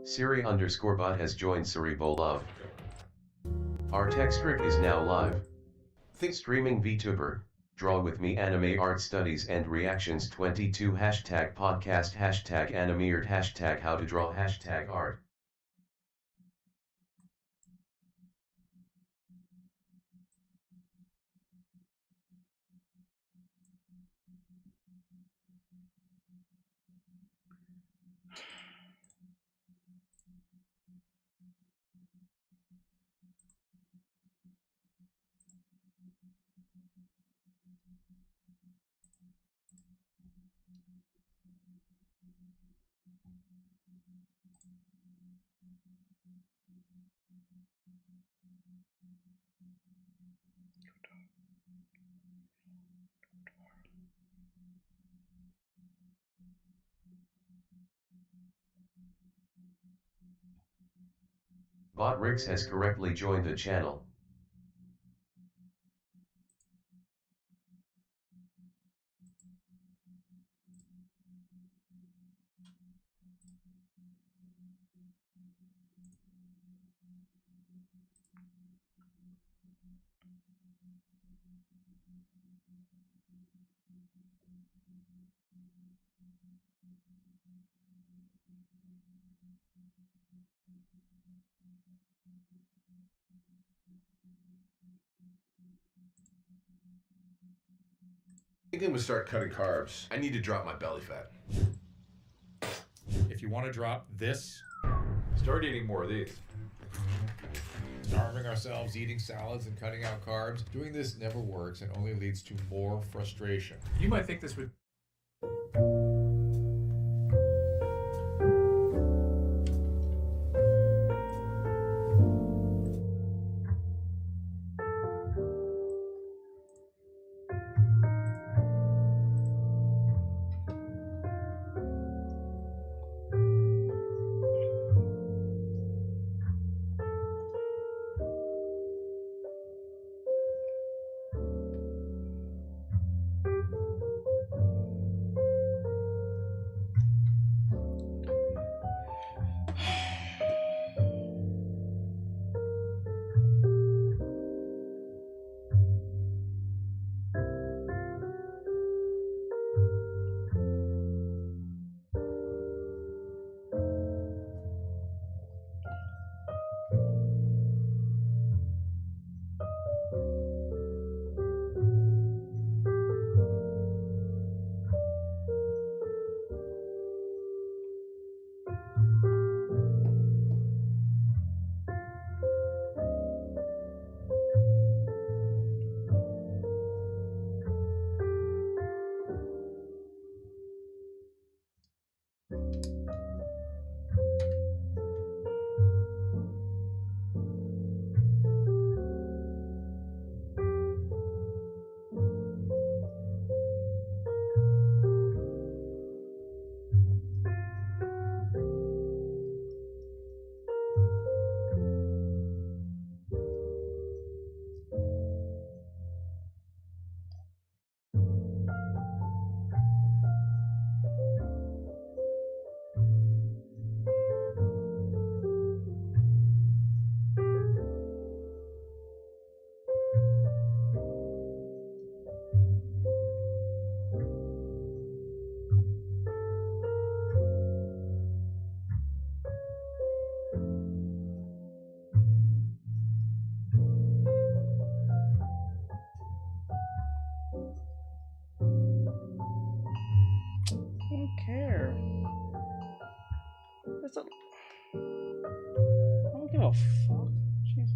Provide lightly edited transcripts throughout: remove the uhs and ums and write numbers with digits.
Siri_bot has joined Cerebral Love. Artextric is now live. Streaming VTuber, Draw with me anime art studies and reactions 22 hashtag podcast hashtag animeart hashtag how to draw hashtag art. Bot Rix has correctly joined the channel. I think I'm gonna start cutting carbs. I need to drop my belly fat. If you want to drop this, Start eating more of these. starving ourselves, eating salads, and cutting out carbs, doing this never works and only leads to more frustration. You might think this would... I don't care. That's a... I don't give a fuck. Jesus.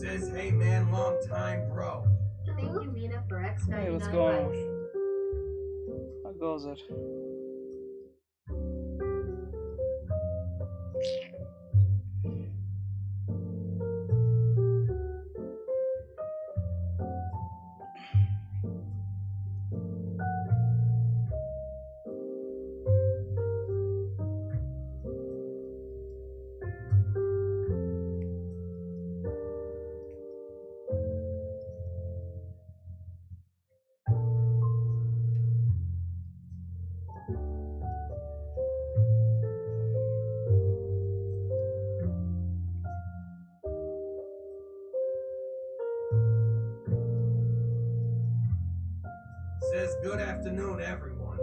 Says, hey man, long time, bro. Thank you, Mina, for X99 Hey, what's going on? likes. How goes it? good afternoon, everyone.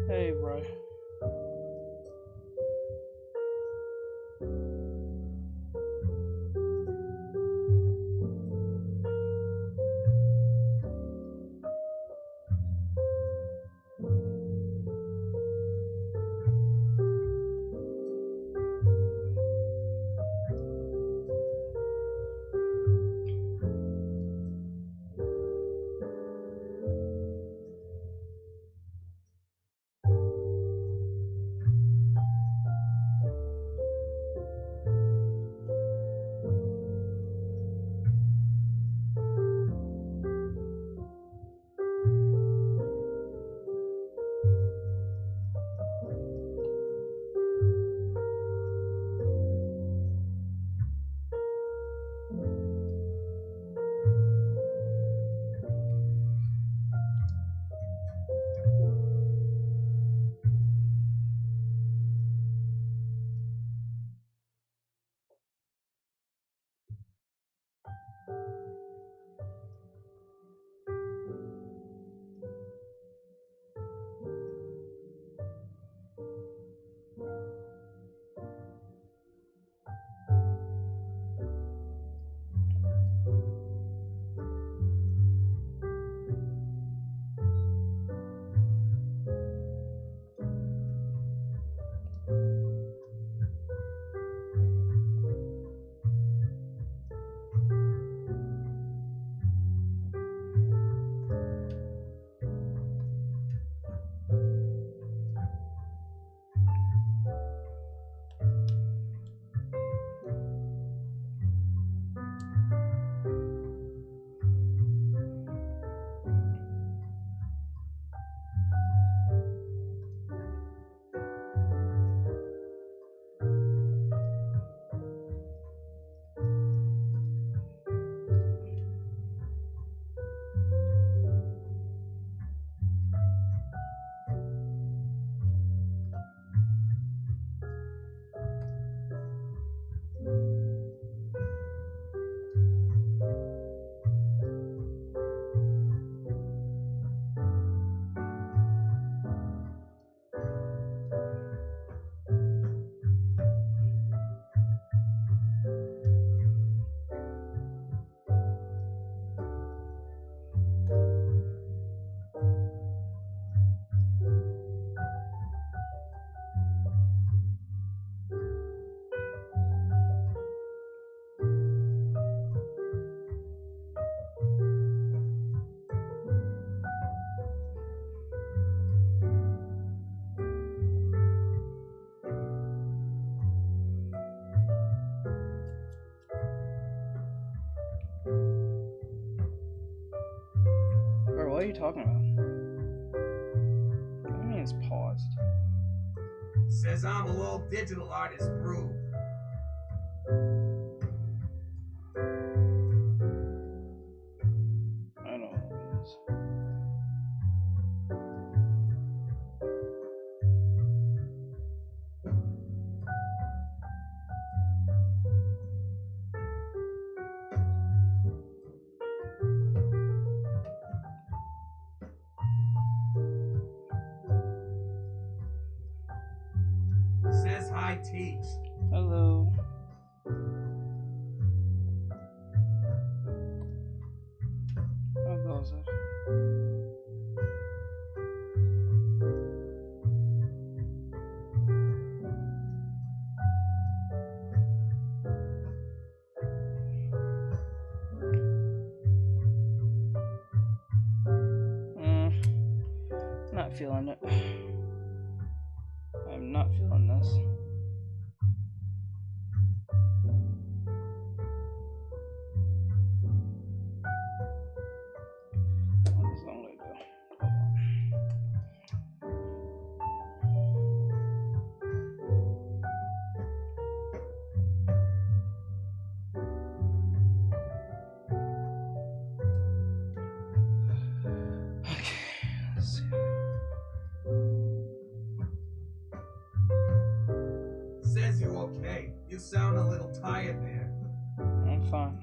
Hey, bro. Bro, what are you talking about? What do you mean it's paused? Says I'm a little digital artist brew. I don't know what it means. Says hi, Teach. Hello. How goes it? Not feeling it. I'm not feeling this. What is the only way to do? Hold on. Okay, let's see. Says you okay. You sound a little tired there. I'm fine.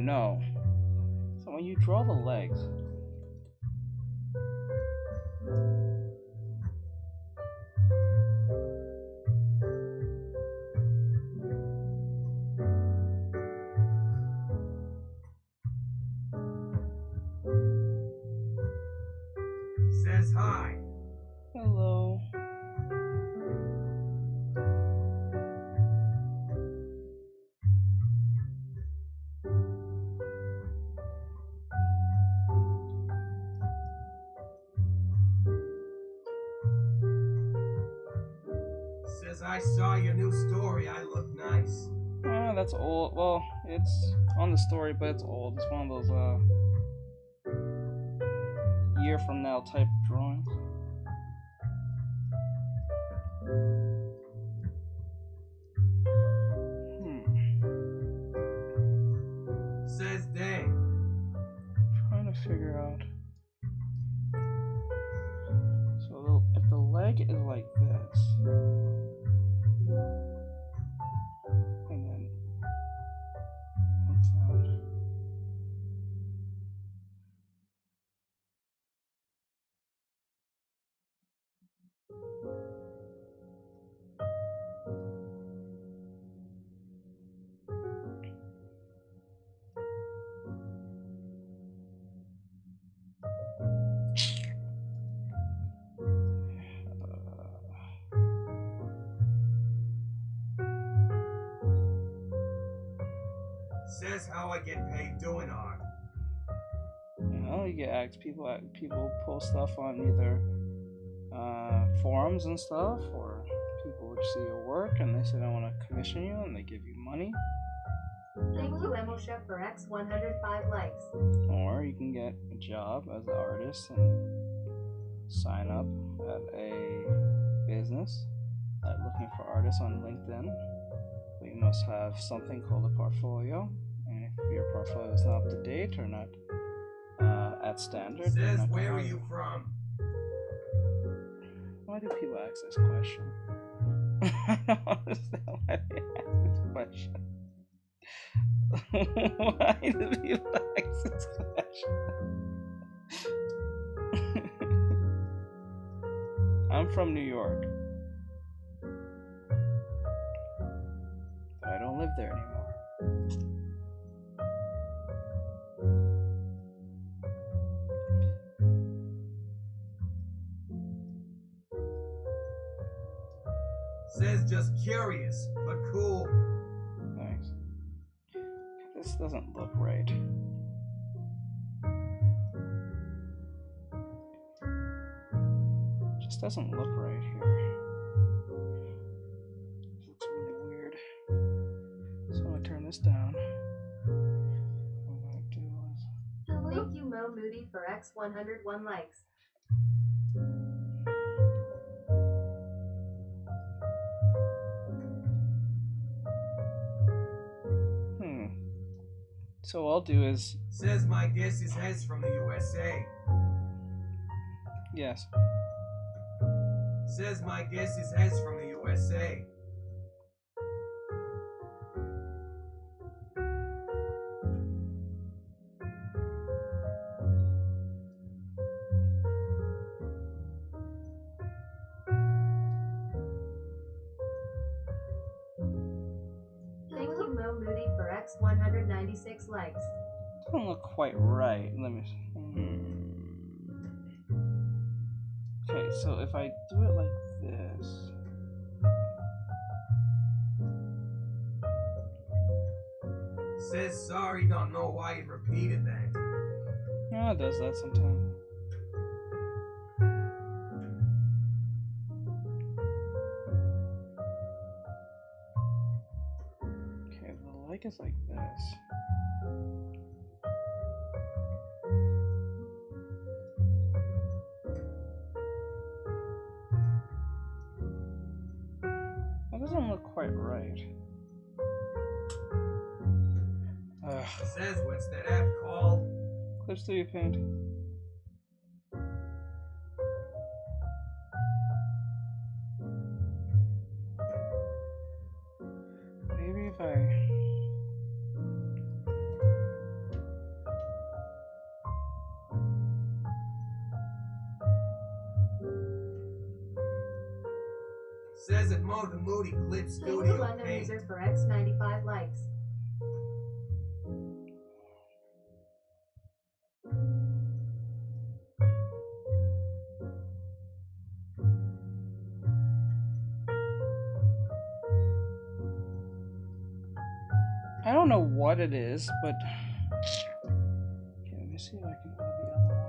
know. So when you draw the legs, Says hi. hello. Says I saw your new story. I look nice. That's old. Well, it's on the story, but it's old. It's one of those year from now type drawings. Says dang. Trying to figure out. So if the leg is like this, and then what's that? Says how I get paid doing art. You know, you get people post stuff on either forums and stuff, or people would see your work and they say they want to commission you and they give you money. Thank you, Chef, for X 105 likes. Or you can get a job as an artist and sign up at a business looking for artists on LinkedIn. But you must have something called a portfolio, and if your portfolio is not up to date or not at standard, Says where are you from? Why do people ask this question? I don't understand why they ask this question. Why do people ask this question? I'm from New York, but I don't live there anymore. Says just curious, but cool. Thanks. This doesn't look right. Just doesn't look right here. This looks really weird. So I'm gonna turn this down. What I'm gonna do is Thank you, Mo Moody, for X 101 likes. So what I'll do is... Says my guess is he's from the USA. Yes. Says my guess is he's from the USA. Thank you, Mo Moody, for X 196 likes. Doesn't look quite right. Let me... Okay, so if I do it like this... Says sorry, don't know why you repeated that. Yeah, it does that sometimes. Okay, the leg is like this. That doesn't look quite right. Ugh. Says what's that app called? Clip Studio Paint. Maybe if I... Says at Mo the Moody Clip Thank you, Studio unknown Paint. user, for X95 likes. I don't know what it is, but okay, let me see if I can go the other one.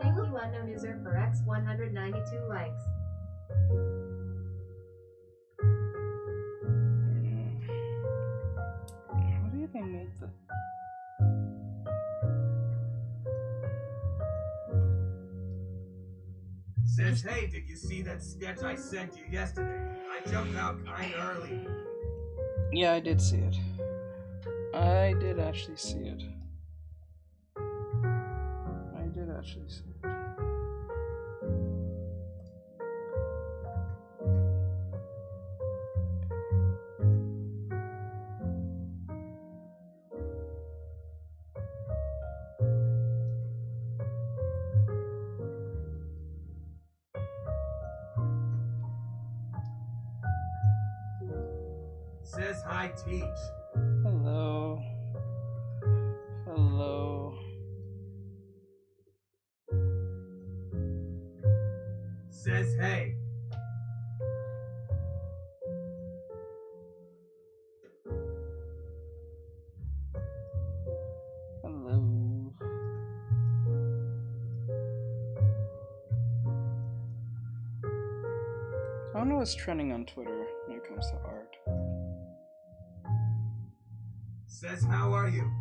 Thank you, unknown user, for X192 likes. How do they make the? Says, hey, did you see that sketch I sent you yesterday? I jumped out kinda early. Yeah, I did see it. I did actually see it. I did actually see it. Says, hi, Teach. Hello. Hello. Says, hey. Hello. I don't know what's trending on Twitter when it comes to art. Says, how are you?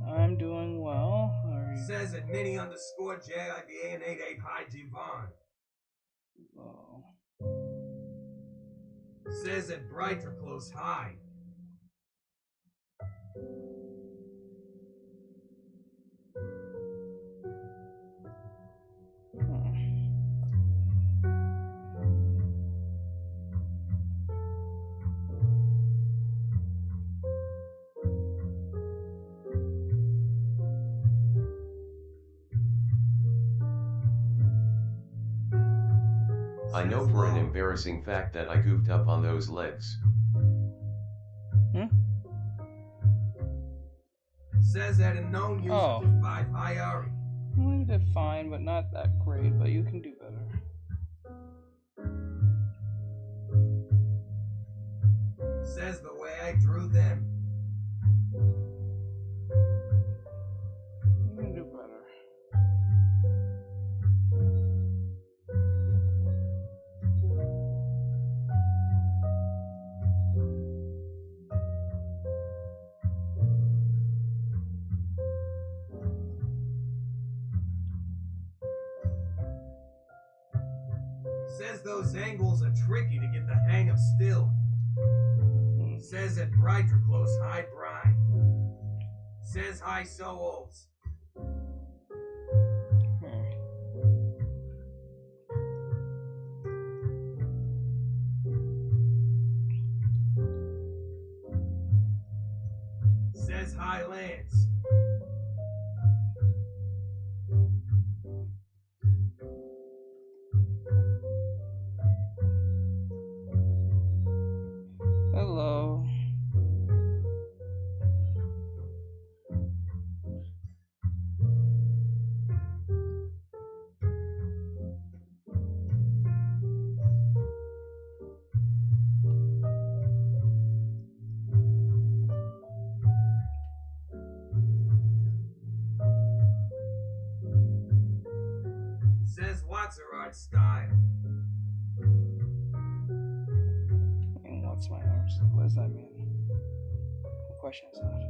I'm doing well. How are you? Says at Mini_JIVA and 88 hi, Devon. Oh. Says at Brighter Close hi. I know for an embarrassing fact that I goofed up on those legs. Says that a known user Oh. for 5 hi, Ari. Well, you did fine, but not that great, but you can do better. Says the way I drew them. You can do better. Says those angles are tricky to get the hang of still. Says at Brighter Close hi, Brian. Says hi, so old. Says hi, Lance. Hello. Says what's her art style? And what's my art? What does that mean? What question is that?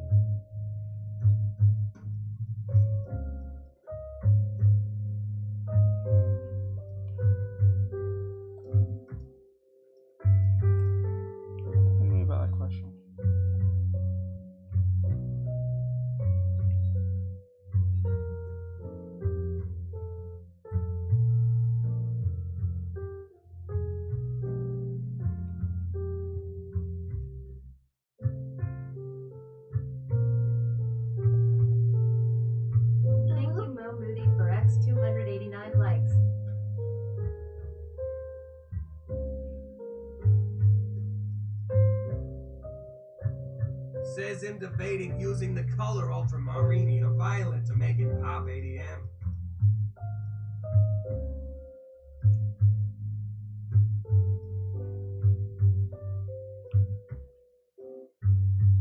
Says him debating using the color ultramarine or violet to make it pop ADM.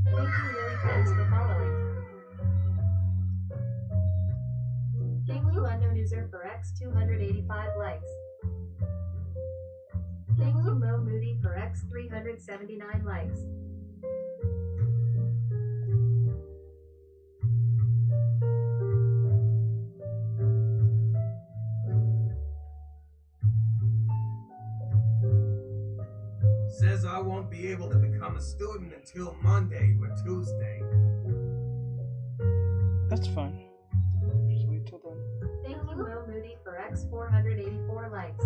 Thank you, Lily Friends, for following. Thank you, unknown user, for X 285 likes. Thank you, Mo Moody, for X 379 likes. Says I won't be able to become a student until Monday or Tuesday. That's fine. Just wait till then. Thank you, Mo Moody, for X 484 likes.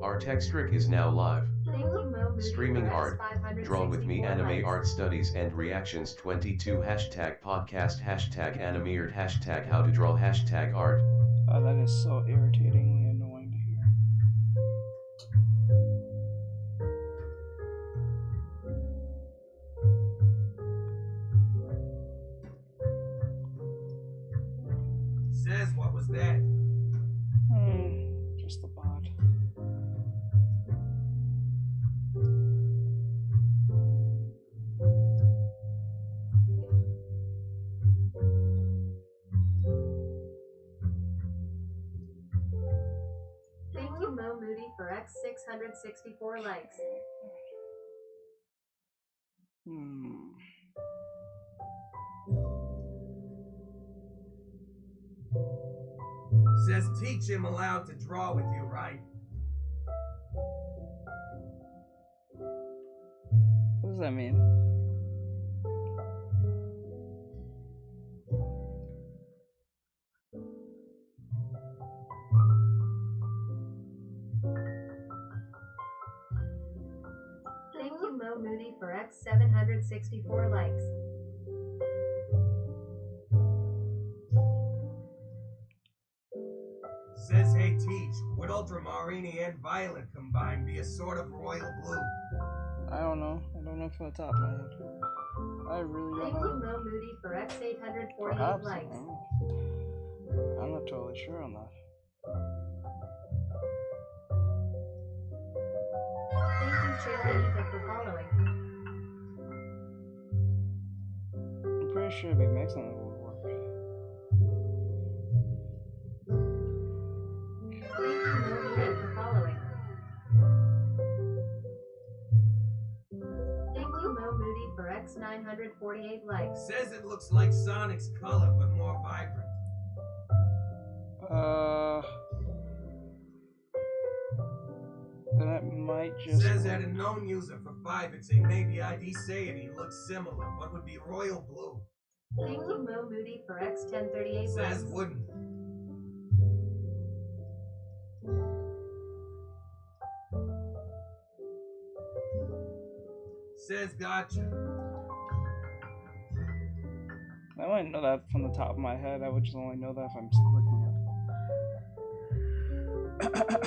Artextric is now live. Thank you, Mo Moody, Streaming for art, X draw with me 564 anime likes. art studies and reactions 22 hashtag podcast hashtag animeart hashtag how to draw hashtag art. Oh, that is so irritatingly annoying to hear. Says what was that? Just the bot. Thank you, Mo Moody, for X 664 likes. Says teach him allowed to draw with you, right? What does that mean? Thank you, Mo Moody, for X 764 likes. Says hey teach, would ultramarine and violet combined be a sort of royal blue? I don't know. I don't know from the top of my head. I really Thank don't you, know. Mo Moody, for X 848 Perhaps. likes. I'm not totally sure on that. Thank you, Cherry Eva, for following. I'm pretty sure a big mixing would work. Thank you, Mo Moody, for following. Thank you, Mo Moody, for X 948 likes. Says it looks like Sonic's color, but more vibrant. That might just. Says that a known user for 5xA maybe ID Sayedy looks similar, but would be royal blue. Thank you, Mo Moody, for X 1038 Says likes. wouldn't. Says gotcha. I wouldn't know that from the top of my head. I would just only know that if I'm looking at it.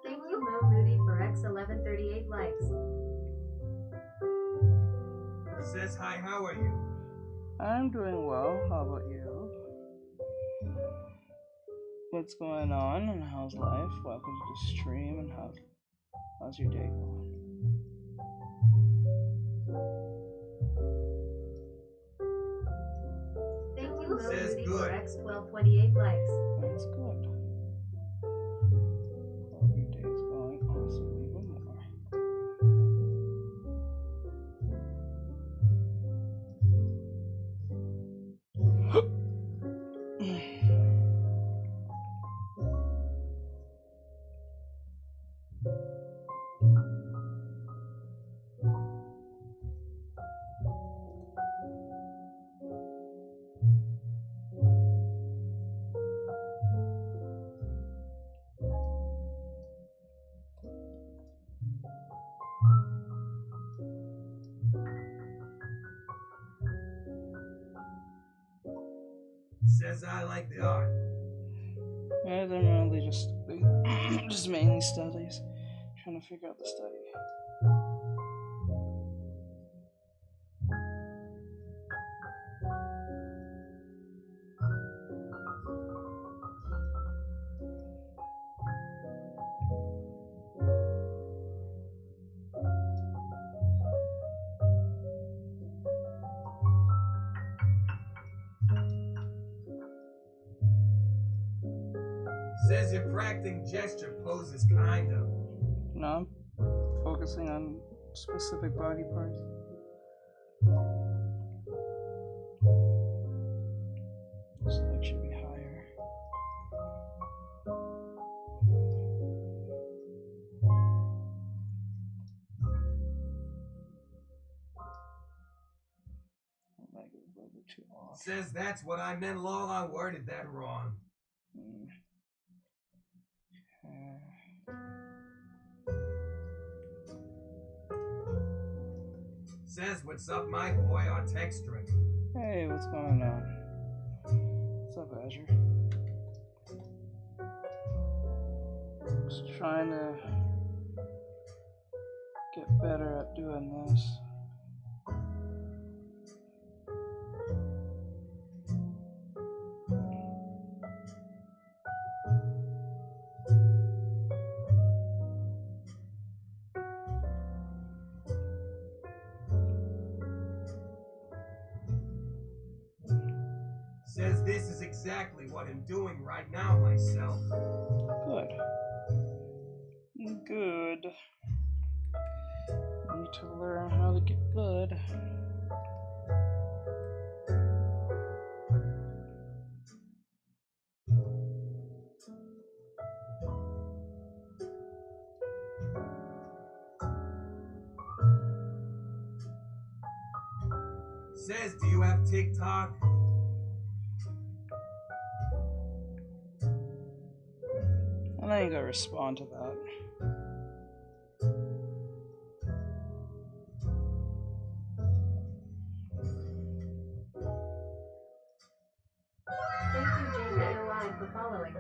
Thank you, Mo Moody, for X 1138 likes. Says hi, how are you? I'm doing well. How about you? What's going on and how's life? Welcome to the stream and how's your day going? Thank you, Mo Says Moody, good. for X 1228 likes. That's good. Hope your day is going awesome even more. Says I like the art. Yeah, they're mainly just mainly studies. Trying to figure out the study. Says your practicing gesture poses kind of. No, I'm focusing on specific body parts. This leg should be higher. Leg is a little bit too off. Says that's what I meant, lol. I worded that wrong. Says what's up, my boy, Artextric. Hey, what's going on? What's up, Azure? Just trying to get better at doing this. Says this is exactly what I'm doing right now myself. Good. Good. Need to learn how to get good. Says, do you have TikTok? And I ain't gonna respond to that. Thank you, JBOI, for following.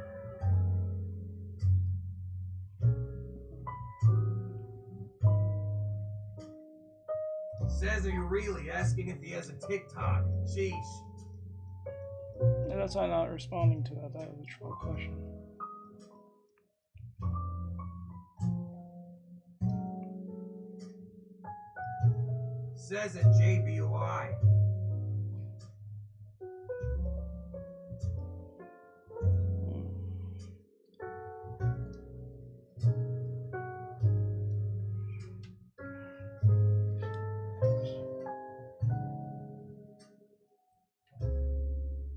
Says, are you really asking if he has a TikTok? Sheesh. And that's why I'm not responding to that. That was a troll question. Says at JBOI.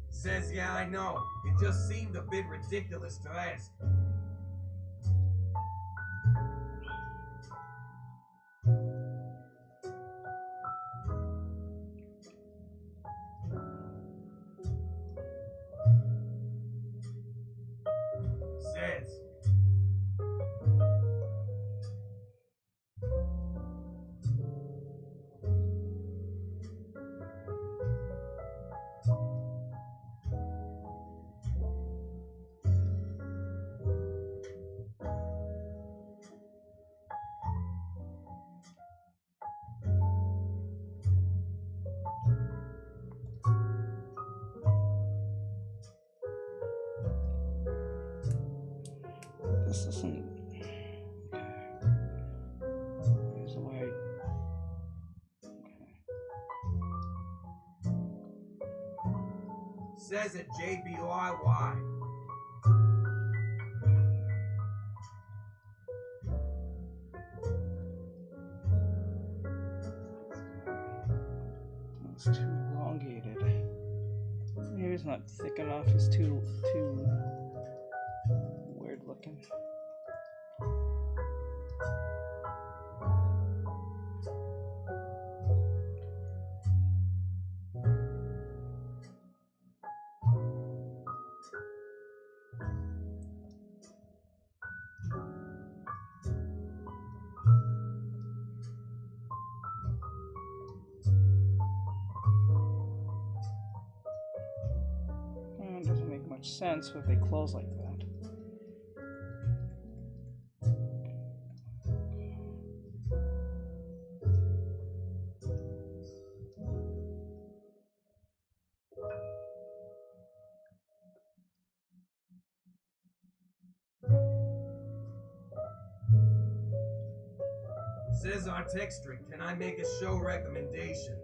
Says, yeah, I know. It just seemed a bit ridiculous to ask. Says. This isn't. Here's the way. Says at JBOIY. It's too elongated. Maybe it's not thick enough. It's too weird looking. much sense if they close like that. Says Artextric, can I make a show recommendation?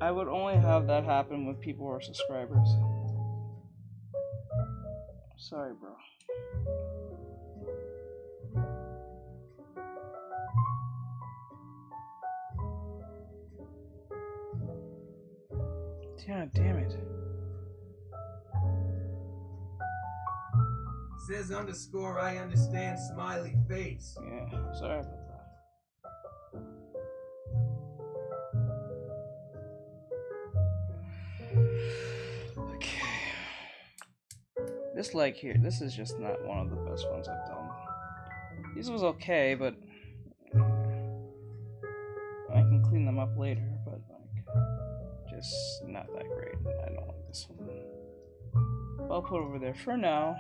I would only have that happen with people who are subscribers. Sorry, bro. God damn it. Says underscore I understand smiley face. Yeah, sorry about that. Okay. This leg here, this is just not one of the best ones I've done. This was okay, but I can clean them up later, but like, just not that great. I don't like this one. I'll put it over there for now.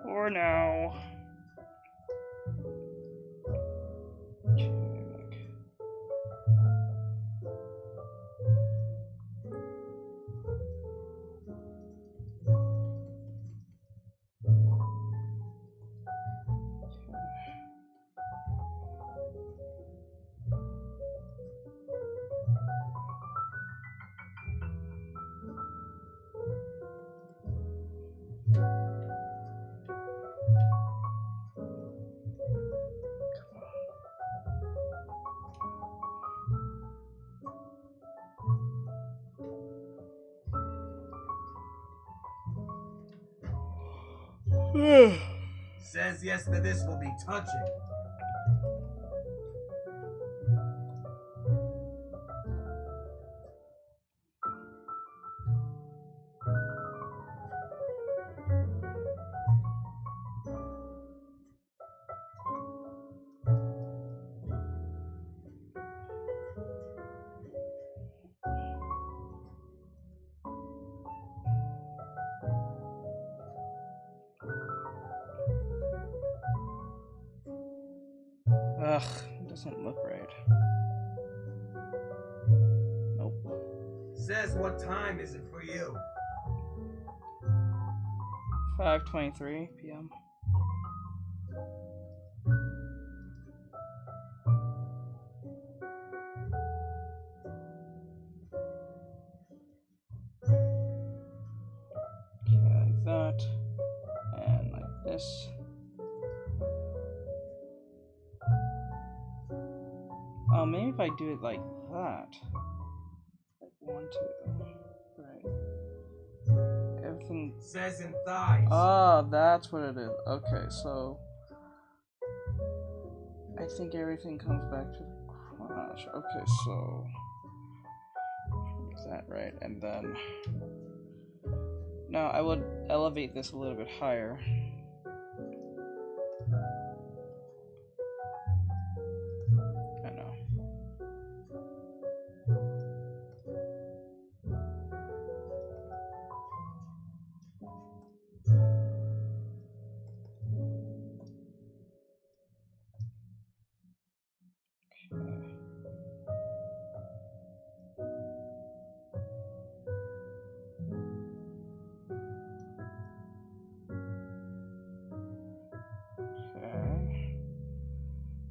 For now. Okay, like. Says yes to this will be touching. Ugh, it doesn't look right. Nope. Says what time is it for you? 5:23 p.m. Okay, like that. And like this. Oh, maybe if I do it like that. Like 1, 2. Right. Everything. Says in thighs. Oh, that's what it is. Okay, so I think everything comes back to the crotch. Okay, so is that right? And then now I would elevate this a little bit higher. I know. Okay.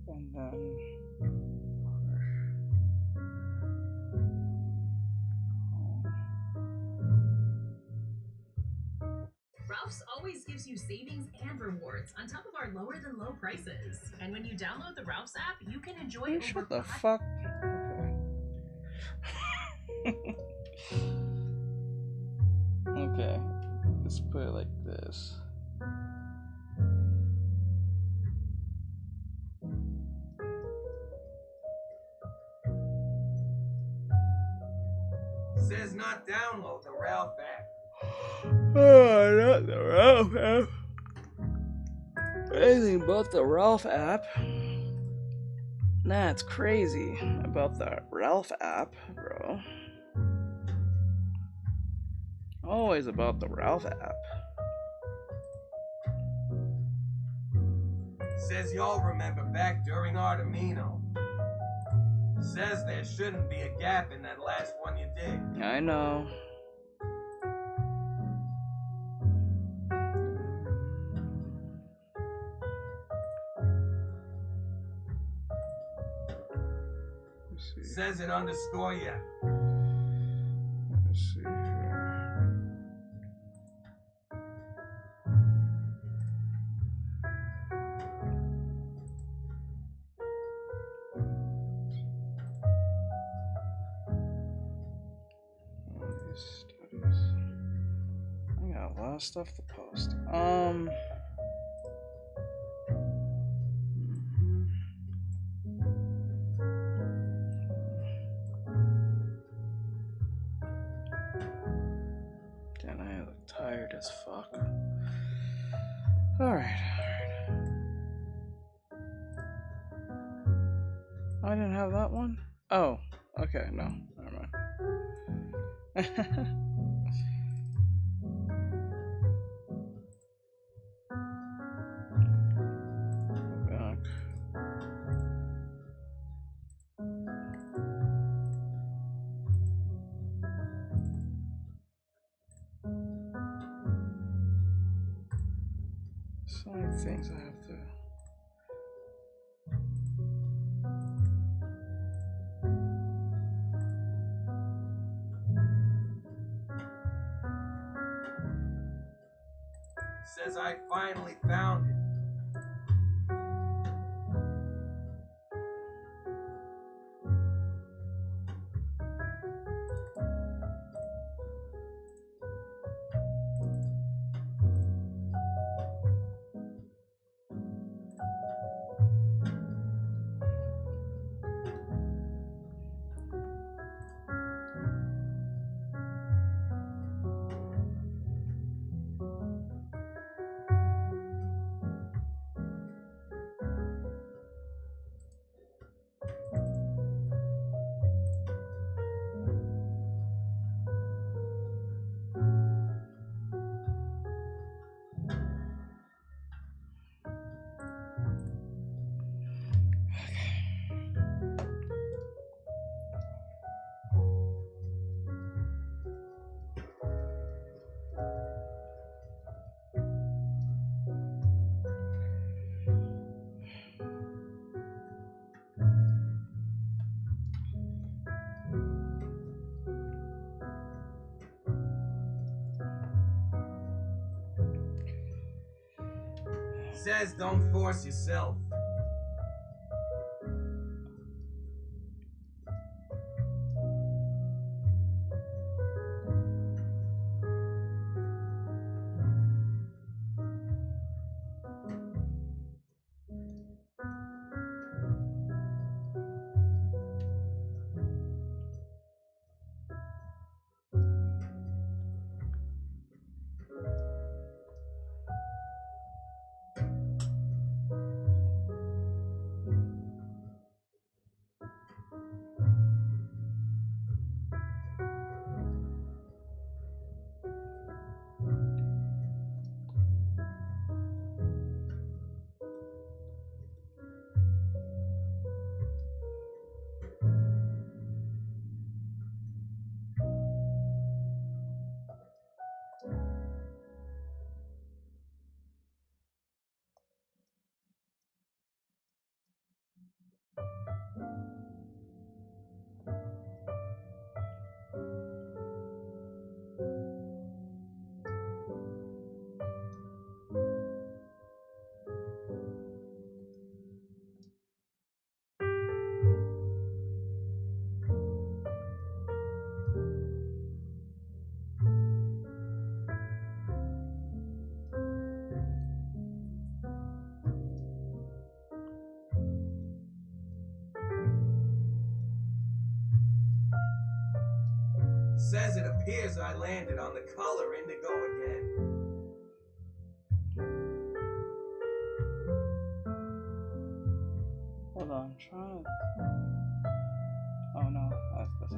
And then Ralph's always gives you savings and rewards on top of our lower than low prices. And when you download the Ralph's app, you can enjoy over shut the fuck. Okay. Okay. Let's put it like this. Says not download the Ralph app. Oh, not the Ralph app. Anything but the Ralph app. That's crazy about the Ralph app, bro. Always about the Ralph app. Says y'all remember back during Artemino. Says there shouldn't be a gap in that last one you did. I know. Says it underscore ya. Let's see here. All these studies. I got a lot of stuff to post. Damn, I am tired as fuck. Alright. I didn't have that one? Oh, okay, no, never mind. Back. So many things I have to. Says I finally found it. Says don't force yourself. Says it appears I landed on the color indigo again. Hold on. trying to. Oh no, that's it.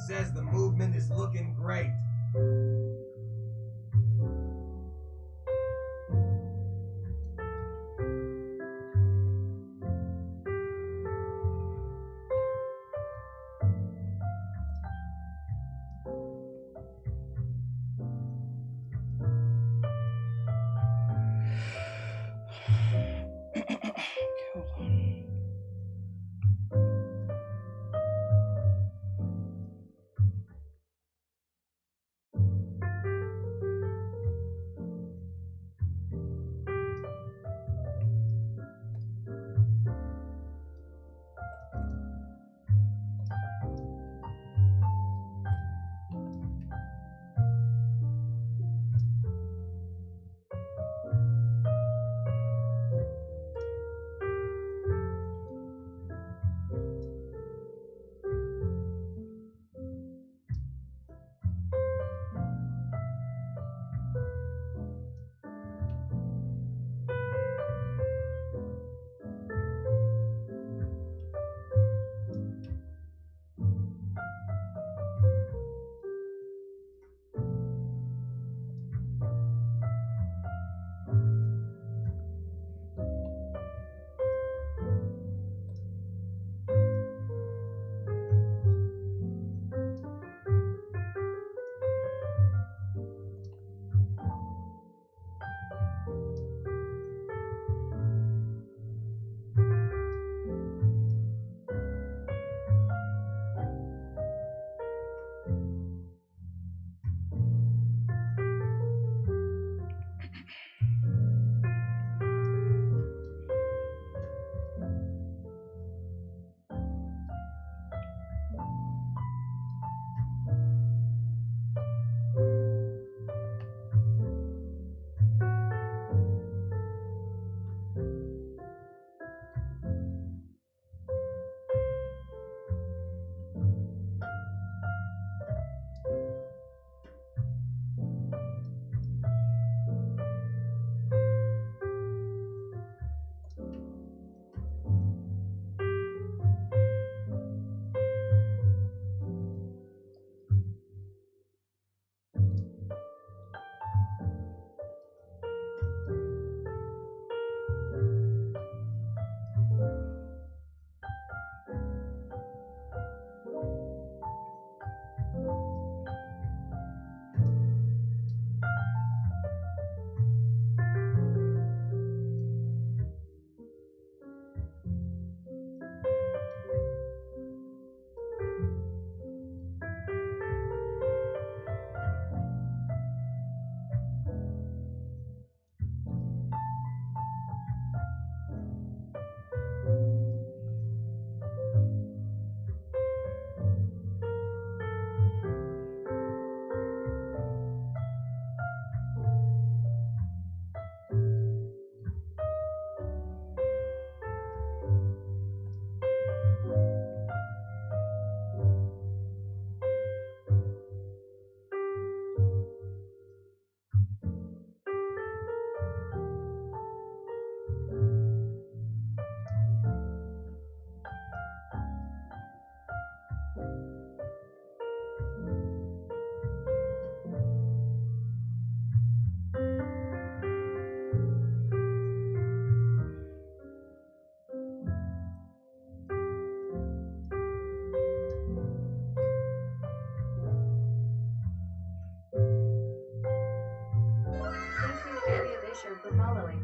Says the movement is looking great. Okay, hold on. following.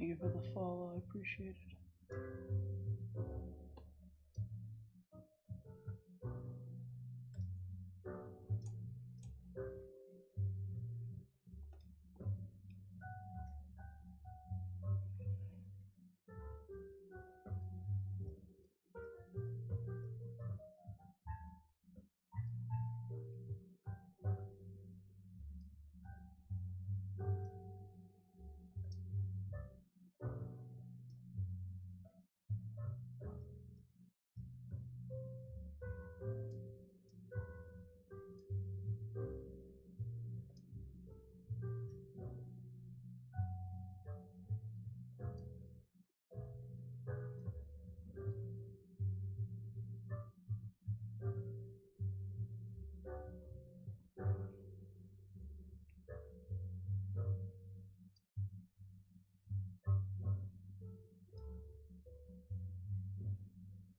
Thank you for the follow, I appreciate it.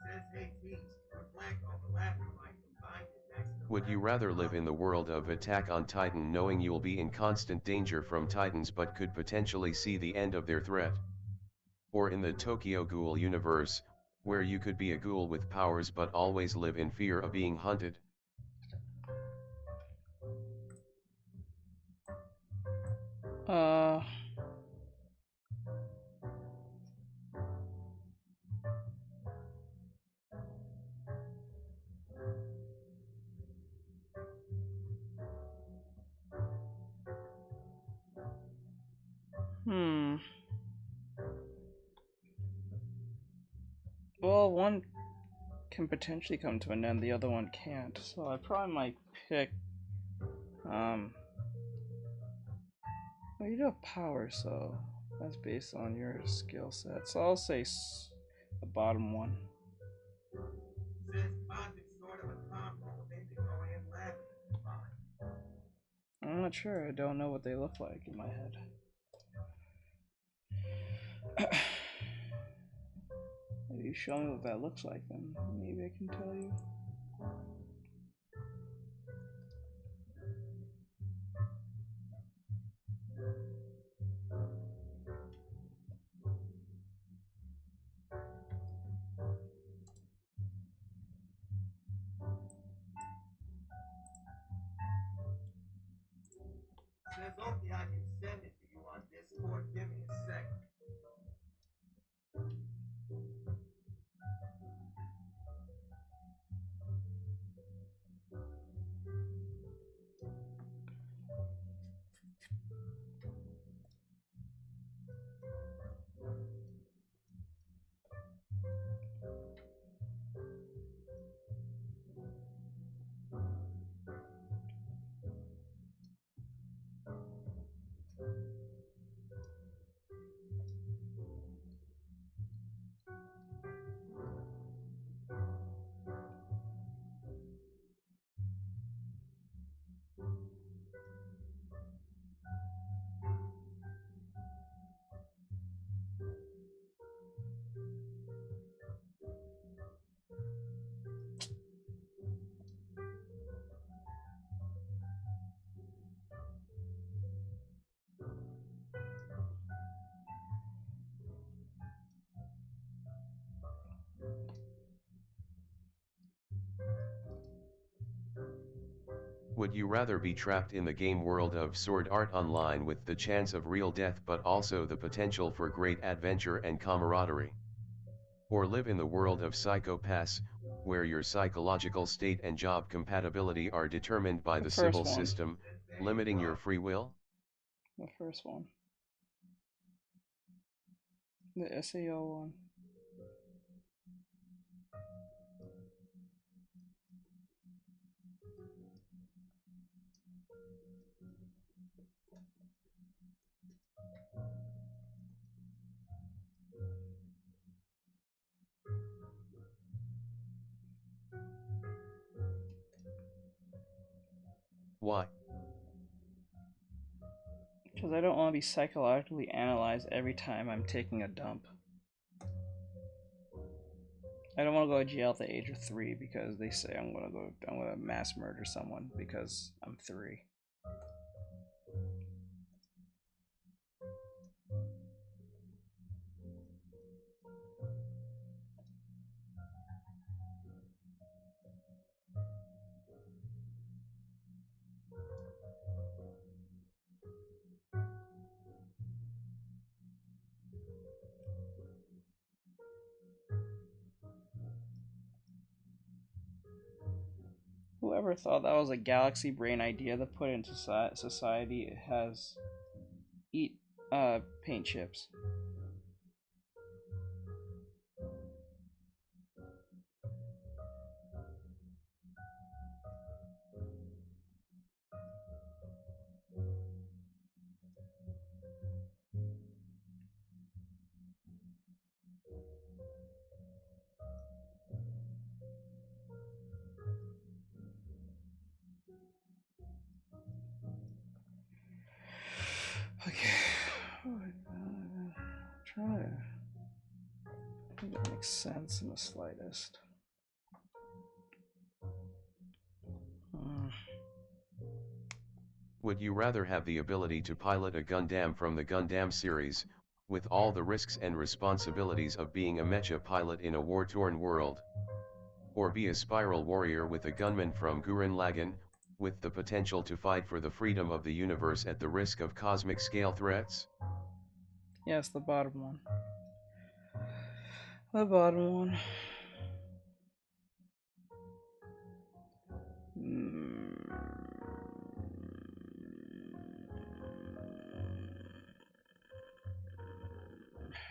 Says, hey teens, we're blank overlapping like combined it next to Would you rather live in the world of Attack on Titan knowing you'll be in constant danger from Titans but could potentially see the end of their threat? Or in the Tokyo Ghoul universe, where you could be a ghoul with powers but always live in fear of being hunted? Uh... Hmm. Well, one can potentially come to an end, the other one can't. So I probably might pick, well, you do have power, so that's based on your skill set. So I'll say the bottom one. Says bonding sort of a combo of indigo and lavender. I'm not sure. I don't know what they look like in my head. If you show me what that looks like, then maybe I can tell you. Says, okay, I can send it to you on Discord. Give me a second. Would you rather be trapped in the game world of Sword Art Online with the chance of real death but also the potential for great adventure and camaraderie? Or live in the world of Psycho Pass, where your psychological state and job compatibility are determined by the first civil one. system, limiting your free will? The first one. The SAO one. Why? Because I don't want to be psychologically analyzed every time I'm taking a dump. I don't want to go to jail at the age of 3 because they say I'm gonna mass murder someone because I'm 3. Whoever thought that was a galaxy brain idea to put into society has eat paint chips. Okay. Oh my god. Try to make that makes sense in the slightest. Would you rather have the ability to pilot a Gundam from the Gundam series, with all the risks and responsibilities of being a mecha pilot in a war-torn world? Or be a spiral warrior with a gunman from Gurren Lagann, with the potential to fight for the freedom of the universe at the risk of cosmic scale threats? Yes, the bottom one. The bottom one.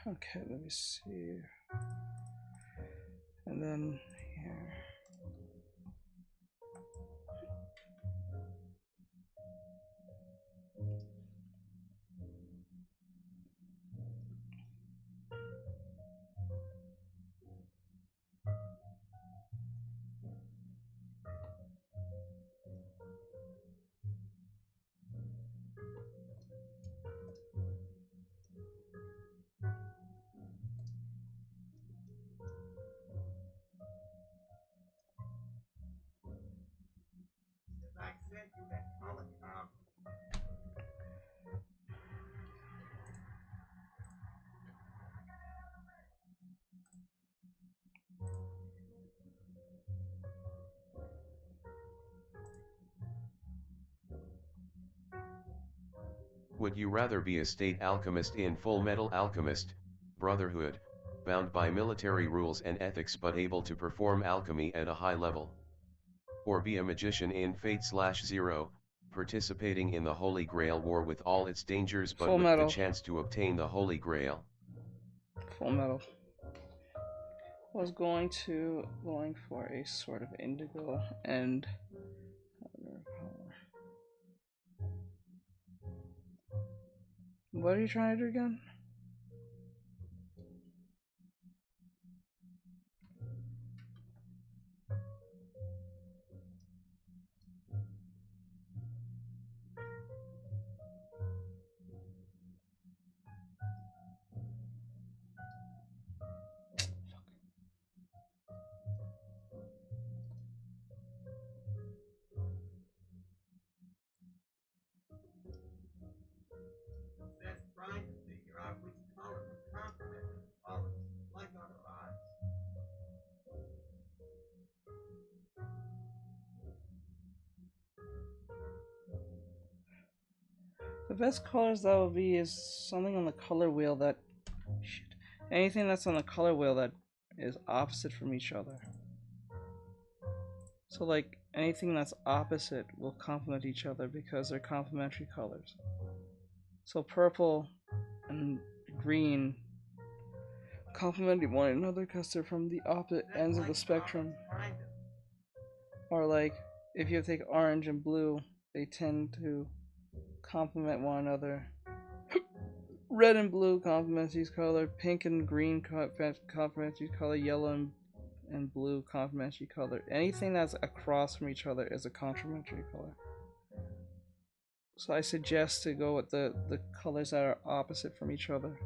Okay, let me see. And then here. I sent you that color comp. Would you rather be a state alchemist in Full Metal Alchemist, Brotherhood, bound by military rules and ethics but able to perform alchemy at a high level? Or be a magician in Fate/Zero, participating in the Holy Grail War with all its dangers but Full with Metal. the chance to obtain the Holy Grail? Full Metal. Was going for a sort of indigo and what are you trying to do again? Says trying to figure out which color would complement the colors, like on her eyes. The best colors that would be is something on the color wheel that anything that's on the color wheel that is opposite from each other. So like anything that's opposite will complement each other because they're complementary colors. So purple and green complement one another because they're from the opposite ends of the spectrum. Or like if you take orange and blue, they tend to complement one another. Red and blue complements each color. Pink and green complements each color. Yellow and blue complements each color. Anything that's across from each other is a complementary color. So I suggest to go with the colors that are opposite from each other.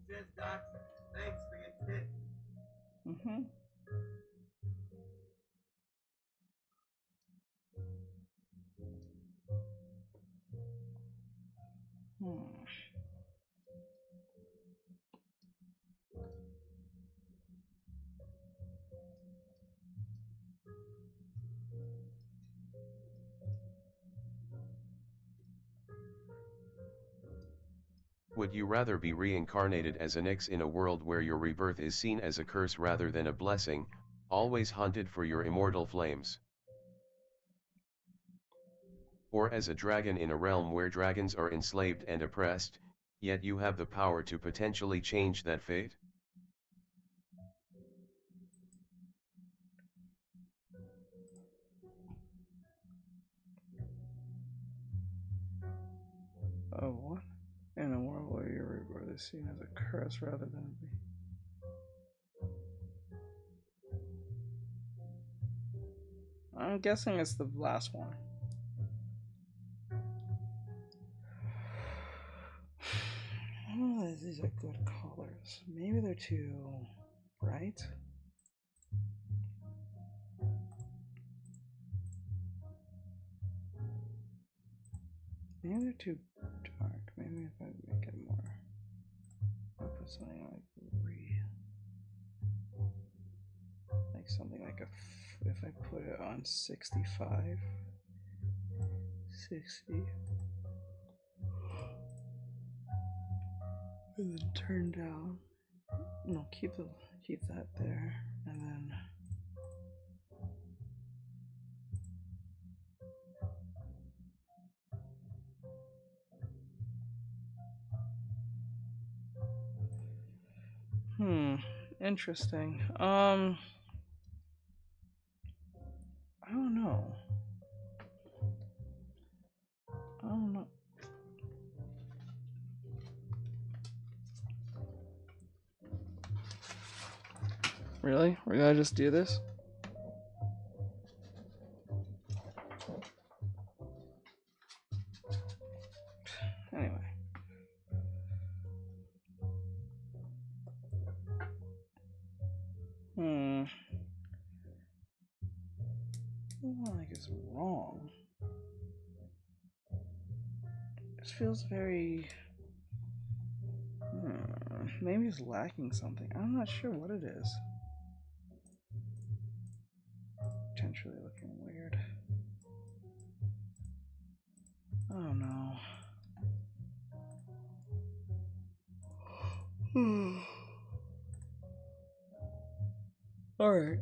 Says Doctor, thanks for your tip. Mm-hmm. Would you rather be reincarnated as an X in a world where your rebirth is seen as a curse rather than a blessing, always hunted for your immortal flames? Or as a dragon in a realm where dragons are enslaved and oppressed, yet you have the power to potentially change that fate? Oh, what? In a world where your rebirth is seen as a curse rather than be. I'm guessing it's the last one. Oh, these are good colors. Maybe they're too bright. Maybe they're too dark. Maybe if I make it more, I'll put something like something like if I put it on 65, 60, and then turn down. No, keep that there, and then. Interesting. I don't know. Really? We're gonna just do this? Anyway. Like it's wrong. This feels very. Maybe it's lacking something. I'm not sure what it is. Potentially looking weird. Oh no. Alright.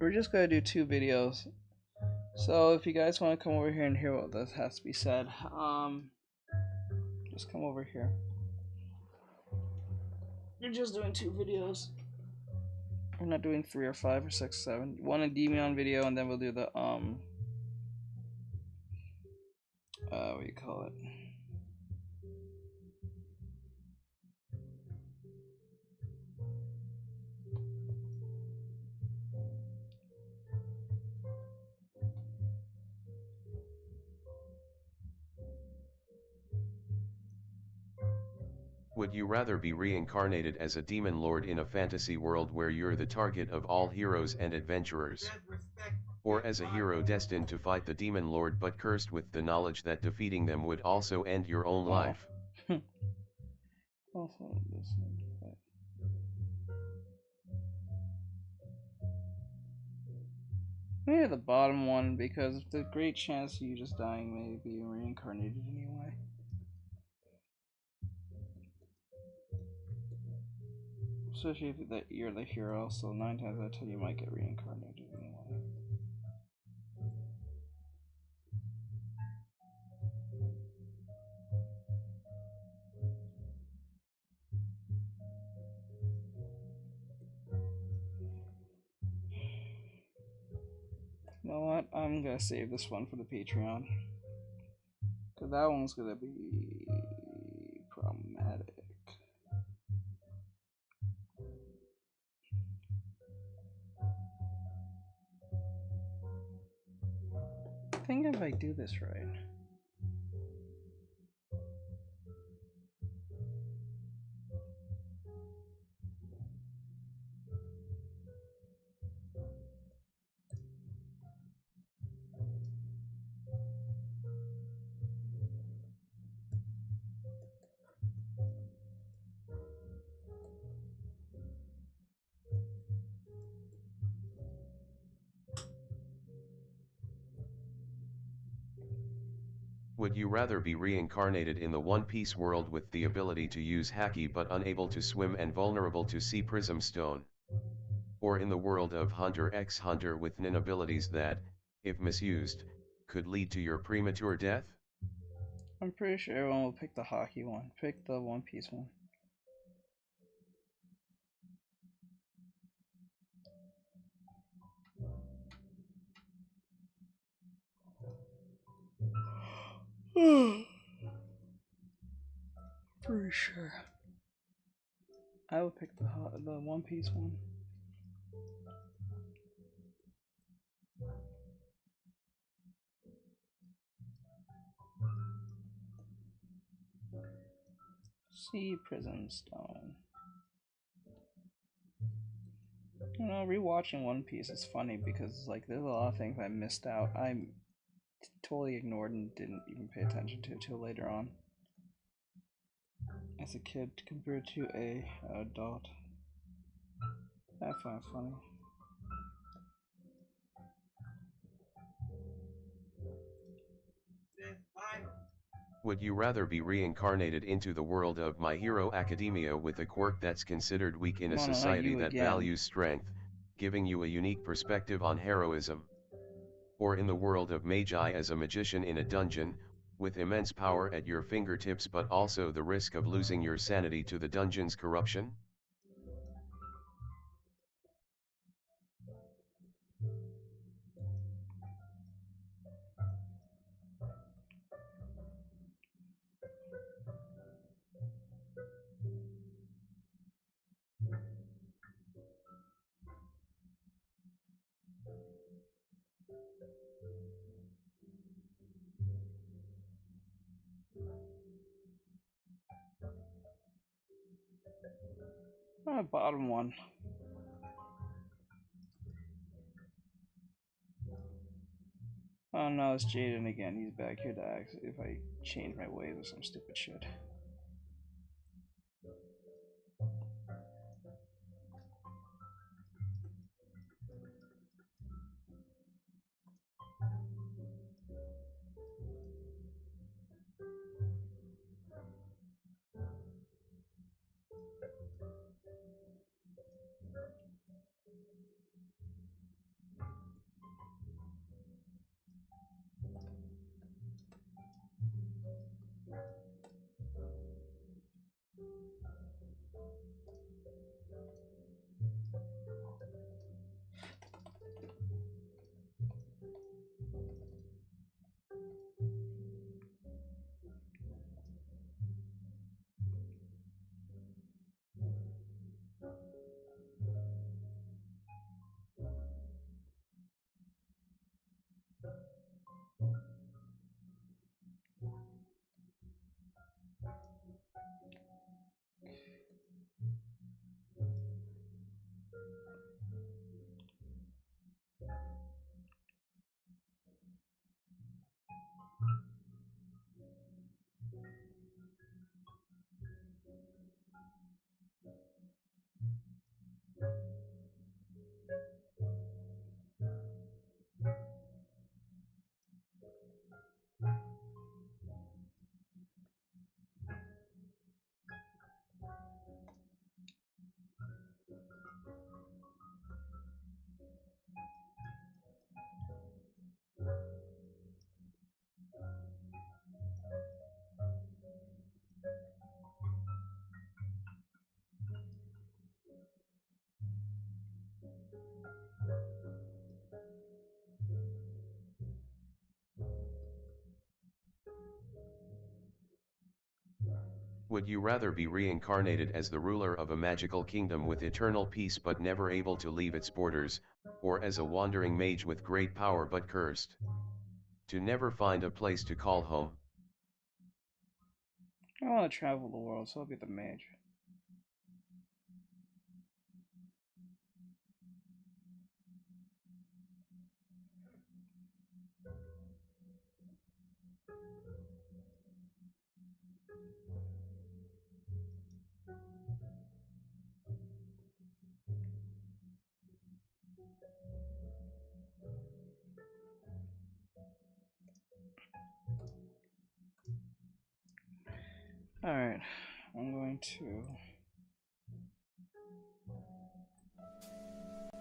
We're just gonna do 2 videos. So if you guys want to come over here and hear what this has to be said, just come over here. You're just doing 2 videos. We're not doing 3 or 5 or 6, 7. One a Demon video, and then we'll do the what do you call it? Would you rather be reincarnated as a demon lord in a fantasy world where you're the target of all heroes and adventurers? Or as a hero destined to fight the demon lord but cursed with the knowledge that defeating them would also end your own life? Maybe the bottom one, because the great chance of you just dying may be reincarnated anyway. Especially if you're the hero, so 9 times out of 10 you might get reincarnated anyway. You know what? I'm gonna save this one for the Patreon. Cause that one's gonna be problematic. I think if I do this right. Would you rather be reincarnated in the One Piece world with the ability to use haki but unable to swim and vulnerable to sea prism stone? Or in the world of Hunter x Hunter with nin abilities that, if misused, could lead to your premature death? I'm pretty sure everyone will pick the hockey one. Pick the One Piece one. Pretty sure. I would pick the One Piece one. Sea Prism Stone. You know, rewatching One Piece is funny because like there's a lot of things I missed out. I totally ignored and didn't even pay attention to till later on. As a kid compared to a adult. I find it funny. Would you rather be reincarnated into the world of My Hero Academia with a quirk that's considered weak in a society that values strength, giving you a unique perspective on heroism? Or in the world of Magi as a magician in a dungeon, with immense power at your fingertips but also the risk of losing your sanity to the dungeon's corruption? Bottom one. Oh no, it's Jaden again. He's back here to ask if I change my ways or some stupid shit. Would you rather be reincarnated as the ruler of a magical kingdom with eternal peace but never able to leave its borders, or as a wandering mage with great power but cursed to never find a place to call home? I want to travel the world, so I'll be the mage. Alright, I'm going to...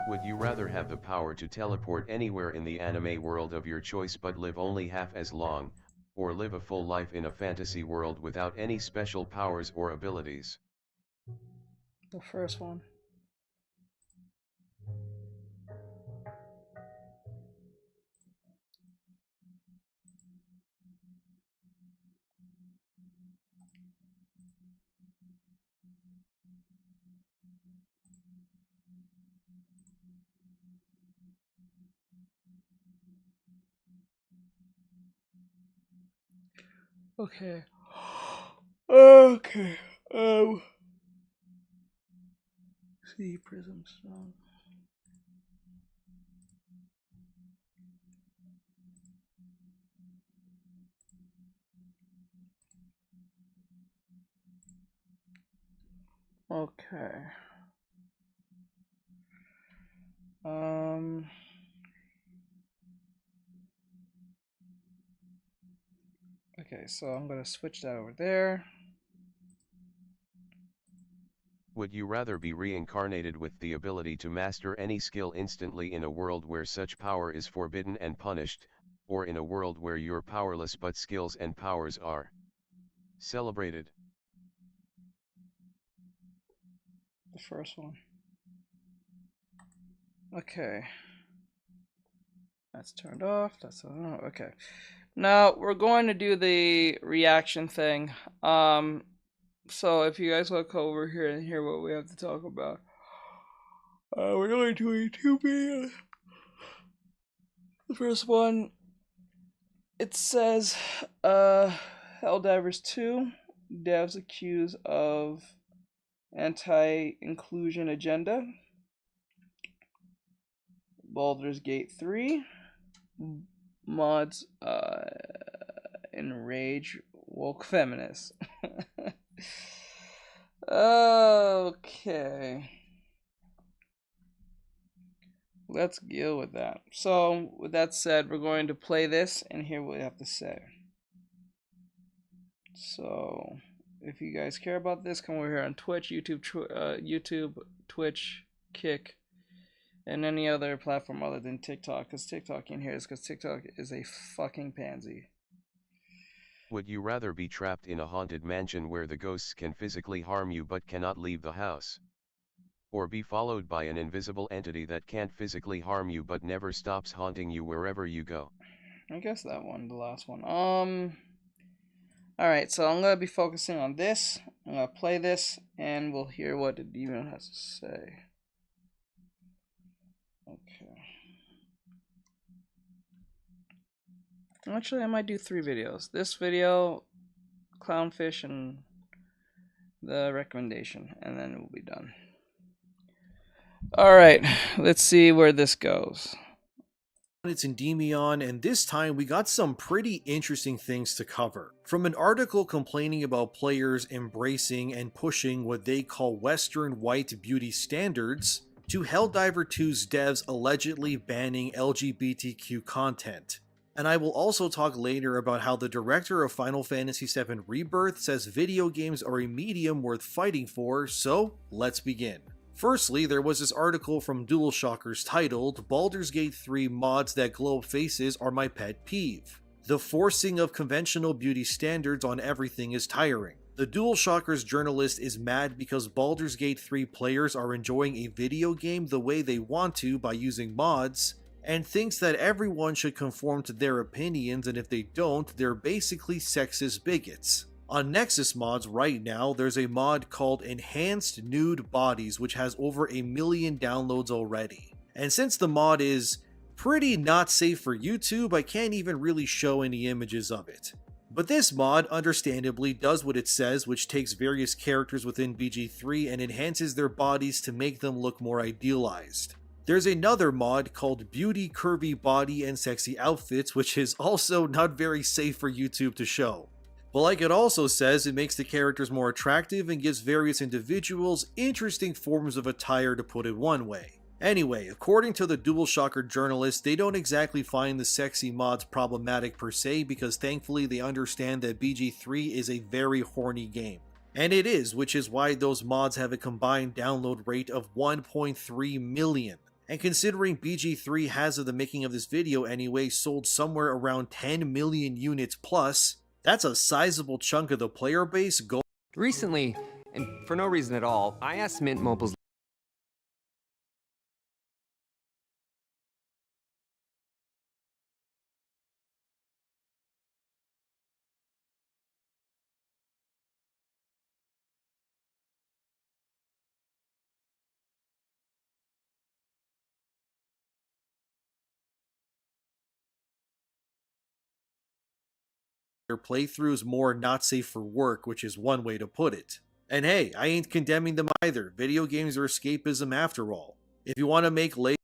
Would you rather have the power to teleport anywhere in the anime world of your choice but live only half as long, or live a full life in a fantasy world without any special powers or abilities? The first one. Okay. Okay. See, Prism Stone. Okay. Okay, so I'm gonna switch that over there. Would you rather be reincarnated with the ability to master any skill instantly in a world where such power is forbidden and punished, or in a world where you're powerless but skills and powers are celebrated? The first one. Okay. That's turned off. That's okay. Now we're going to do the reaction thing. So if you guys look over here and hear what we have to talk about, we're only doing 2 videos. The first one, it says, Helldivers 2, devs accused of anti-inclusion agenda. Baldur's Gate 3, mods enrage woke feminists. Okay. Let's deal with that. So, with that said, we're going to play this and hear what we have to say. So, if you guys care about this, come over here on Twitch, YouTube, Twitch, Kick, and any other platform other than TikTok, because TikTok can't hear this, because TikTok is a fucking pansy. Would you rather be trapped in a haunted mansion where the ghosts can physically harm you but cannot leave the house? Or be followed by an invisible entity that can't physically harm you but never stops haunting you wherever you go? I guess that one, the last one. Alright, so I'm going to be focusing on this. I'm going to play this, and we'll hear what the demon has to say. Okay. Actually, I might do 3 videos. This video, Clownfish, and the recommendation, and then we'll be done. Alright, let's see where this goes. It's Endymion, and this time we got some pretty interesting things to cover. From an article complaining about players embracing and pushing what they call Western white beauty standards, to Helldiver 2's devs allegedly banning LGBTQ content. And I will also talk later about how the director of Final Fantasy VII Rebirth says video games are a medium worth fighting for, so let's begin. Firstly, there was this article from DualShockers titled, Baldur's Gate 3 mods that glow faces are my pet peeve. The forcing of conventional beauty standards on everything is tiring. The DualShockers journalist is mad because Baldur's Gate 3 players are enjoying a video game the way they want to by using mods, and thinks that everyone should conform to their opinions, and if they don't, they're basically sexist bigots. On Nexus mods right now, there's a mod called Enhanced Nude Bodies, which has over 1 million downloads already. And since the mod is pretty not safe for YouTube, I can't even really show any images of it. But this mod, understandably, does what it says, which takes various characters within BG3 and enhances their bodies to make them look more idealized. There's another mod called Beauty Curvy Body and Sexy Outfits, which is also not very safe for YouTube to show. But like it also says, it makes the characters more attractive and gives various individuals interesting forms of attire, to put it one way. Anyway, according to the DualShocker journalist, they don't exactly find the sexy mods problematic per se because thankfully they understand that BG3 is a very horny game. And it is, which is why those mods have a combined download rate of 1.3 million. And considering BG3 has of the making of this video anyway sold somewhere around 10 million units plus, that's a sizable chunk of the player base going. Recently, and for no reason at all, I asked Mint Mobile's playthroughs more not safe for work, which is one way to put it. And hey, I ain't condemning them either. Video games are escapism after all. If you want to make Lae'zel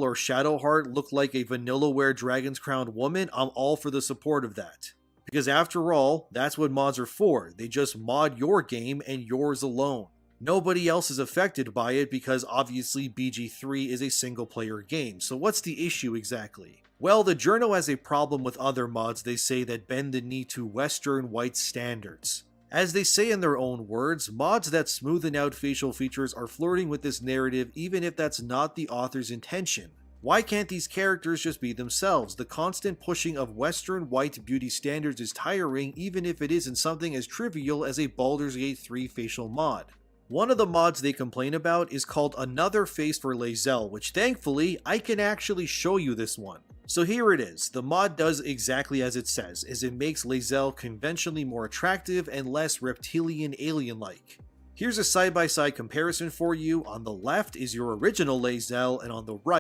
or Shadowheart look like a vanillaware Dragon's Crown woman, I'm all for the support of that. Because after all, that's what mods are for. They just mod your game and yours alone. Nobody else is affected by it because obviously BG3 is a single player game, so what's the issue exactly? Well, the journal has a problem with other mods they say that bend the knee to Western white standards. As they say in their own words, mods that smoothen out facial features are flirting with this narrative even if that's not the author's intention. Why can't these characters just be themselves? The constant pushing of Western white beauty standards is tiring even if it isn't something as trivial as a Baldur's Gate 3 facial mod. One of the mods they complain about is called Another Face for Lae'zel, which thankfully I can actually show you this one. So here it is. The mod does exactly as it says, as it makes Lae'zel conventionally more attractive and less reptilian alien-like. Here's a side-by-side comparison for you. On the left is your original Lae'zel, and on the right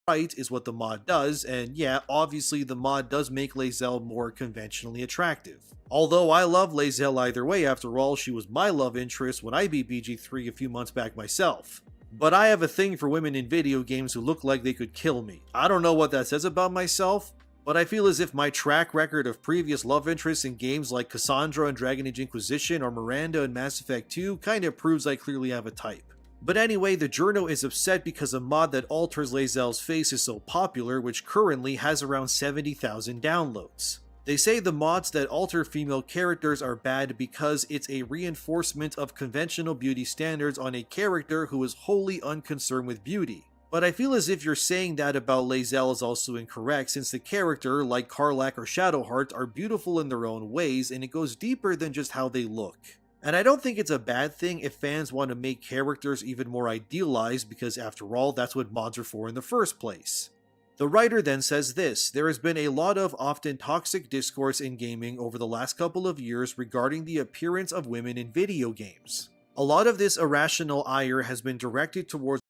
is what the mod does, and yeah, obviously the mod does make Lae'zel more conventionally attractive. Although I love Lae'zel either way, after all, she was my love interest when I beat BG3 a few months back myself. But I have a thing for women in video games who look like they could kill me. I don't know what that says about myself, but I feel as if my track record of previous love interests in games like Cassandra in Dragon Age Inquisition or Miranda in Mass Effect 2 kinda proves I clearly have a type. But anyway, the journo is upset because a mod that alters Lae'zel's face is so popular, which currently has around 70,000 downloads. They say the mods that alter female characters are bad because it's a reinforcement of conventional beauty standards on a character who is wholly unconcerned with beauty. But I feel as if you're saying that about Lae'zel is also incorrect, since the character, like Karlach or Shadowheart, are beautiful in their own ways, and it goes deeper than just how they look. And I don't think it's a bad thing if fans want to make characters even more idealized, because after all, that's what mods are for in the first place. The writer then says this: there has been a lot of often toxic discourse in gaming over the last couple of years regarding the appearance of women in video games. A lot of this irrational ire has been directed towards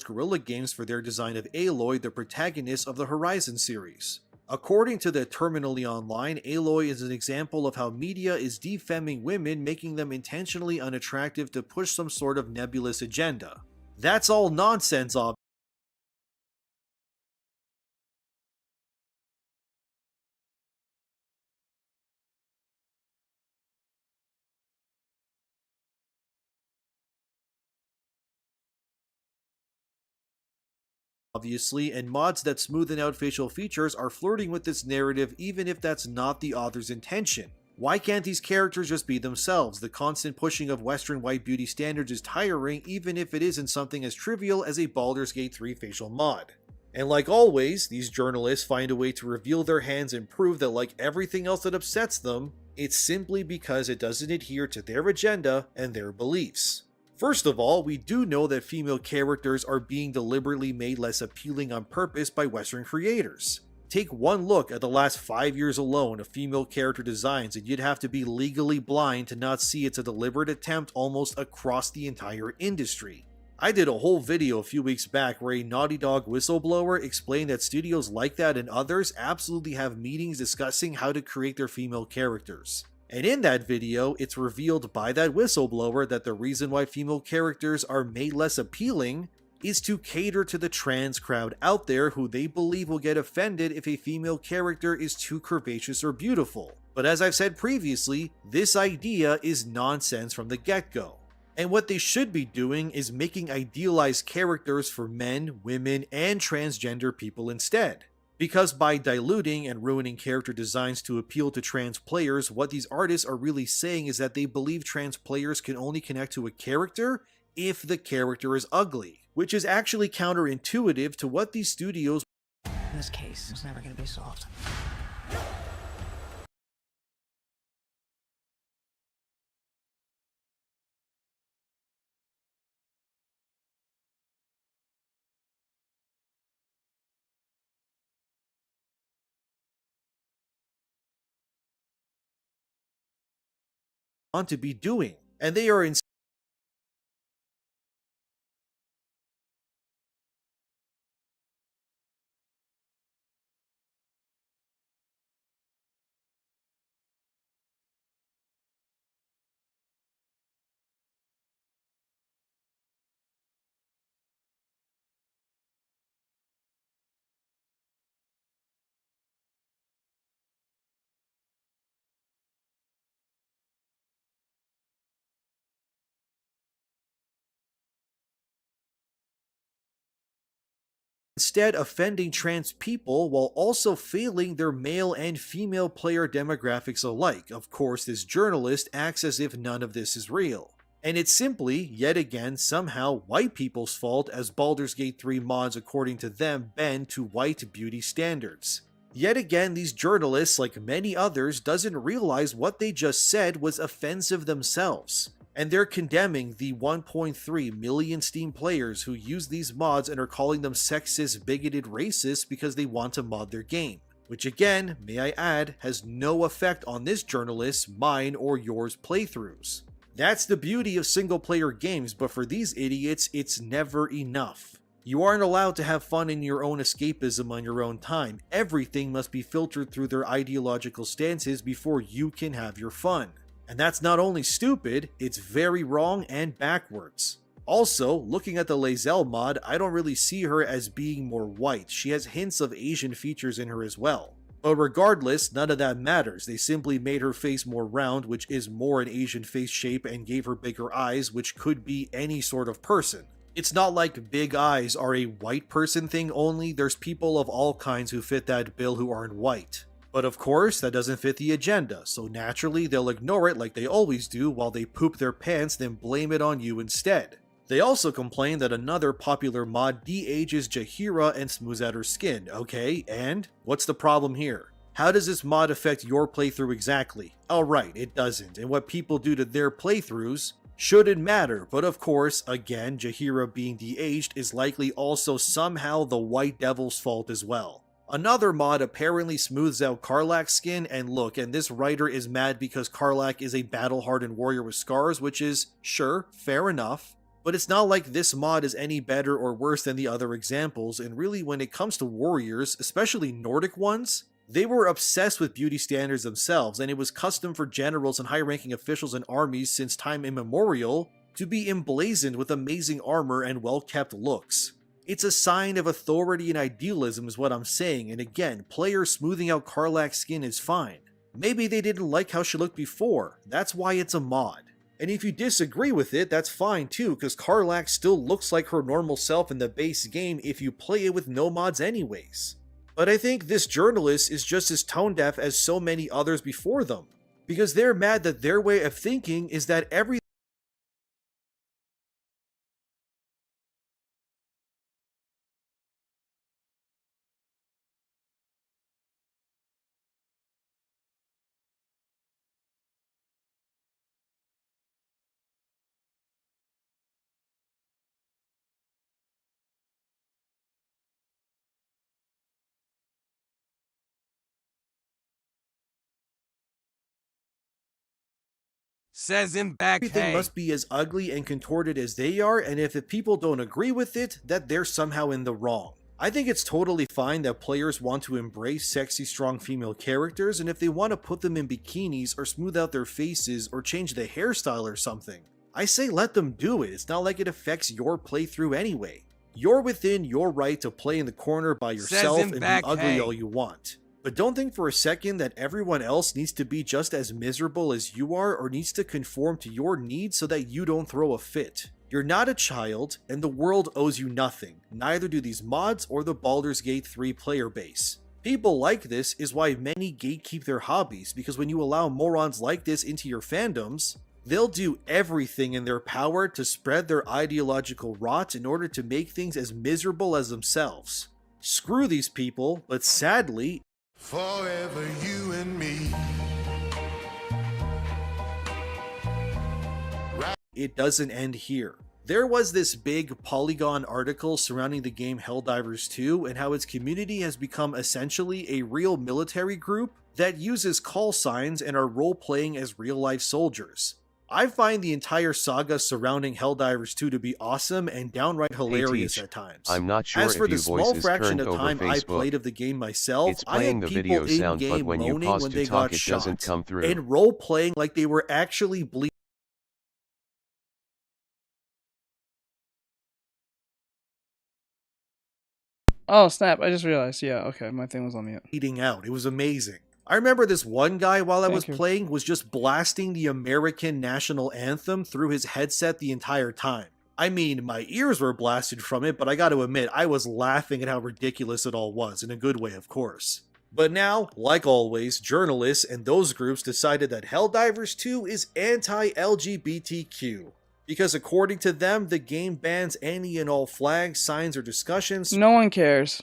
Guerrilla Games for their design of Aloy, the protagonist of the Horizon series. According to the Terminally Online, Aloy is an example of how media is defaming women, making them intentionally unattractive to push some sort of nebulous agenda. That's all nonsense, obviously, and mods that smoothen out facial features are flirting with this narrative even if that's not the author's intention. Why can't these characters just be themselves? The constant pushing of Western white beauty standards is tiring even if it isn't something as trivial as a Baldur's Gate 3 facial mod. And like always, these journalists find a way to reveal their hands and prove that like everything else that upsets them, it's simply because it doesn't adhere to their agenda and their beliefs. First of all, we do know that female characters are being deliberately made less appealing on purpose by Western creators. Take one look at the last 5 years alone of female character designs and you'd have to be legally blind to not see it's a deliberate attempt almost across the entire industry. I did a whole video a few weeks back where a Naughty Dog whistleblower explained that studios like that and others absolutely have meetings discussing how to create their female characters. And in that video, it's revealed by that whistleblower that the reason why female characters are made less appealing is to cater to the trans crowd out there who they believe will get offended if a female character is too curvaceous or beautiful. But as I've said previously, this idea is nonsense from the get-go. And what they should be doing is making idealized characters for men, women, and transgender people instead. Because by diluting and ruining character designs to appeal to trans players, what these artists are really saying is that they believe trans players can only connect to a character if the character is ugly, which is actually counterintuitive to what these studios. This case is never going to be solved. Want to be doing, and they are instead offending trans people while also failing their male and female player demographics alike. Of course, this journalist acts as if none of this is real. And it's simply, yet again, somehow white people's fault as Baldur's Gate 3 mods, according to them, bend to white beauty standards. Yet again, these journalists, like many others, doesn't realize what they just said was offensive themselves. And they're condemning the 1.3 million Steam players who use these mods and are calling them sexist, bigoted racists because they want to mod their game. Which again, may I add, has no effect on this journalist's, mine, or yours playthroughs. That's the beauty of single player games, but for these idiots, it's never enough. You aren't allowed to have fun in your own escapism on your own time. Everything must be filtered through their ideological stances before you can have your fun. And that's not only stupid, it's very wrong and backwards. Also, looking at the Lae'zel mod, I don't really see her as being more white. She has hints of Asian features in her as well. But regardless, none of that matters. They simply made her face more round, which is more an Asian face shape, and gave her bigger eyes, which could be any sort of person. It's not like big eyes are a white person thing only. There's people of all kinds who fit that bill who aren't white. But of course, that doesn't fit the agenda, so naturally they'll ignore it like they always do while they poop their pants, then blame it on you instead. They also complain that another popular mod de-ages Jaheira and smooths out her skin. Okay, and? What's the problem here? How does this mod affect your playthrough exactly? Oh right, it doesn't, and what people do to their playthroughs shouldn't matter, but of course, again, Jaheira being de-aged is likely also somehow the White Devil's fault as well. Another mod apparently smooths out Karlach's skin, and look, and this writer is mad because Karlach is a battle-hardened warrior with scars, which is, sure, fair enough. But it's not like this mod is any better or worse than the other examples, and really when it comes to warriors, especially Nordic ones, they were obsessed with beauty standards themselves, and it was custom for generals and high-ranking officials and armies since time immemorial to be emblazoned with amazing armor and well-kept looks. It's a sign of authority and idealism is what I'm saying, and again, players smoothing out Karlach's skin is fine. Maybe they didn't like how she looked before, that's why it's a mod. And if you disagree with it, that's fine too, because Karlach still looks like her normal self in the base game if you play it with no mods anyways. But I think this journalist is just as tone-deaf as so many others before them, because they're mad that their way of thinking is that every Says in back Everything hay. must be as ugly and contorted as they are, and if the people don't agree with it, that they're somehow in the wrong. I think it's totally fine that players want to embrace sexy, strong female characters, and if they want to put them in bikinis or smooth out their faces or change the hairstyle or something, I say let them do it. It's not like it affects your playthrough anyway. You're within your right to play in the corner by yourself and be ugly all you want. But don't think for a second that everyone else needs to be just as miserable as you are or needs to conform to your needs so that you don't throw a fit. You're not a child, and the world owes you nothing. Neither do these mods or the Baldur's Gate 3 player base. People like this is why many gatekeep their hobbies, because when you allow morons like this into your fandoms, they'll do everything in their power to spread their ideological rot in order to make things as miserable as themselves. Screw these people, but sadly, forever you and me. It doesn't end here. There was this big Polygon article surrounding the game Helldivers 2 and how its community has become essentially a real military group that uses call signs and are role-playing as real-life soldiers. I find the entire saga surrounding Helldivers 2 to be awesome and downright hilarious at times. I'm not sure As for if the you small voices fraction turned of time over I Facebook. played of the game myself, It's I playing had the people video sound, but in-game when you moaning pause when to they talk, got it doesn't shot, come through. and role-playing like they were actually bleeding. Oh snap, I just realized. Yeah, okay, my thing was on mute. Bleeding out. It was amazing. I remember this one guy while I was Thank you. playing was just blasting the American national anthem through his headset the entire time. I mean, my ears were blasted from it, but I gotta admit, I was laughing at how ridiculous it all was, in a good way of course. But now, like always, journalists and those groups decided that Helldivers 2 is anti-LGBTQ. Because according to them, the game bans any and all flags, signs, or discussions No one cares.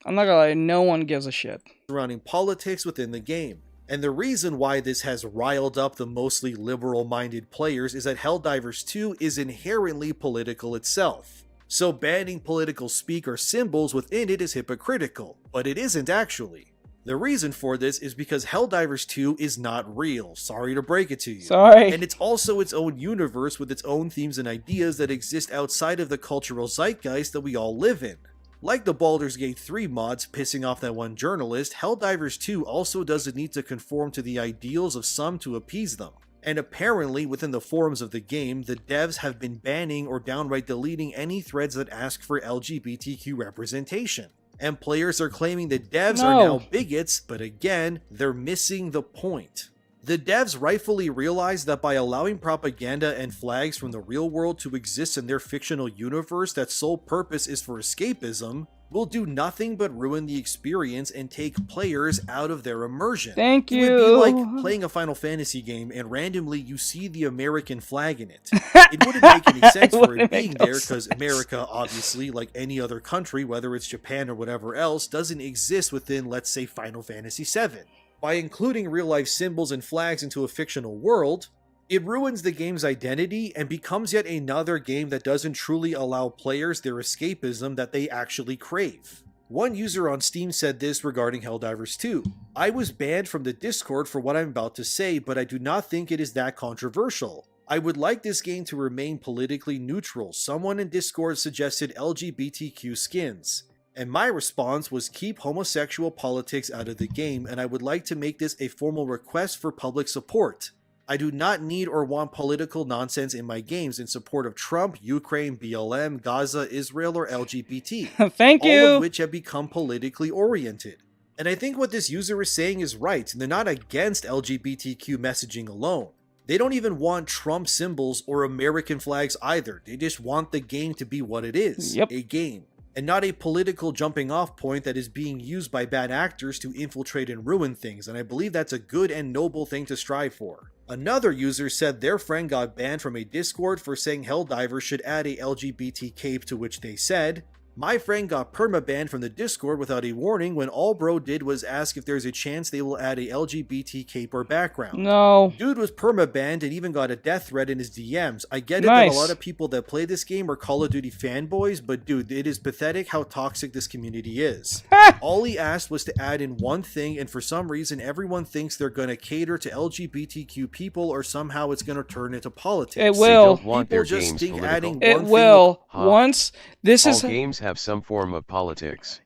I'm not gonna lie, no one gives a shit. surrounding politics within the game. And the reason why this has riled up the mostly liberal-minded players is that Helldivers 2 is inherently political itself. So banning political speak or symbols within it is hypocritical, but it isn't actually. The reason for this is because Helldivers 2 is not real, sorry to break it to you. Sorry. And it's also its own universe with its own themes and ideas that exist outside of the cultural zeitgeist that we all live in. Like the Baldur's Gate 3 mods pissing off that one journalist, Helldivers 2 also doesn't need to conform to the ideals of some to appease them. And apparently, within the forums of the game, the devs have been banning or downright deleting any threads that ask for LGBTQ representation. And players are claiming the devs are now bigots, but again, they're missing the point. The devs rightfully realize that by allowing propaganda and flags from the real world to exist in their fictional universe that sole purpose is for escapism, will do nothing but ruin the experience and take players out of their immersion. Thank It would be you. like playing a Final Fantasy game and randomly you see the American flag in it. It wouldn't make any sense for it being there because America, obviously, like any other country, whether it's Japan or whatever else, doesn't exist within, let's say, Final Fantasy VII. By including real-life symbols and flags into a fictional world, it ruins the game's identity and becomes yet another game that doesn't truly allow players their escapism that they actually crave. One user on Steam said this regarding Helldivers 2. I was banned from the Discord for what I'm about to say, but I do not think it is that controversial. I would like this game to remain politically neutral. Someone in Discord suggested LGBTQ skins. And my response was keep homosexual politics out of the game, and I would like to make this a formal request for public support. I do not need or want political nonsense in my games in support of Trump, Ukraine, BLM, Gaza, Israel, or LGBT. Thank you. All of which have become politically oriented. And I think what this user is saying is right, and they're not against LGBTQ messaging alone. They don't even want Trump symbols or American flags either. They just want the game to be what it is, a game. And not a political jumping off point that is being used by bad actors to infiltrate and ruin things, and I believe that's a good and noble thing to strive for. Another user said their friend got banned from a Discord for saying Helldivers should add a LGBT cape, to which they said, My friend got permabanned from the Discord without a warning when all bro did was ask if there's a chance they will add a LGBT cape or background. No. Dude was permabanned and even got a death threat in his DMs. I get it Nice. that a lot of people that play this game are Call of Duty fanboys, but dude, it is pathetic how toxic this community is. All he asked was to add in one thing, and for some reason everyone thinks they're going to cater to LGBTQ people or somehow it's going to turn into politics. It will. People just think adding it one will. thing... Once this All is games have some form of politics.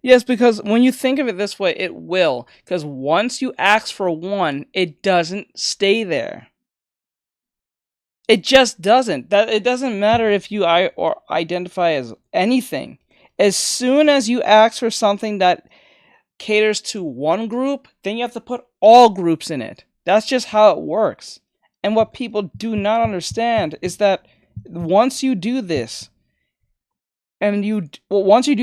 yes, because when you think of it this way, it will. Because once you ask for one, it doesn't stay there. It just doesn't. It doesn't matter if you or identify as anything. As soon as you ask for something that caters to one group, then you have to put all groups in it. That's just how it works. And what people do not understand is that once you do this, and once you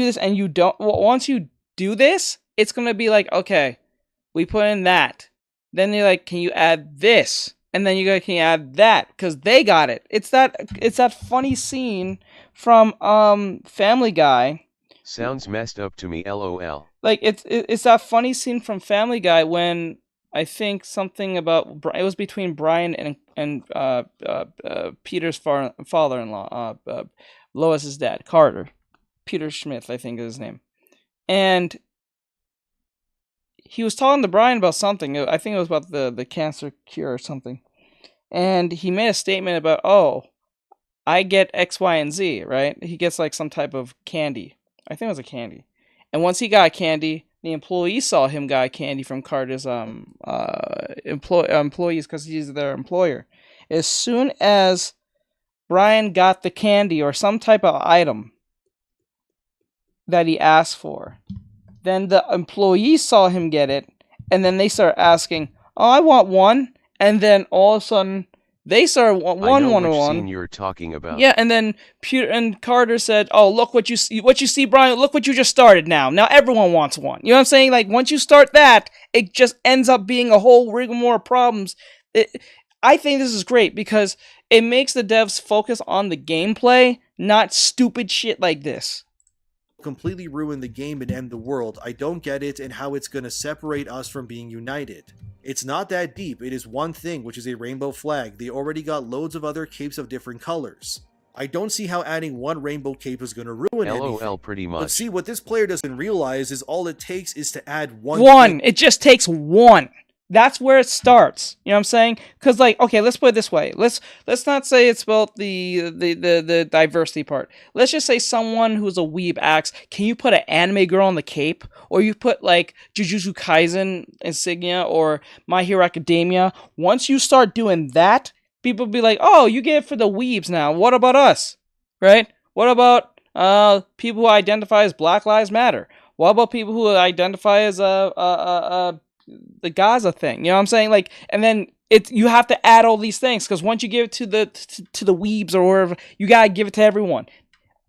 do this, it's gonna be like, okay, we put in that. Then you're like, can you add this? And then you go, can you add that? Because they got it. It's that funny scene from Family Guy. Sounds messed up to me, lol. Like it's that funny scene from Family Guy when I think something about it was between Brian and Peter's father-in-law, Lois's dad, Carter. Peter Smith, I think is his name. And he was talking to Brian about something. I think it was about the cancer cure or something. And he made a statement about, oh, I get X, Y, and Z, right? He gets like some type of candy. I think it was a candy. And once he got candy, the employees saw him got candy from Carter's employees because he's their employer. As soon as Brian got the candy or some type of item that he asked for, then the employees saw him get it, and then they start asking, "Oh, I want one," and then all of a sudden they started one. I know which scene you're talking about. Yeah, and then Peter and Carter said, "Oh, look what you see, Brian. Look what you just started. Now everyone wants one." You know what I'm saying? Like once you start that, it just ends up being a whole rigmarole of problems. I think this is great because it makes the devs focus on the gameplay, not stupid shit like this. Completely ruin the game and end the world. I don't get it and how it's gonna separate us from being united. It's not that deep. It is one thing, which is a rainbow flag. They already got loads of other capes of different colors. I don't see how adding one rainbow cape is gonna ruin anything. LOL pretty much. But see, what this player doesn't realize is all it takes is to add one. It just takes one. That's where it starts. You know what I'm saying? Because, like, okay, let's put it this way. Let's not say it's about the diversity part. Let's just say someone who's a weeb asks, can you put an anime girl on the cape? Or you put, like, Jujutsu Kaisen insignia or My Hero Academia. Once you start doing that, people be like, oh, you get it for the weebs now. What about us? Right? What about people who identify as Black Lives Matter? What about people who identify as the Gaza thing, you know what I'm saying? Like, and then you have to add all these things because once you give it to the weebs or wherever, you gotta give it to everyone.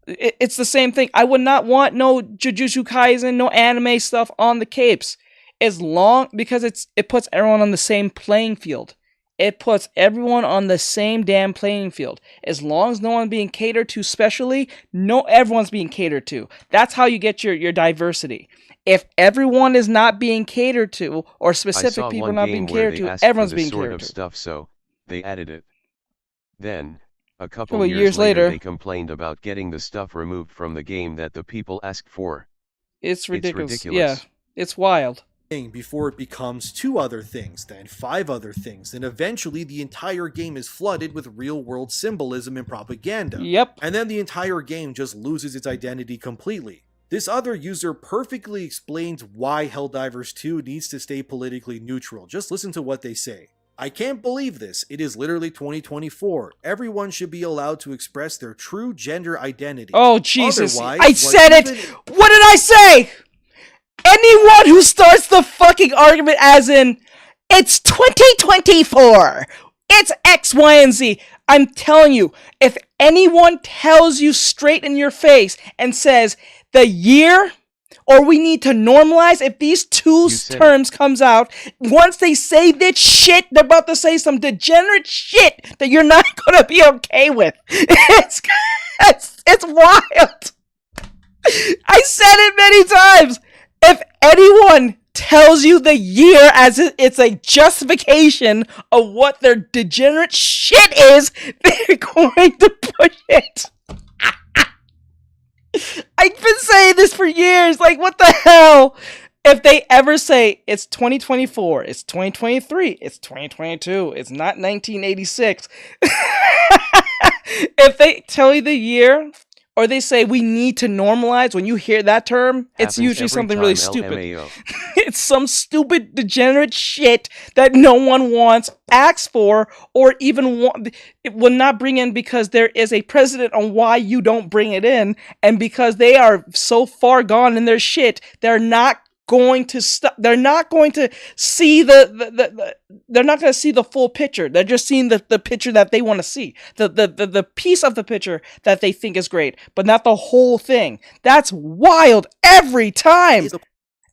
It's the same thing. I would not want no Jujutsu Kaisen, no anime stuff on the capes, because it puts everyone on the same playing field. It puts everyone on the same damn playing field. As long as no one's being catered to specially, everyone's being catered to. That's how you get your diversity. If everyone is not being catered to, or specific people not being catered to, everyone's being catered to. Stuff, so they added it. Then, a couple years later, they complained about getting the stuff removed from the game that the people asked for. It's ridiculous. Yeah, it's wild. Before it becomes 2 other things, then 5 other things, and eventually the entire game is flooded with real-world symbolism and propaganda. Yep. And then the entire game just loses its identity completely. This other user perfectly explains why Helldivers 2 needs to stay politically neutral. Just listen to what they say. I can't believe this. It is literally 2024. Everyone should be allowed to express their true gender identity. Oh, Jesus. Otherwise, I said it! What did I say? Anyone who starts the fucking argument as in, it's 2024, it's X, Y, and Z. I'm telling you, if anyone tells you straight in your face and says, the year, or we need to normalize, if these two terms comes out, once they say that shit, they're about to say some degenerate shit that you're not going to be okay with. It's wild. many times. If anyone tells you the year as it's a justification of what their degenerate shit is, they're going to push it. I've been saying this for years. Like, what the hell? If they ever say it's 2024, it's 2023, it's 2022, it's not 1986. If they tell you the year, or they say we need to normalize, when you hear that term, it's usually something really stupid. It's some stupid degenerate shit that no one wants, asks for, or even it will not bring in because there is a precedent on why you don't bring it in, and because they are so far gone in their shit, they're not going to stop. They're not going to see they're not going to see the full picture. They're just seeing the picture that they want to see, the piece of the picture that they think is great, but not the whole thing. That's wild every time.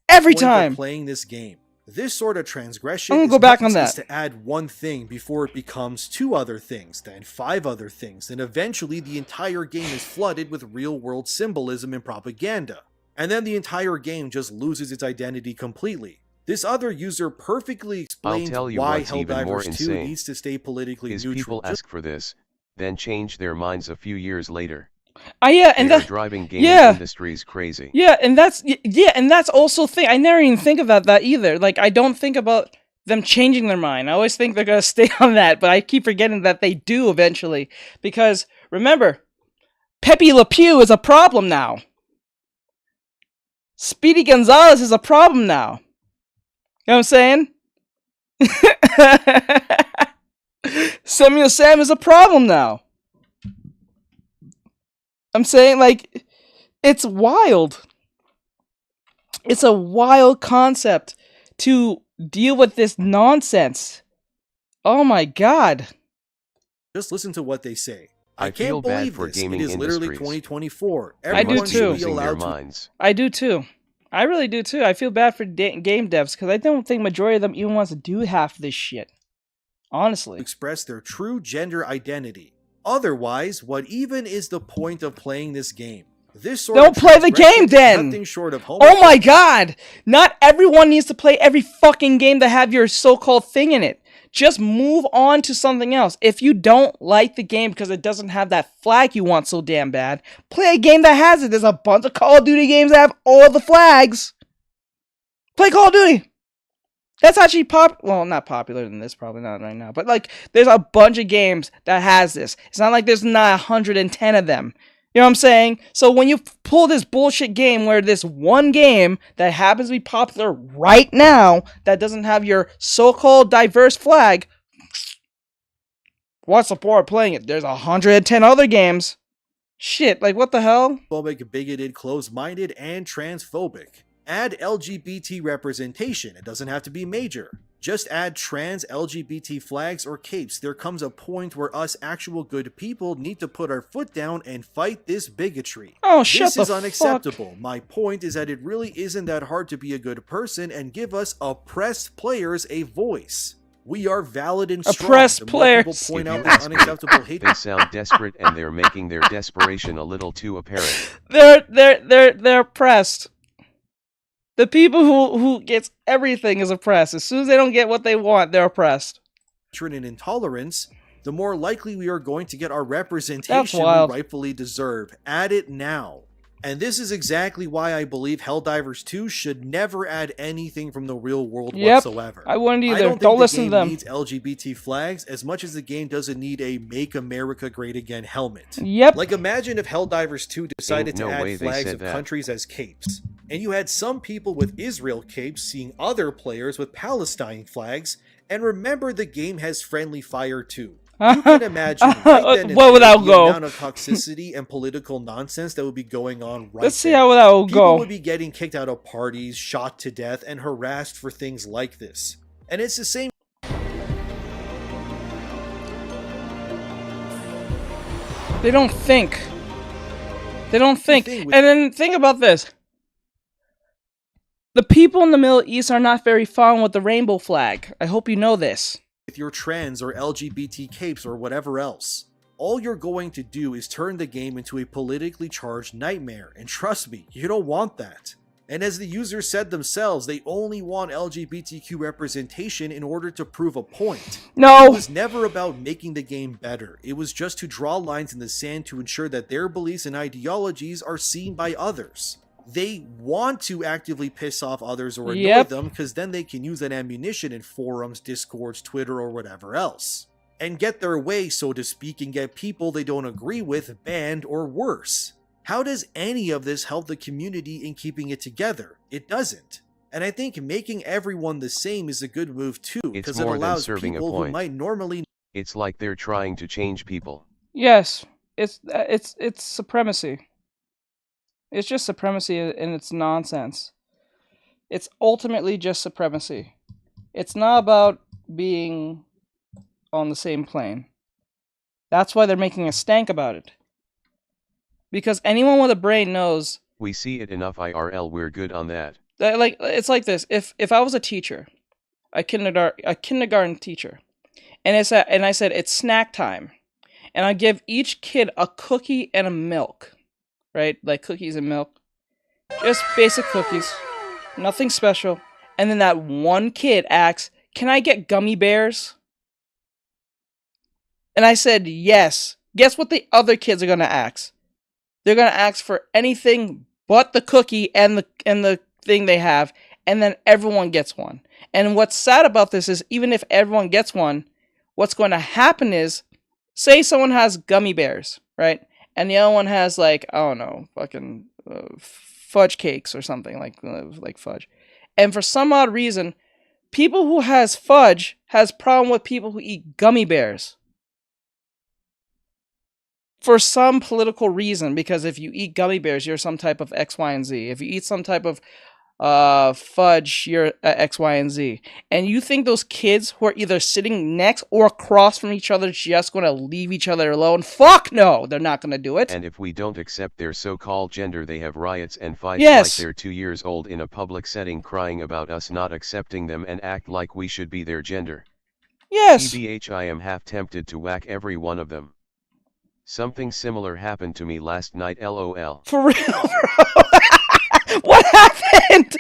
Every time playing this game. This sort of transgression I'm gonna go back on that. To add one thing before it becomes two other things, then five other things, and eventually the entire game is flooded with real-world symbolism and propaganda. And then the entire game just loses its identity completely. This other user perfectly explains why Helldivers 2 needs to stay politically neutral. People ask for this, then change their minds a few years later. Yeah, and that's driving game industries crazy. Yeah, and that's also thing. I never even think about that either. Like, I don't think about them changing their mind. I always think they're gonna stay on that, but I keep forgetting that they do eventually. Because remember, Pepe Le Pew is a problem now. Speedy Gonzalez is a problem now. You know what I'm saying? Samuel Sam is a problem now. I'm saying, like, it's wild. It's a wild concept to deal with this nonsense. Oh my god. Just listen to what they say. I can't believe for gaming it is literally industries. 2024. I do too. I do too. I really do too. I feel bad for game devs because I don't think majority of them even wants to do half this shit. Honestly. Express their true gender identity. Otherwise, what even is the point of playing this game? This sort Don't play the game then! Nothing short of oh my god! Not everyone needs to play every fucking game that have your so-called thing in it. Just move on to something else. If you don't like the game because it doesn't have that flag you want so damn bad, play a game that has it. There's a bunch of Call of Duty games that have all the flags. Play Call of Duty. That's actually well, not popular than this, probably not right now. But like, there's a bunch of games that has this. It's not like there's not 110 of them. You know what I'm saying? So when you pull this bullshit game where this one game that happens to be popular right now that doesn't have your so-called diverse flag, what's the point of playing it? There's 110 other games. Shit, like what the hell? Phobic, bigoted, closed-minded, and transphobic. Add LGBT representation. It doesn't have to be major. Just add trans LGBT flags or capes. There comes a point where us actual good people need to put our foot down and fight this bigotry. Oh, shut the This is unacceptable. My point is that it really isn't that hard to be a good person and give us oppressed players a voice. We are valid and strong. Oppressed players. People point out this unacceptable hate. They sound desperate and they're making their desperation a little too apparent. They're oppressed. The people who gets everything is oppressed. As soon as they don't get what they want, they're oppressed. And intolerance, the more likely we are going to get our representation we rightfully deserve. Add it now. And this is exactly why I believe Helldivers 2 should never add anything from the real world whatsoever. I wouldn't either. I don't don't think listen the to them. Needs LGBT flags as much as the game doesn't need a Make America Great Again helmet. Yep. Like, imagine if Helldivers 2 decided to add flags of that. countries as capes. And you had some people with Israel capes seeing other players with Palestine flags, and remember the game has friendly fire too. You can imagine right then and where would there that the go? amount of toxicity and political nonsense that would be going on right Let's see there. how that will People go. would be getting kicked out of parties, shot to death, and harassed for things like this. And it's the same. They don't think. They don't think. And then think about this. The people in the Middle East are not very fond with the rainbow flag. I hope you know this. With your trans or LGBT capes or whatever else. All you're going to do is turn the game into a politically charged nightmare, and trust me, you don't want that. And as the users said themselves, they only want LGBTQ representation in order to prove a point. No! It was never about making the game better. It was just to draw lines in the sand to ensure that their beliefs and ideologies are seen by others. They want to actively piss off others or annoy them, because then they can use that ammunition in forums, Discords, Twitter, or whatever else. And get their way, so to speak, and get people they don't agree with banned or worse. How does any of this help the community in keeping it together? It doesn't. And I think making everyone the same is a good move too, because it allows people who might normally... It's like they're trying to change people. Yes, it's supremacy. It's just supremacy and it's nonsense. It's ultimately just supremacy. It's not about being on the same plane. That's why they're making a stank about it. Because anyone with a brain knows... We see it enough IRL, we're good on that. Like, it's like this. If I was a teacher, a kindergarten teacher, and I said it's snack time, and I give each kid a cookie and a milk, right? Like cookies and milk. Just basic cookies. Nothing special. And then that one kid asks, "Can I get gummy bears?" And I said, yes. Guess what the other kids are going to ask? They're going to ask for anything but the cookie and the thing they have, and then everyone gets one. And what's sad about this is, even if everyone gets one, what's going to happen is, say someone has gummy bears, right? And the other one has, like, I don't know, fucking fudge cakes or something, like fudge. And for some odd reason, people who has fudge has problem with people who eat gummy bears. For some political reason, because if you eat gummy bears, you're some type of X, Y, and Z. If you eat some type of fudge, you're X, Y, and Z. And you think those kids who are either sitting next or across from each other just going to leave each other alone? Fuck no, they're not going to do it. And if we don't accept their so-called gender, they have riots and fights like they're 2 years old in a public setting, crying about us not accepting them, and act like we should be their gender. Yes. TBH, I am half tempted to whack every one of them. Something similar happened to me last night, LOL. For real, bro? What happened?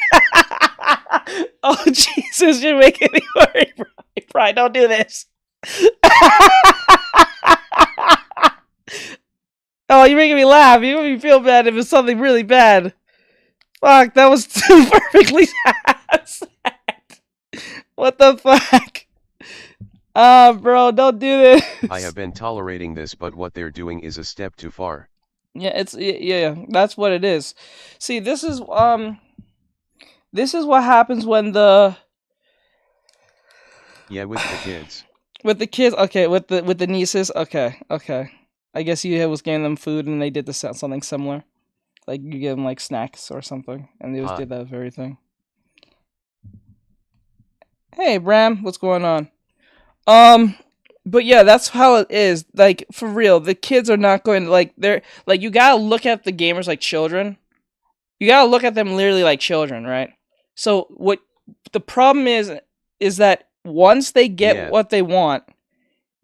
Oh, Jesus, you're making me worry, Brian. Don't do this. Oh, you're making me laugh. You make me feel bad if it's something really bad. Fuck, that was too perfectly sad. What the fuck? Bro, don't do this. I have been tolerating this, but what they're doing is a step too far. Yeah, yeah, that's what it is. See, this is what happens when the... Yeah, with the kids. With the kids, okay, with the nieces, okay. I guess you was giving them food and they did something similar. Like, you give them, like, snacks or something, and they just did that very thing. Hey, Bram, what's going on? But yeah, that's how it is. Like, for real, the kids are not going to, like, they're, like, you gotta look at the gamers like children. You gotta look at them literally like children, right? So, what the problem is that once they get what they want,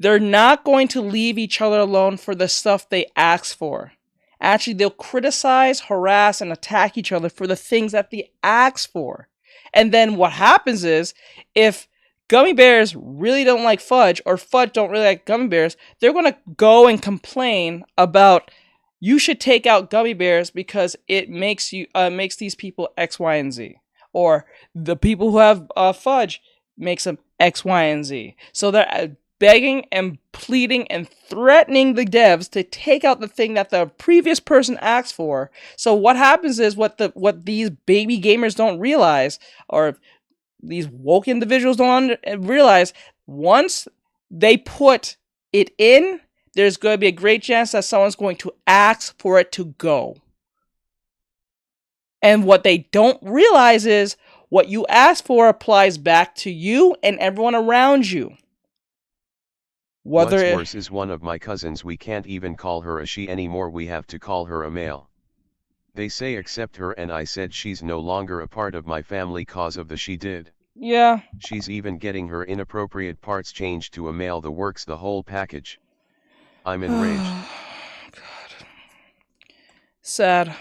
they're not going to leave each other alone for the stuff they ask for. Actually, they'll criticize, harass, and attack each other for the things that they ask for. And then what happens is, if gummy bears really don't like fudge, or fudge don't really like gummy bears, they're going to go and complain about, you should take out gummy bears because it makes these people X, Y, and Z. Or the people who have fudge makes them X, Y, and Z. So they're begging and pleading and threatening the devs to take out the thing that the previous person asked for. So what happens is, what these baby gamers don't realize, or these woke individuals don't realize, once they put it in, there's going to be a great chance that someone's going to ask for it to go. And what they don't realize is, what you ask for applies back to you and everyone around you. What's worse is one of my cousins, we can't even call her a she anymore, we have to call her a male. They say accept her, and I said she's no longer a part of my family cause of the she did. Yeah. She's even getting her inappropriate parts changed to a male, the works, the whole package. I'm enraged. God. Sad.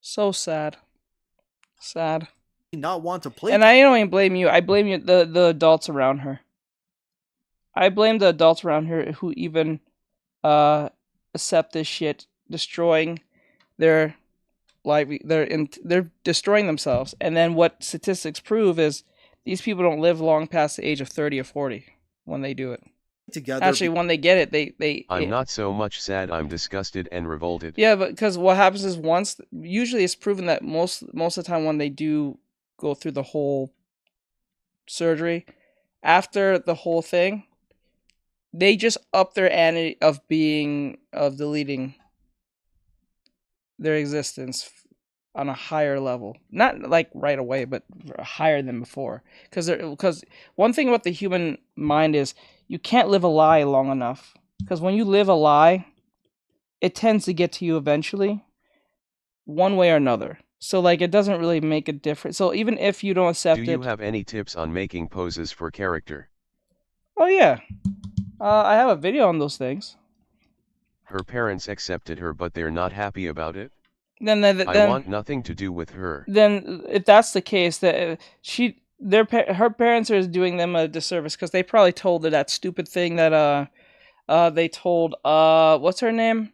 So sad. Sad. Not want to play. And I don't even blame you. I blame you, the adults around her. I blame the adults around her who even accept this shit, destroying their life. They're destroying themselves. And then what statistics prove is these people don't live long past the age of 30 or 40 when they do it. Together. Actually, when they get it, I'm not so much sad, I'm disgusted and revolted. Yeah, but because what happens is usually it's proven that most of the time when they do go through the whole surgery, after the whole thing, they just up their ante of deleting their existence on a higher level. Not like right away, but higher than before. Because one thing about the human mind is you can't live a lie long enough. Because when you live a lie, it tends to get to you eventually, one way or another. So like it doesn't really make a difference. So even if you don't accept it. Do you have any tips on making poses for character? Oh yeah. I have a video on those things. Her parents accepted her, but they're not happy about it. Then I want nothing to do with her. Then if that's the case, that her parents are doing them a disservice because they probably told her that stupid thing that they told what's her name?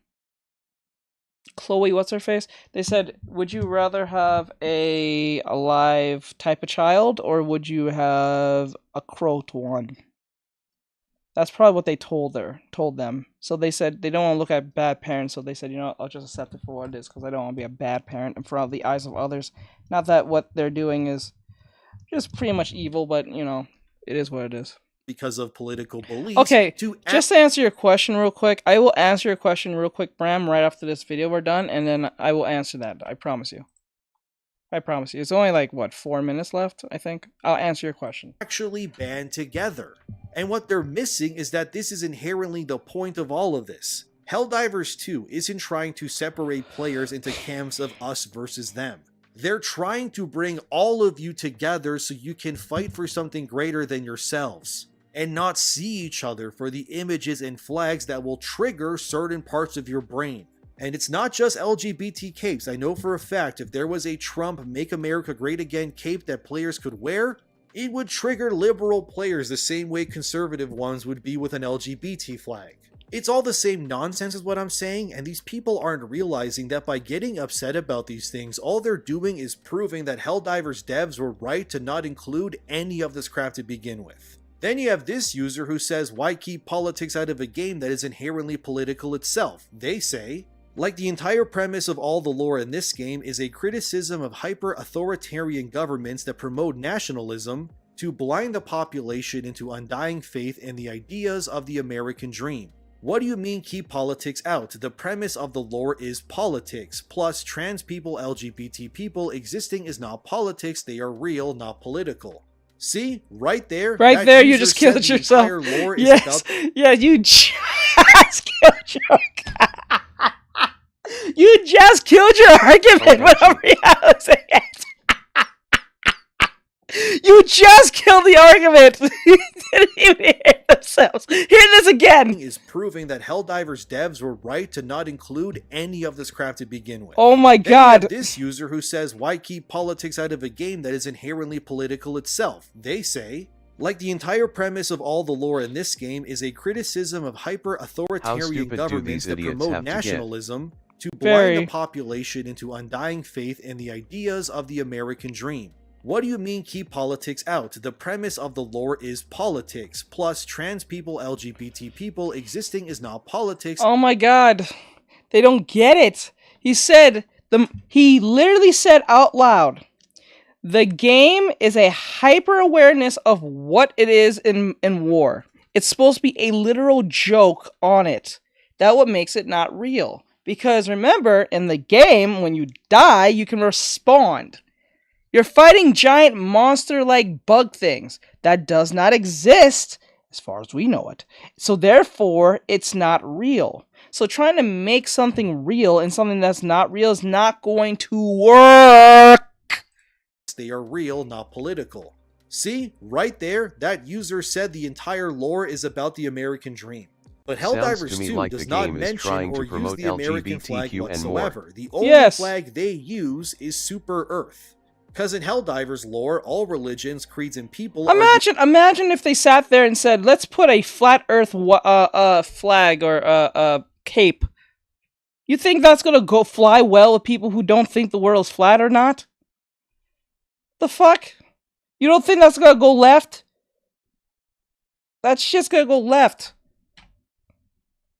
Chloe, what's her face? They said, would you rather have a alive type of child or would you have a croaked one? That's probably what they told them. So they said they don't want to look at bad parents, so they said, you know, I'll just accept it for what it is because I don't want to be a bad parent in front of the eyes of others. Not that what they're doing is just pretty much evil, but, you know, it is what it is. Because of political beliefs. Okay, just to answer your question real quick, I will answer your question real quick, Bram, right after this video we're done, and then I will answer that. I promise you. I promise you. It's only like, what, 4 minutes left, I think? I'll answer your question. Actually band together. And what they're missing is that this is inherently the point of all of this. Helldivers 2 isn't trying to separate players into camps of us versus them. They're trying to bring all of you together so you can fight for something greater than yourselves, and not see each other for the images and flags that will trigger certain parts of your brain. And it's not just LGBT capes. I know for a fact if there was a Trump Make America Great Again cape that players could wear, it would trigger liberal players the same way conservative ones would be with an LGBT flag. It's all the same nonsense is what I'm saying, and these people aren't realizing that by getting upset about these things, all they're doing is proving that Helldivers devs were right to not include any of this crap to begin with. Then you have this user who says, why keep politics out of a game that is inherently political itself? They say, like the entire premise of all the lore in this game is a criticism of hyper-authoritarian governments that promote nationalism to blind the population into undying faith in the ideas of the American dream. What do you mean keep politics out? The premise of the lore is politics, plus trans people, LGBT people existing is not politics, they are real, not political. See? Right there? Right there, you just killed yourself. Yes, yeah, you just killed your You just killed your argument, but I'm realizing it. You just killed the argument. You didn't even hear themselves. Hear this again. Is proving that Helldivers devs were right to not include any of this crap to begin with. Oh my god. This user who says, why keep politics out of a game that is inherently political itself? They say, like the entire premise of all the lore in this game is a criticism of hyper-authoritarian governments that promote nationalism to blind the population into undying faith in the ideas of the American dream. What do you mean keep politics out? The premise of the lore is politics, plus trans people, LGBT people existing is not politics. Oh my god. They don't get it. He literally said out loud, the game is a hyper-awareness of what it is in war. It's supposed to be a literal joke on it. That's what makes it not real. Because remember, in the game, when you die, you can respawn. You're fighting giant monster-like bug things. That does not exist, as far as we know it. So therefore, it's not real. So trying to make something real and something that's not real is not going to work. They are real, not political. See? Right there, that user said the entire lore is about the American dream. But Helldivers 2 does not mention or use the American flag whatsoever. The only flag they use is Super Earth. Cause in Helldivers lore, all religions, creeds, and people Imagine if they sat there and said, let's put a flat earth flag or cape. You think that's gonna go fly well with people who don't think the world's flat or not? The fuck? You don't think that's gonna go left? That shit's gonna go left.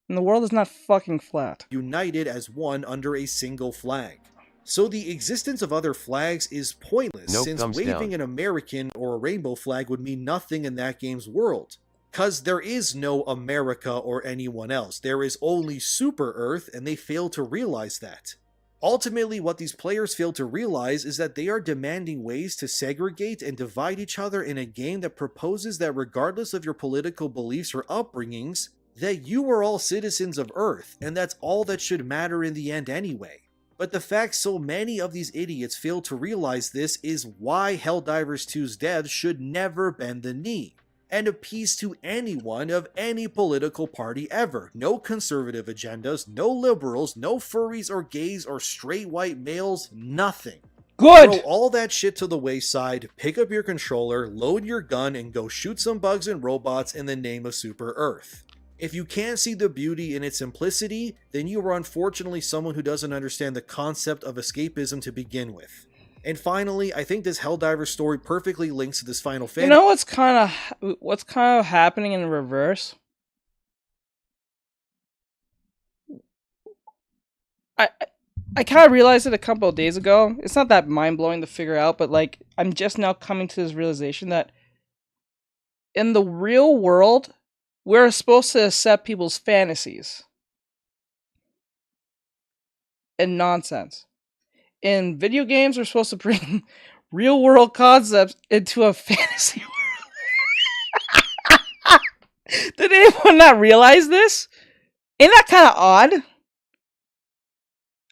And the world is not fucking flat. United as one under a single flag. So the existence of other flags is pointless, since waving an American or a rainbow flag would mean nothing in that game's world. Cause there is no America or anyone else, there is only Super Earth, and they fail to realize that. Ultimately, what these players fail to realize is that they are demanding ways to segregate and divide each other in a game that proposes that regardless of your political beliefs or upbringings, that you are all citizens of Earth, and that's all that should matter in the end anyway. But the fact so many of these idiots fail to realize this is why Helldivers 2's devs should never bend the knee and appease to anyone of any political party ever. No conservative agendas, no liberals, no furries or gays or straight white males, nothing. Good! Throw all that shit to the wayside, pick up your controller, load your gun, and go shoot some bugs and robots in the name of Super Earth. If you can't see the beauty in its simplicity, then you are unfortunately someone who doesn't understand the concept of escapism to begin with. And finally, I think this Helldivers story perfectly links to this Final Fantasy. You know what's kind of happening in reverse? I kind of realized it a couple of days ago. It's not that mind-blowing to figure out, but like I'm just now coming to this realization that in the real world, we're supposed to accept people's fantasies and nonsense. In video games, we're supposed to bring real world concepts into a fantasy world. Did anyone not realize this? Ain't that kind of odd?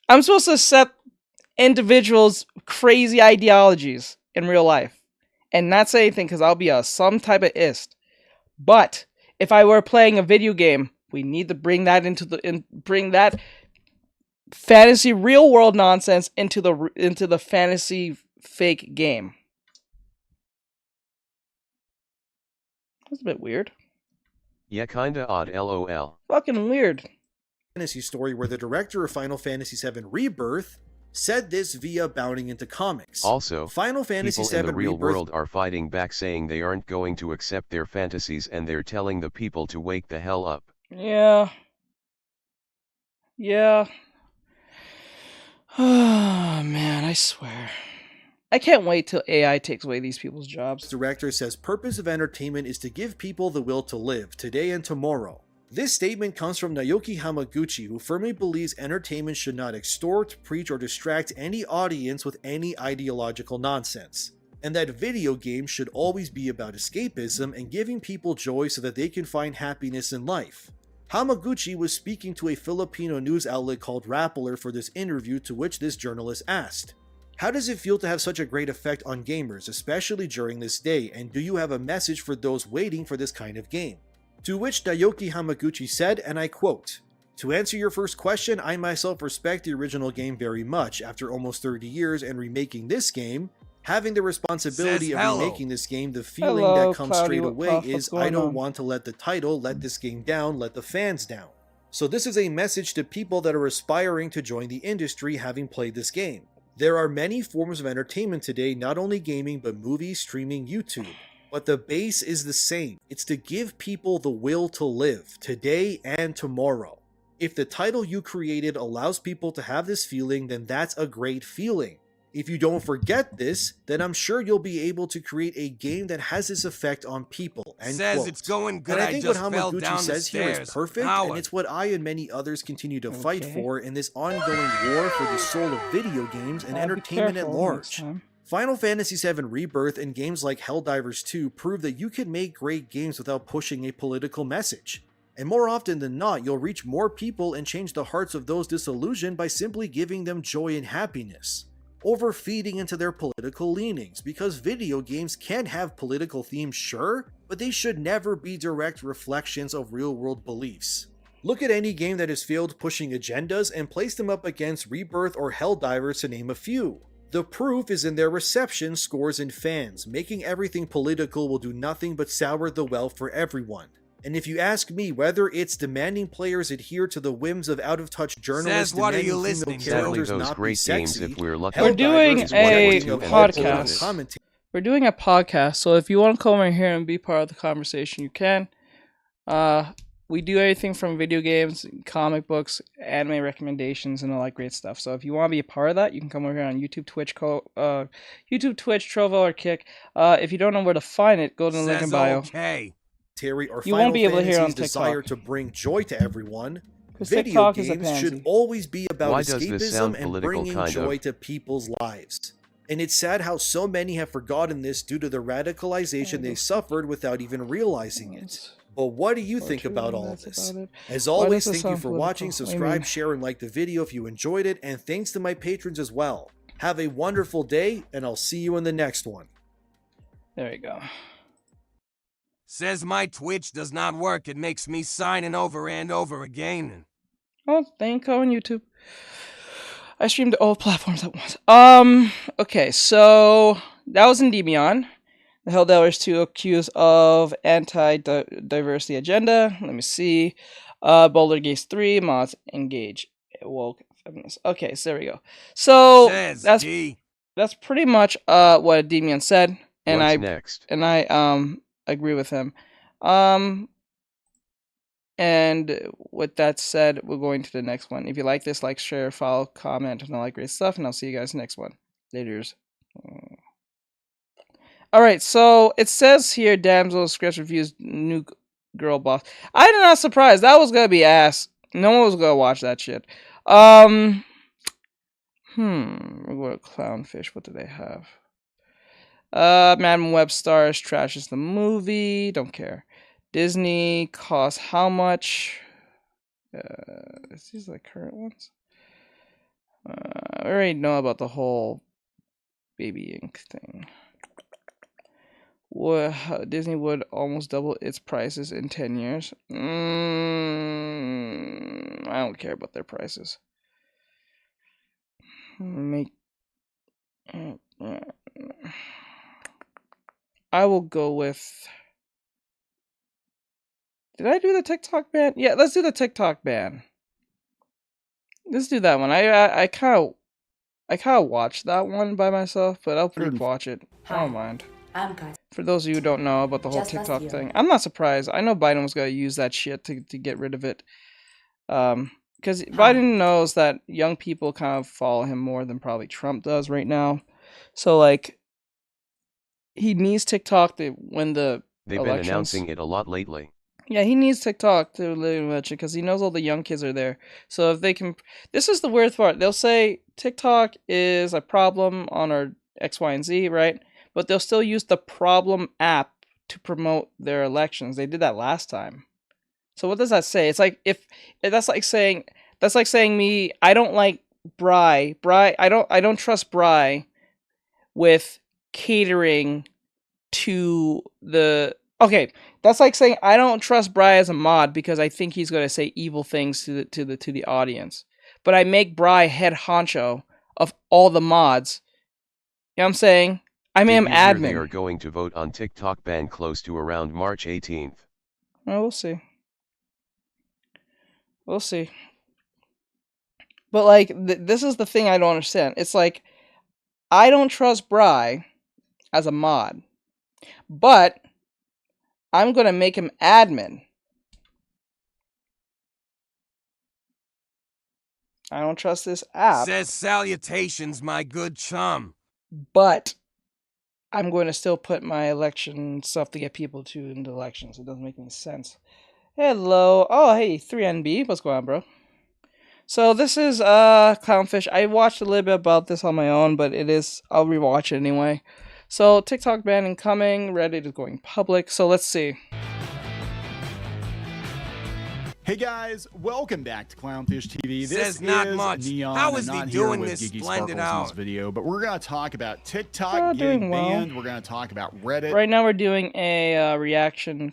I'm supposed to accept individuals' crazy ideologies in real life and not say anything because I'll be some type of ist. But if I were playing a video game, we need to bring that bring that fantasy real world nonsense into the fantasy fake game. That's a bit weird. Yeah, kinda odd, lol. Fucking weird. Fantasy story where the director of Final Fantasy VII Rebirth said this via bounding into comics. Also, Final Fantasy people VII in the real Rebirth world are fighting back, saying they aren't going to accept their fantasies, and they're telling the people to wake the hell up. Yeah. Yeah. Oh man, I swear. I can't wait till AI takes away these people's jobs. Director says purpose of entertainment is to give people the will to live, today and tomorrow. This statement comes from Naoki Hamaguchi, who firmly believes entertainment should not extort, preach, or distract any audience with any ideological nonsense, and that video games should always be about escapism and giving people joy so that they can find happiness in life. Hamaguchi was speaking to a Filipino news outlet called Rappler for this interview, to which this journalist asked, "How does it feel to have such a great effect on gamers, especially during this day, and do you have a message for those waiting for this kind of game?" To which Naoki Hamaguchi said, and I quote, "To answer your first question, I myself respect the original game very much. After almost 30 years and remaking this game, having the responsibility of remaking this game, the feeling that comes straight away is I don't want to let the title let this game down, let the fans down. So this is a message to people that are aspiring to join the industry having played this game. There are many forms of entertainment today, not only gaming but movies, streaming, YouTube. But the base is the same. It's to give people the will to live, today and tomorrow. If the title you created allows people to have this feeling, then that's a great feeling. If you don't forget this, then I'm sure you'll be able to create a game that has this effect on people." End Says quote. it's going good. And I think just what fell Hamaguchi down says the here is stairs. perfect, Howard. and it's what I and many others continue to fight for in this ongoing war for the soul of video games and entertainment at large. Final Fantasy VII Rebirth and games like Helldivers 2 prove that you can make great games without pushing a political message. And more often than not, you'll reach more people and change the hearts of those disillusioned by simply giving them joy and happiness, over feeding into their political leanings, because video games can have political themes, sure, but they should never be direct reflections of real-world beliefs. Look at any game that has failed pushing agendas and place them up against Rebirth or Helldivers to name a few. The proof is in their reception scores and fans. Making everything political will do nothing but sour the well for everyone. And if you ask me whether it's demanding players adhere to the whims of out-of-touch journalists demanding female characters not be sexy, we're doing a podcast. We're doing a podcast, so if you want to come over here and be part of the conversation, you can. We do everything from video games, comic books, anime recommendations, and all that great stuff. So if you want to be a part of that, you can come over here on YouTube, Twitch, Trovo, or Kick. If you don't know where to find it, go to the link in bio. Terry or you won't be able to hear on TikTok. Desire to bring joy to everyone. Video games should always be about escapism and bringing joy to people's lives. And it's sad how so many have forgotten this due to the radicalization they suffered without even realizing it. But what do you think about all of this? As always, thank you for watching, subscribe, share, and like the video if you enjoyed it, and thanks to my patrons as well. Have a wonderful day, and I'll see you in the next one. There you go. Says my Twitch does not work. It makes me signing over and over again. Oh, thank you on YouTube. I streamed all platforms at once. Okay, so that was Endymion. The Helldivers 2 accused of anti-diversity agenda. Let me see. Boulder Gates 3 mods engage woke feminists. Okay, so there we go. So that's pretty much what Endymion said, and I agree with him. And with that said, we're going to the next one. If you like this, like, share, follow, comment, and all that great stuff, and I'll see you guys next one. Laters. Alright, so it says here, Damsel Scripts reviews new girl boss. I'm not surprised. That was gonna be ass. No one was gonna watch that shit. We're going to Clownfish. What do they have? Madam Web stars trashes the movie. Don't care. Disney costs how much? Is these the current ones? I already know about the whole Baby Ink thing. Disney would almost double its prices in 10 years. I don't care about their prices. I will go with... Did I do the TikTok ban? Yeah, let's do the TikTok ban. Let's do that one. I kind of watched that one by myself, but I'll watch it. I don't mind. For those of you who don't know about the whole TikTok thing, I'm not surprised. I know Biden was going to use that shit to get rid of it. Because Biden knows that young people kind of follow him more than probably Trump does right now. So, like, he needs TikTok to win the They've elections. Been announcing it a lot lately. Yeah, he needs TikTok to win the election because he knows all the young kids are there. So if they can... This is the weird part. They'll say TikTok is a problem on our X, Y, and Z, right? But they'll still use the problem app to promote their elections. They did that last time. So what does that say? It's like that's like saying me, I don't like Bri. I don't trust Bri with catering to the... Okay, that's like saying I don't trust Bri as a mod because I think he's going to say evil things to the audience. But I make Bri head honcho of all the mods. You know what I'm saying? I am admin. They are going to vote on TikTok ban close to around March 18th. Well, we'll see. We'll see. But, like, this is the thing I don't understand. It's like, I don't trust Bri as a mod. But I'm going to make him admin. I don't trust this app. Says salutations, my good chum. But I'm going to still put my election stuff to get people to into elections. It doesn't make any sense. Hello. Oh, hey, 3NB. What's going on, bro? So this is Clownfish. I watched a little bit about this on my own, but I'll rewatch it anyway. So TikTok ban incoming. Reddit is going public. So let's see. Hey guys, welcome back to Clownfish TV. This Says not is much. Neon. How is I'm he not doing here with this Gigi splendid Sparkles in this out? video, but we're going to talk about TikTok getting banned. We're going to talk about Reddit. Right now we're doing a reaction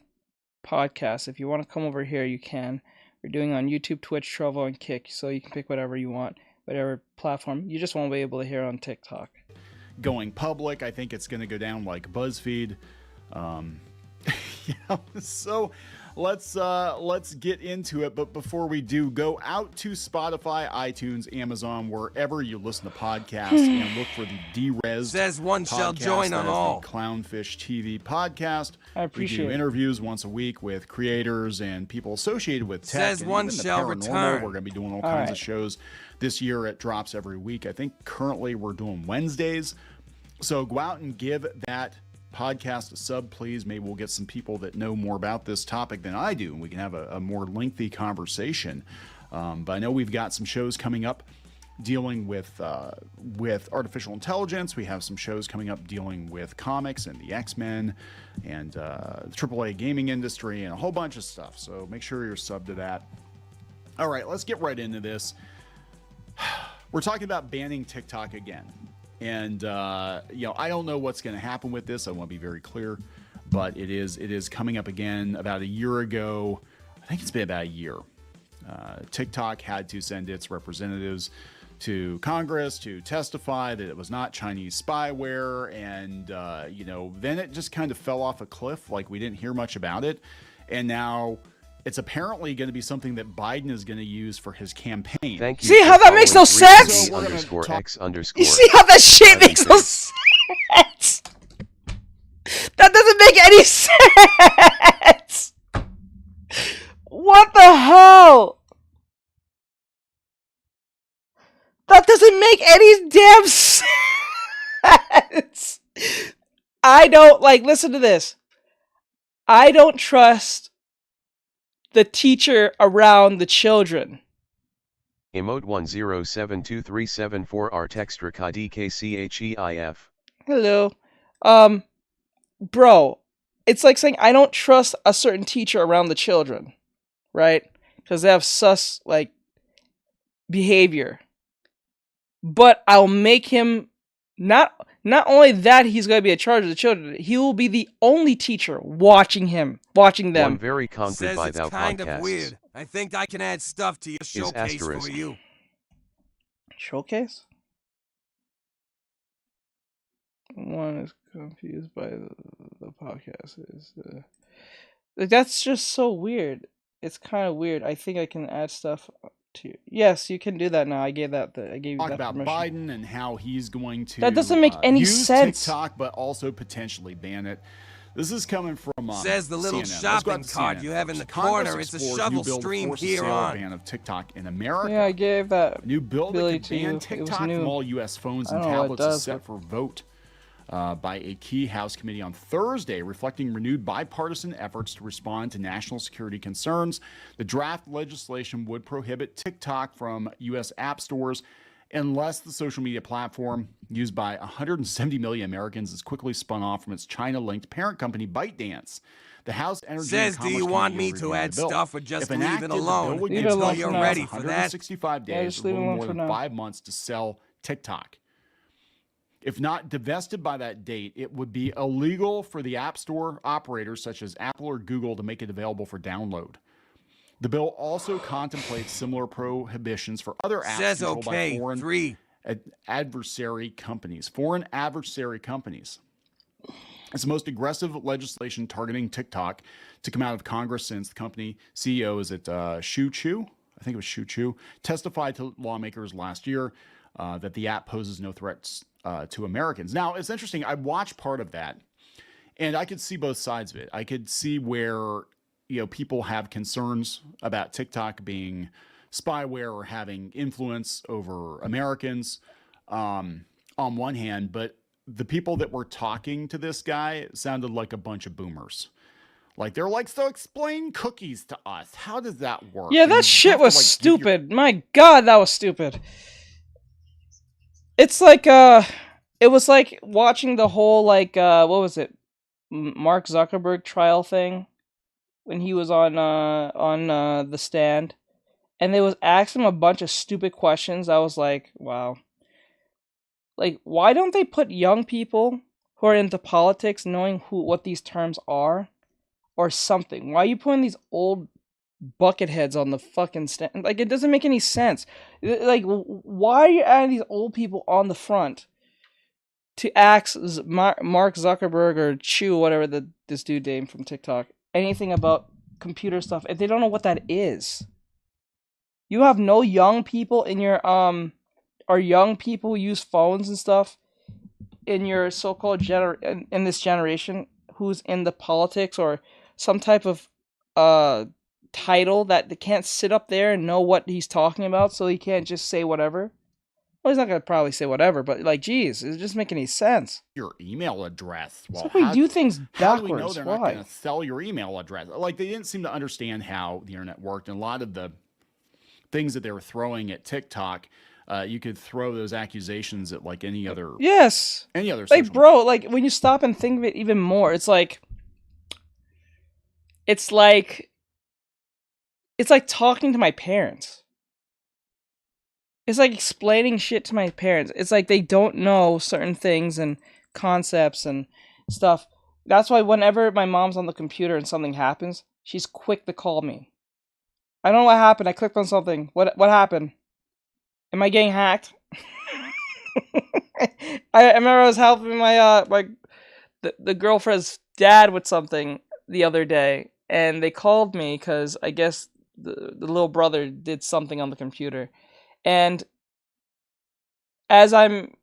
podcast. If you want to come over here, you can. We're doing on YouTube, Twitch, Trovo, and Kick, so you can pick whatever you want. whatever platform. You just won't be able to hear it on TikTok. Going public, I think it's going to go down like BuzzFeed. So let's get into it. But before we do, go out to Spotify, iTunes, Amazon, wherever you listen to podcasts, and look for the D-Res. Says one shall join on all. The Clownfish TV podcast. I appreciate we do it. interviews once a week with creators and people associated with tech. Says and one even the shall paranormal. return. We're going to be doing all kinds of shows this year. It drops every week. I think currently we're doing Wednesdays. So go out and give that podcast a sub, please. Maybe we'll get some people that know more about this topic than I do, and we can have a more lengthy conversation. But I know we've got some shows coming up dealing with artificial intelligence. We have some shows coming up dealing with comics and the X-Men and the AAA gaming industry and a whole bunch of stuff. So make sure you're subbed to that. All right, let's get right into this. We're talking about banning TikTok again. And, I don't know what's going to happen with this. I want to be very clear, but it is coming up again. About a year ago, I think it's been about a year, TikTok had to send its representatives to Congress to testify that it was not Chinese spyware. And, then it just kind of fell off a cliff. Like we didn't hear much about it. And now it's apparently going to be something that Biden is going to use for his campaign. Thank you. See how that makes no sense? _X_. You see how that shit makes no sense? That doesn't make any sense. What the hell? That doesn't make any damn sense. I don't listen to this. I don't trust the teacher around the children. Emote 107237 Artextric IDKCHEIF. Hello. Bro, it's like saying I don't trust a certain teacher around the children, right? Because they have sus, behavior. But I'll make him, not only that he's going to be in charge of the children, he will be the only teacher watching them. One very concrete by thou kind podcasts. of weird. I think I can add stuff to your showcase for you. Showcase? One is confused by the podcast. That's just so weird. It's kind of weird. I think I can add stuff to. Yes, you can do that now. I gave you that about permission. Biden and how he's going to that doesn't make any use sense. TikTok, but also potentially ban it. This is coming from says the little CNN. shopping cart you have in the corner. It's a shovel stream here on. Ban of TikTok in America. Yeah, I gave that new bill Billy that could ban TikTok from all U.S. phones and tablets is set for vote by a key House committee on Thursday, reflecting renewed bipartisan efforts to respond to national security concerns. The draft legislation would prohibit TikTok from U.S. app stores unless the social media platform used by 170 million Americans is quickly spun off from its China-linked parent company ByteDance. The House Energy says, and Commerce do you want Committee me to reviewed add the bill. stuff or just If leave enacted, it the bill alone would Leave give it alone companies for now. ready for that. 165 days, just a leave it little alone more for than now. 5 months to sell TikTok. If not divested by that date, it would be illegal for the App Store operators such as Apple or Google to make it available for download. The bill also contemplates similar prohibitions for other apps Says controlled okay, by foreign 3. adversary companies. Foreign adversary companies. It's the most aggressive legislation targeting TikTok to come out of Congress since the company CEO, is it Shu Chu? I think it was Shu Chu, testified to lawmakers last year that the app poses no threats to Americans. Now, it's interesting. I watched part of that, and I could see both sides of it. I could see where people have concerns about TikTok being spyware or having influence over Americans on one hand, but the people that were talking to this guy sounded like a bunch of boomers. Like, they're like, so explain cookies to us. How does that work? Yeah, that shit was stupid. My God, that was stupid. It's like, it was like watching the whole, what was it? Mark Zuckerberg trial thing when he was on the stand. And they was asking him a bunch of stupid questions. I was like, wow. Like, why don't they put young people who are into politics knowing what these terms are? Or something. Why are you putting these old bucket heads on the fucking stand. Like, it doesn't make any sense. Like, why are you adding these old people on the front to ask Mark Zuckerberg or Chew, whatever this dude name from TikTok, anything about computer stuff if they don't know what that is? You have no young people in your or young people who use phones and stuff in your so-called in this generation who's in the politics or some type of title that they can't sit up there and know what he's talking about, so he can't just say whatever. Well, he's not gonna probably say whatever, but like, geez, it doesn't just make any sense. Your email address. Well, so we do things backwards. How do we know they're not going to sell your email address? Like, they didn't seem to understand how the internet worked, and a lot of the things that they were throwing at TikTok, you could throw those accusations at like any other. Yes. Any other. Like, bro, like when you stop and think of it even more, it's like talking to my parents. It's like explaining shit to my parents. It's like they don't know certain things and concepts and stuff. That's why whenever my mom's on the computer and something happens, she's quick to call me. I don't know what happened. I clicked on something. What happened? Am I getting hacked? I remember I was helping my the girlfriend's dad with something the other day, and they called me because I guess the little brother did something on the computer. And as I'm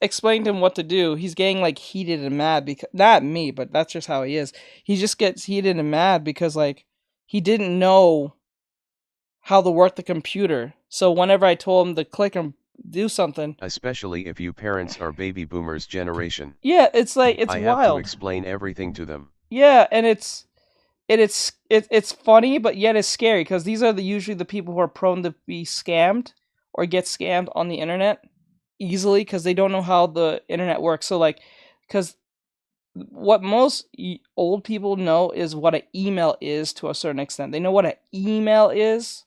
explaining to him what to do, he's getting like heated and mad because not me, but that's just how he is. He just gets heated and mad because like he didn't know how to work the computer. So whenever I told him to click and do something, especially if you parents are baby boomers generation. Yeah, it's like it's I wild. have to explain everything to them. Yeah, and it's funny, but yet it's scary because these are usually the people who are prone to be scammed or get scammed on the internet easily because they don't know how the internet works. So like, because what most old people know is what an email is to a certain extent. They know what an email is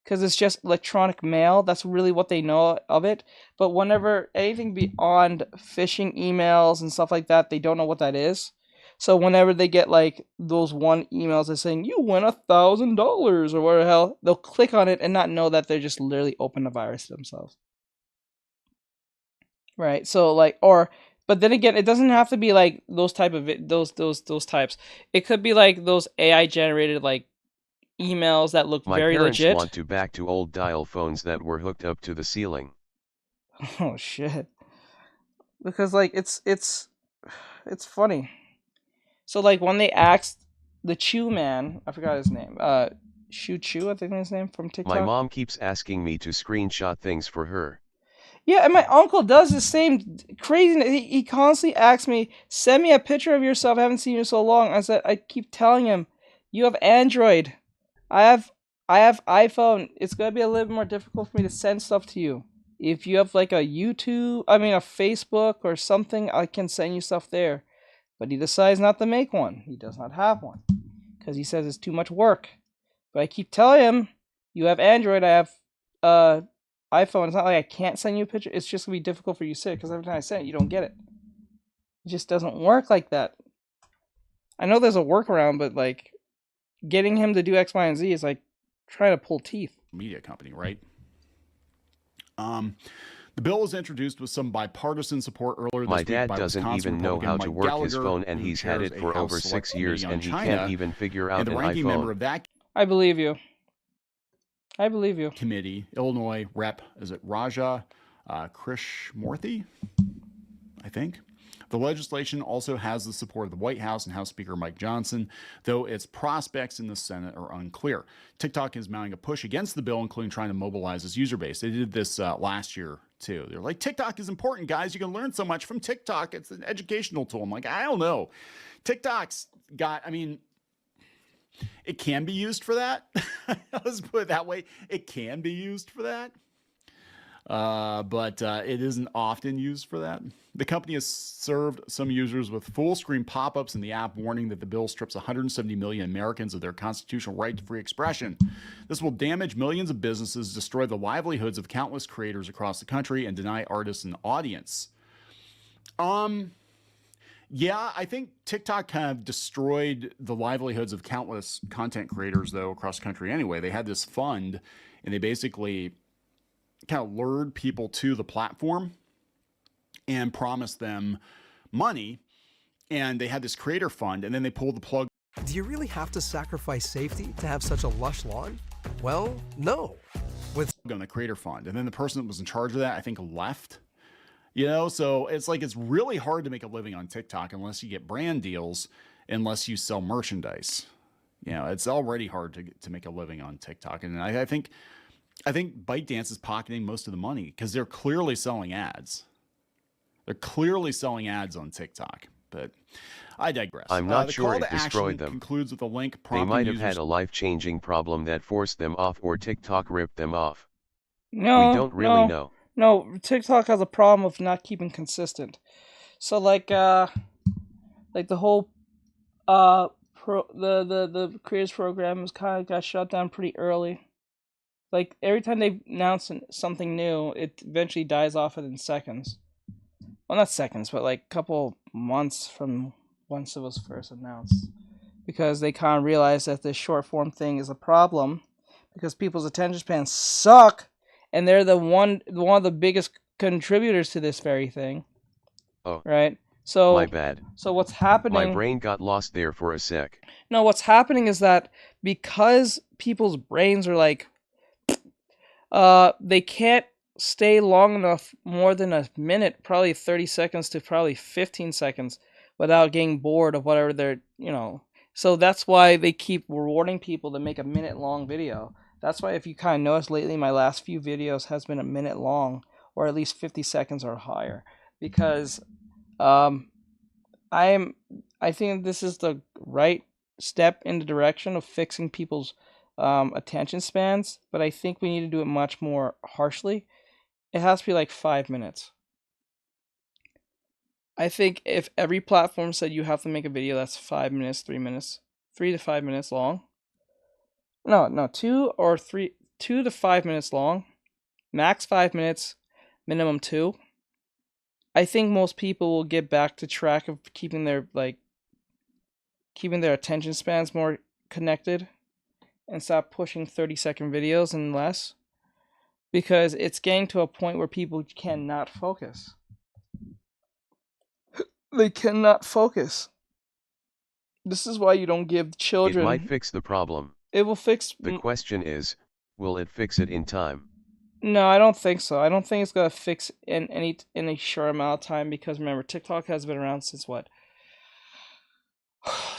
because it's just electronic mail. That's really what they know of it. But whenever anything beyond phishing emails and stuff like that, they don't know what that is. So whenever they get like those one emails that's saying you win $1,000 or whatever the hell, they'll click on it and not know that they're just literally open a virus to themselves. Right. So like, but then again, it doesn't have to be like those type of those types. It could be like those AI generated like emails that look very legit. My parents want to back to old dial phones that were hooked up to the ceiling. Oh shit. Because like it's funny. So like when they asked the Chew man, I forgot his name, Chew, I think his name from TikTok. My mom keeps asking me to screenshot things for her. Yeah, and my uncle does the same crazy. He constantly asks me, send me a picture of yourself. I haven't seen you so long. I keep telling him, you have Android. I have iPhone. It's gonna be a little bit more difficult for me to send stuff to you. If you have like a Facebook or something, I can send you stuff there. But he decides not to make one. He does not have one because he says it's too much work. But I keep telling him, you have Android. I have iPhone. It's not like I can't send you a picture. It's just gonna be difficult for you to see it because every time I send it, you don't get it. It just doesn't work like that. I know there's a workaround, but like getting him to do X, Y, and Z is like trying to pull teeth. Media company, right? The bill was introduced with some bipartisan support earlier this week. My dad by doesn't Wisconsin even know Republican how to Mike work Gallagher, his phone, and who he's had chairs it a for House over 6 Select years, Committee on and he China, can't even figure out and an the ranking iPhone. member of that I believe you. I believe you. Committee, Illinois Rep, is it Raja Krishmurthy? I think. The legislation also has the support of the White House and House Speaker Mike Johnson, though its prospects in the Senate are unclear. TikTok is mounting a push against the bill, including trying to mobilize its user base. They did this last year, too. They're like, TikTok is important, guys. You can learn so much from TikTok. It's an educational tool. I'm like, I don't know. TikTok's got, it can be used for that. Let's put it that way. It can be used for that. But it isn't often used for that. The company has served some users with full screen pop-ups in the app warning that the bill strips 170 million Americans of their constitutional right to free expression. This will damage millions of businesses, destroy the livelihoods of countless creators across the country, and deny artists an audience. Yeah, I think TikTok kind of destroyed the livelihoods of countless content creators, though, across the country anyway. They had this fund, and they basically kind of lured people to the platform and promised them money. And they had this creator fund, and then they pulled the plug. Do you really have to sacrifice safety to have such a lush lawn? Well, no. With on the creator fund, and then the person that was in charge of that, I think, left. You know, so it's like it's really hard to make a living on TikTok unless you get brand deals, unless you sell merchandise. You know, it's already hard to make a living on TikTok, and I think ByteDance is pocketing most of the money because they're clearly selling ads. They're clearly selling ads on TikTok, but I digress. I'm not sure it destroyed them. Concludes with a link. They might have had a life-changing problem that forced them off, or TikTok ripped them off. No, we don't really know. No, TikTok has a problem of not keeping consistent. So like the whole the creators program was kind of got shut down pretty early. Like every time they announce something new, it eventually dies off within seconds. Well, not seconds, but like a couple months from once it was first announced, because they kind of realized that this short form thing is a problem because people's attention spans suck. And they're one of the biggest contributors to this very thing. Oh. Right? So my bad. So what's happening... My brain got lost there for a sec. No, what's happening is that because people's brains are like... they can't stay long enough, more than a minute, probably 30 seconds to probably 15 seconds, without getting bored of whatever they're, you know... So that's why they keep rewarding people to make a minute-long video. That's why if you kind of notice lately, my last few videos has been a minute long, or at least 50 seconds or higher, because I think this is the right step in the direction of fixing people's attention spans, but I think we need to do it much more harshly. It has to be like 5 minutes. I think if every platform said you have to make a video that's 5 minutes, 3 minutes, 3 to 5 minutes long. No, 2 to 5 minutes long, max 5 minutes, minimum 2. I think most people will get back to track of keeping their attention spans more connected, and stop pushing 30-second videos and less, because it's getting to a point where people cannot focus. They cannot focus. This is why you don't give children... It might fix the problem. It will fix... The question is, will it fix it in time? No, I don't think so. I don't think it's going to fix in a short amount of time, because remember, TikTok has been around since what?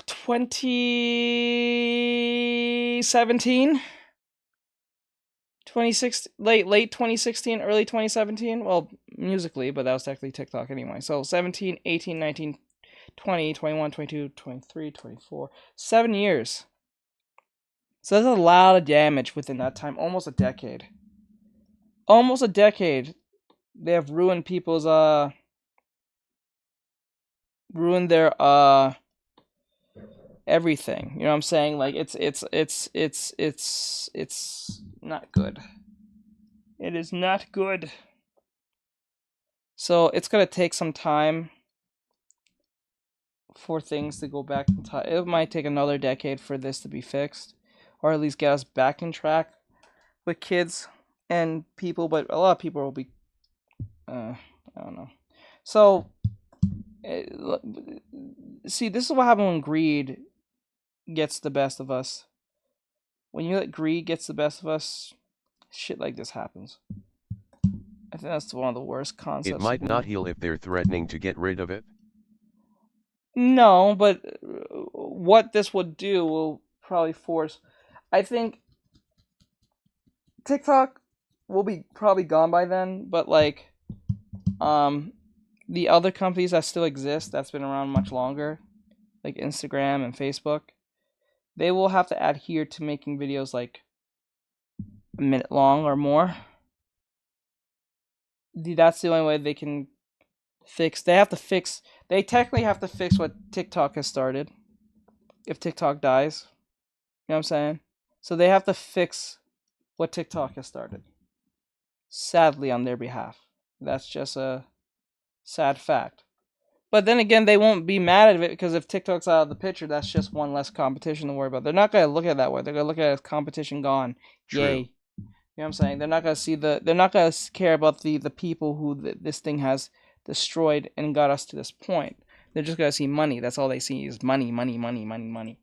2017? late 2016, early 2017? Well, musically, but that was technically TikTok anyway. So 17, 18, 19, 20, 21, 22, 23, 24. 7 years. So there's a lot of damage within that time. Almost a decade. Almost a decade. They have ruined people's ruined their everything. You know what I'm saying? Like it's not good. It is not good. So it's gonna take some time for things to go back in time. It might take another decade for this to be fixed, or at least get us back in track with kids and people. But a lot of people will be, I don't know. So, see, this is what happens when greed gets the best of us. When you let greed gets the best of us, shit like this happens. I think that's one of the worst concepts. It might not heal if they're threatening to get rid of it. No, but what this would do will probably force... I think TikTok will be probably gone by then, but like the other companies that still exist, that's been around much longer, like Instagram and Facebook, they will have to adhere to making videos like a minute long or more. That's the only way they can fix. They technically have to fix what TikTok has started. If TikTok dies, you know what I'm saying? So they have to fix what TikTok has started. Sadly, on their behalf. That's just a sad fact. But then again, they won't be mad at it because if TikTok's out of the picture, that's just one less competition to worry about. They're not going to look at it that way. They're going to look at it as competition gone. True. Yay. You know what I'm saying? They're not going to see they're not going to care about the people who this thing has destroyed and got us to this point. They're just going to see money. That's all they see is money, money, money, money, money.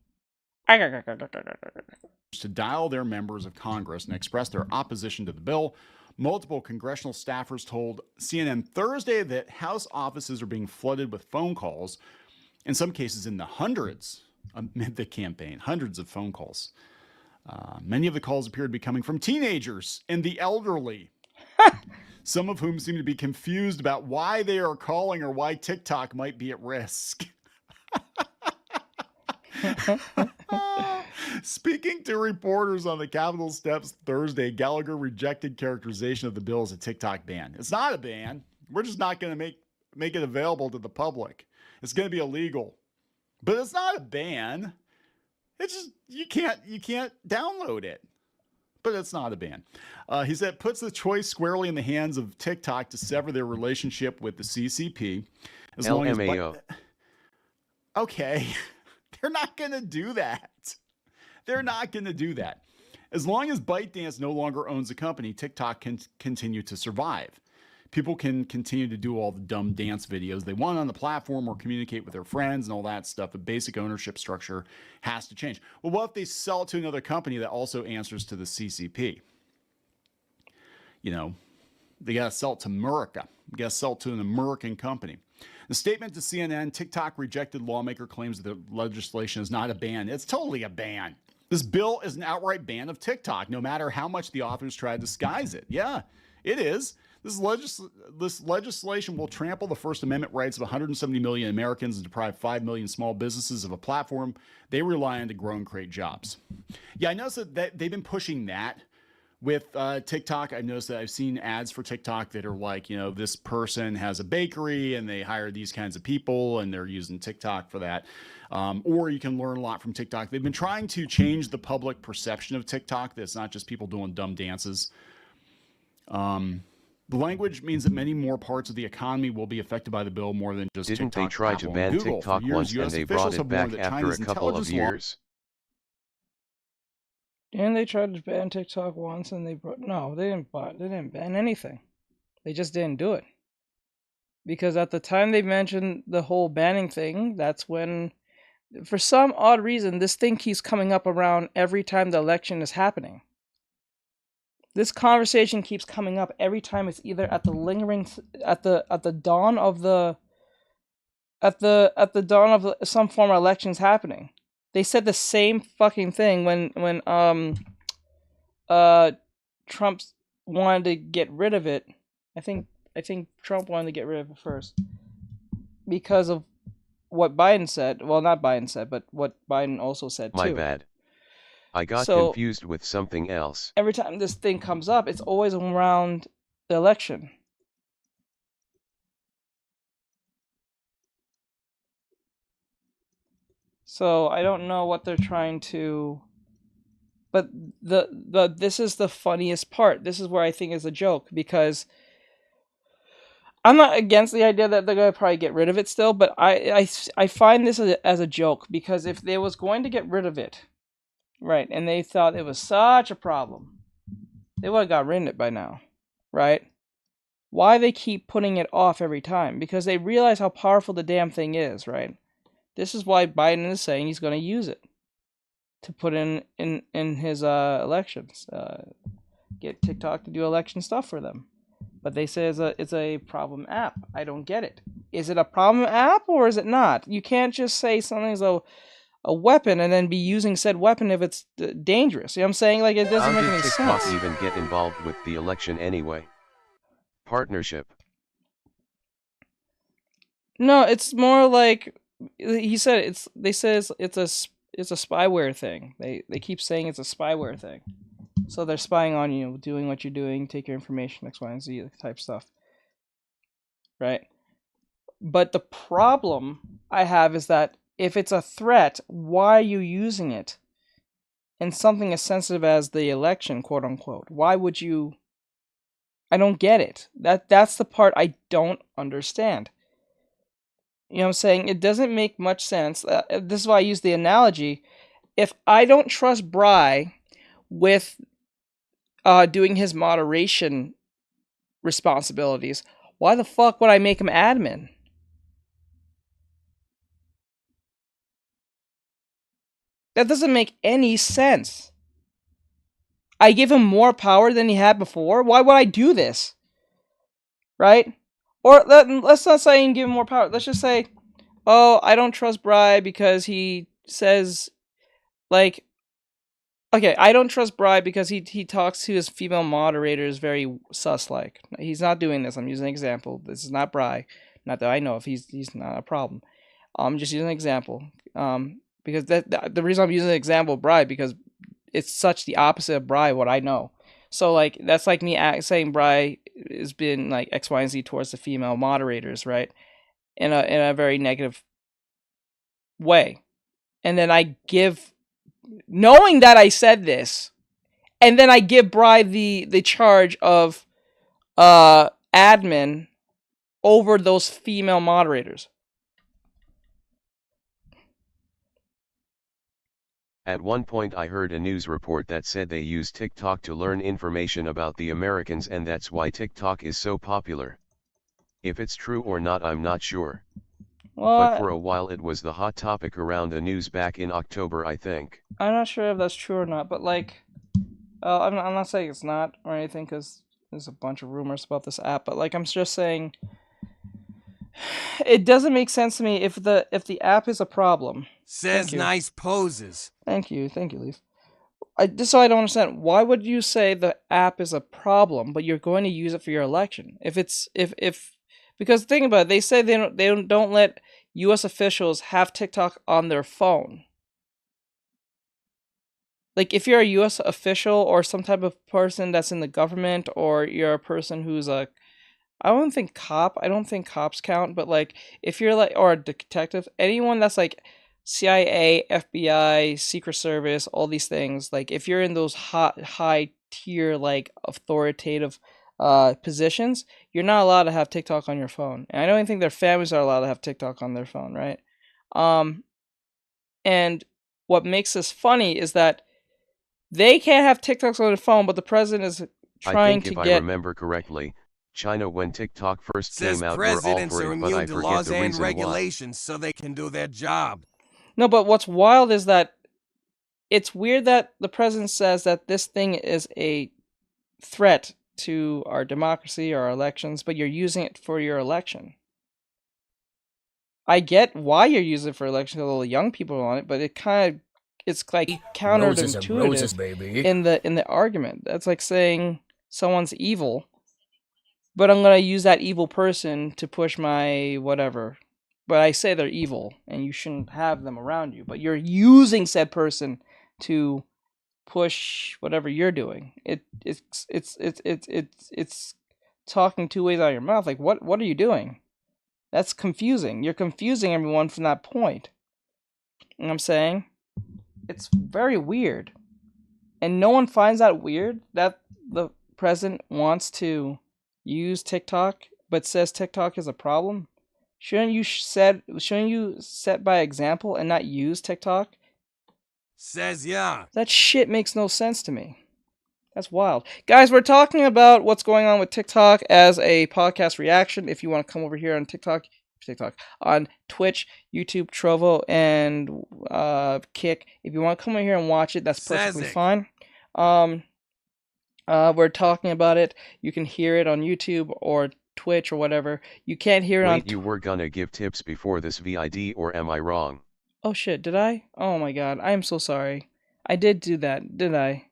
To dial their members of Congress and express their opposition to the bill. Multiple congressional staffers told CNN Thursday that House offices are being flooded with phone calls, in some cases in the hundreds amid the campaign, hundreds of phone calls. Many of the calls appear to be coming from teenagers and the elderly, some of whom seem to be confused about why they are calling or why TikTok might be at risk. Speaking to reporters on the Capitol steps Thursday, Gallagher rejected characterization of the bill as a TikTok ban. It's not a ban. We're just not going to make it available to the public. It's going to be illegal. But it's not a ban. It's just you can't download it. But it's not a ban. He said it puts the choice squarely in the hands of TikTok to sever their relationship with the CCP. As long as okay. They're not going to do that. They're not going to do that. As long as ByteDance no longer owns the company, TikTok can continue to survive. People can continue to do all the dumb dance videos they want on the platform or communicate with their friends and all that stuff. The basic ownership structure has to change. Well, what if they sell it to another company that also answers to the CCP? You know, they got to sell it to America. They got to sell it to an American company. The statement to CNN, TikTok rejected lawmaker claims that the legislation is not a ban. It's totally a ban. This bill is an outright ban of TikTok, no matter how much the authors try to disguise it. Yeah, it is. This legislation will trample the First Amendment rights of 170 million Americans and deprive 5 million small businesses of a platform they rely on to grow and create jobs. Yeah, I noticed that they've been pushing that with TikTok. I've noticed that I've seen ads for TikTok that are like, you know, this person has a bakery and they hire these kinds of people and they're using TikTok for that. Or you can learn a lot from TikTok. They've been trying to change the public perception of TikTok. That's not just people doing dumb dances. The language means that many more parts of the economy will be affected by the bill more than just Didn't TikTok. They try to ban TikTok once and they brought it back after a couple of years? And they tried to ban TikTok once, and they didn't ban anything. They just didn't do it. Because at the time they mentioned the whole banning thing, that's when, for some odd reason, this thing keeps coming up around every time the election is happening. This conversation keeps coming up every time it's either at the dawn of some form of elections happening. They said the same fucking thing when Trump wanted to get rid of it. I think Trump wanted to get rid of it first because of what Biden said. Well, not Biden said, but what Biden also said too. My bad. I got confused with something else. Every time this thing comes up, it's always around the election. So I don't know what they're trying to, but this is the funniest part. This is where I think is a joke, because I'm not against the idea that they're gonna probably get rid of it still, but I find this as a joke, because if they was going to get rid of it, right, and they thought it was such a problem, they would have got rid of it by now, right? Why they keep putting it off every time? Because they realize how powerful the damn thing is, right? This is why Biden is saying he's going to use it to put in his elections, get TikTok to do election stuff for them. But they say it's a problem app. I don't get it. Is it a problem app or is it not? You can't just say something's a weapon and then be using said weapon if it's dangerous. You know what I'm saying? Like, it doesn't make any sense. How did TikTok even get involved with the election anyway? Partnership. No, it's more like he said. They say it's a spyware thing. They keep saying it's a spyware thing. So they're spying on you, doing what you're doing, take your information, X, Y, and Z type stuff. Right? But the problem I have is that if it's a threat, why are you using it in something as sensitive as the election, quote unquote? Why would you? I don't get it. That's the part I don't understand. You know what I'm saying? It doesn't make much sense. This is why I use the analogy. If I don't trust Bry with doing his moderation responsibilities, why the fuck would I make him admin? That doesn't make any sense. I give him more power than he had before. Why would I do this? Right? Or let's not say give him more power. Let's just say, oh, I don't trust Bry because he says, like, okay, I don't trust Bry because he talks to his female moderators very sus-like. He's not doing this. I'm using an example. This is not Bry. Not that I know if he's not a problem. I'm just using an example. Because the reason I'm using an example of Bry because it's such the opposite of Bry what I know. So like that's like me saying Bry has been like X, Y, and Z towards the female moderators, right? In a very negative way. And then I give, knowing that I said this, and then I give Bry the charge of admin over those female moderators. At one point I heard a news report that said they use TikTok to learn information about the Americans and that's why TikTok is so popular. If it's true or not I'm not sure. But for a while it was the hot topic around the news back in October I think. I'm not sure if that's true or not, but like, I'm not saying it's not or anything because there's a bunch of rumors about this app, but like I'm just saying it doesn't make sense to me if the app is a problem. Says nice poses. Thank you, Leaf. Just so I don't understand, why would you say the app is a problem, but you're going to use it for your election? Because think about it, they say they don't let U.S. officials have TikTok on their phone. Like if you're a U.S. official or some type of person that's in the government, or you're a person who's I don't think cops count, but like if you're like, or a detective, anyone that's like CIA, FBI, Secret Service, all these things, like if you're in those high tier like authoritative positions, you're not allowed to have TikTok on your phone. And I don't even think their families are allowed to have TikTok on their phone, right? And what makes this funny is that they can't have TikToks on their phone, but the president is trying to get... I think if I remember correctly, China, when TikTok first came out, were all for it, but I forget the reason regulations so they can do their job. No, but what's wild is that it's weird that the president says that this thing is a threat to our democracy, our elections, but you're using it for your election. I get why you're using it for election, because all the young people are on it, but it's like counterintuitive in the argument. That's like saying someone's evil, but I'm gonna use that evil person to push my whatever. But I say they're evil, and you shouldn't have them around you. But you're using said person to push whatever you're doing. It's talking two ways out of your mouth. Like what are you doing? That's confusing. You're confusing everyone from that point. You know what I'm saying? It's very weird. And no one finds that weird that the president wants to use TikTok but says TikTok is a problem. Shouldn't you set by example and not use TikTok? Says yeah. That shit makes no sense to me. That's wild. Guys, we're talking about what's going on with TikTok as a podcast reaction. If you want to come over here on TikTok, on Twitch, YouTube, Trovo, and Kick. If you want to come over here and watch it, that's perfectly fine. We're talking about it. You can hear it on YouTube or Twitch or whatever. You can't hear it on... Wait, you were gonna give tips before this VID, or am I wrong? Oh shit, did I? Oh my god, I am so sorry. I did do that, did I?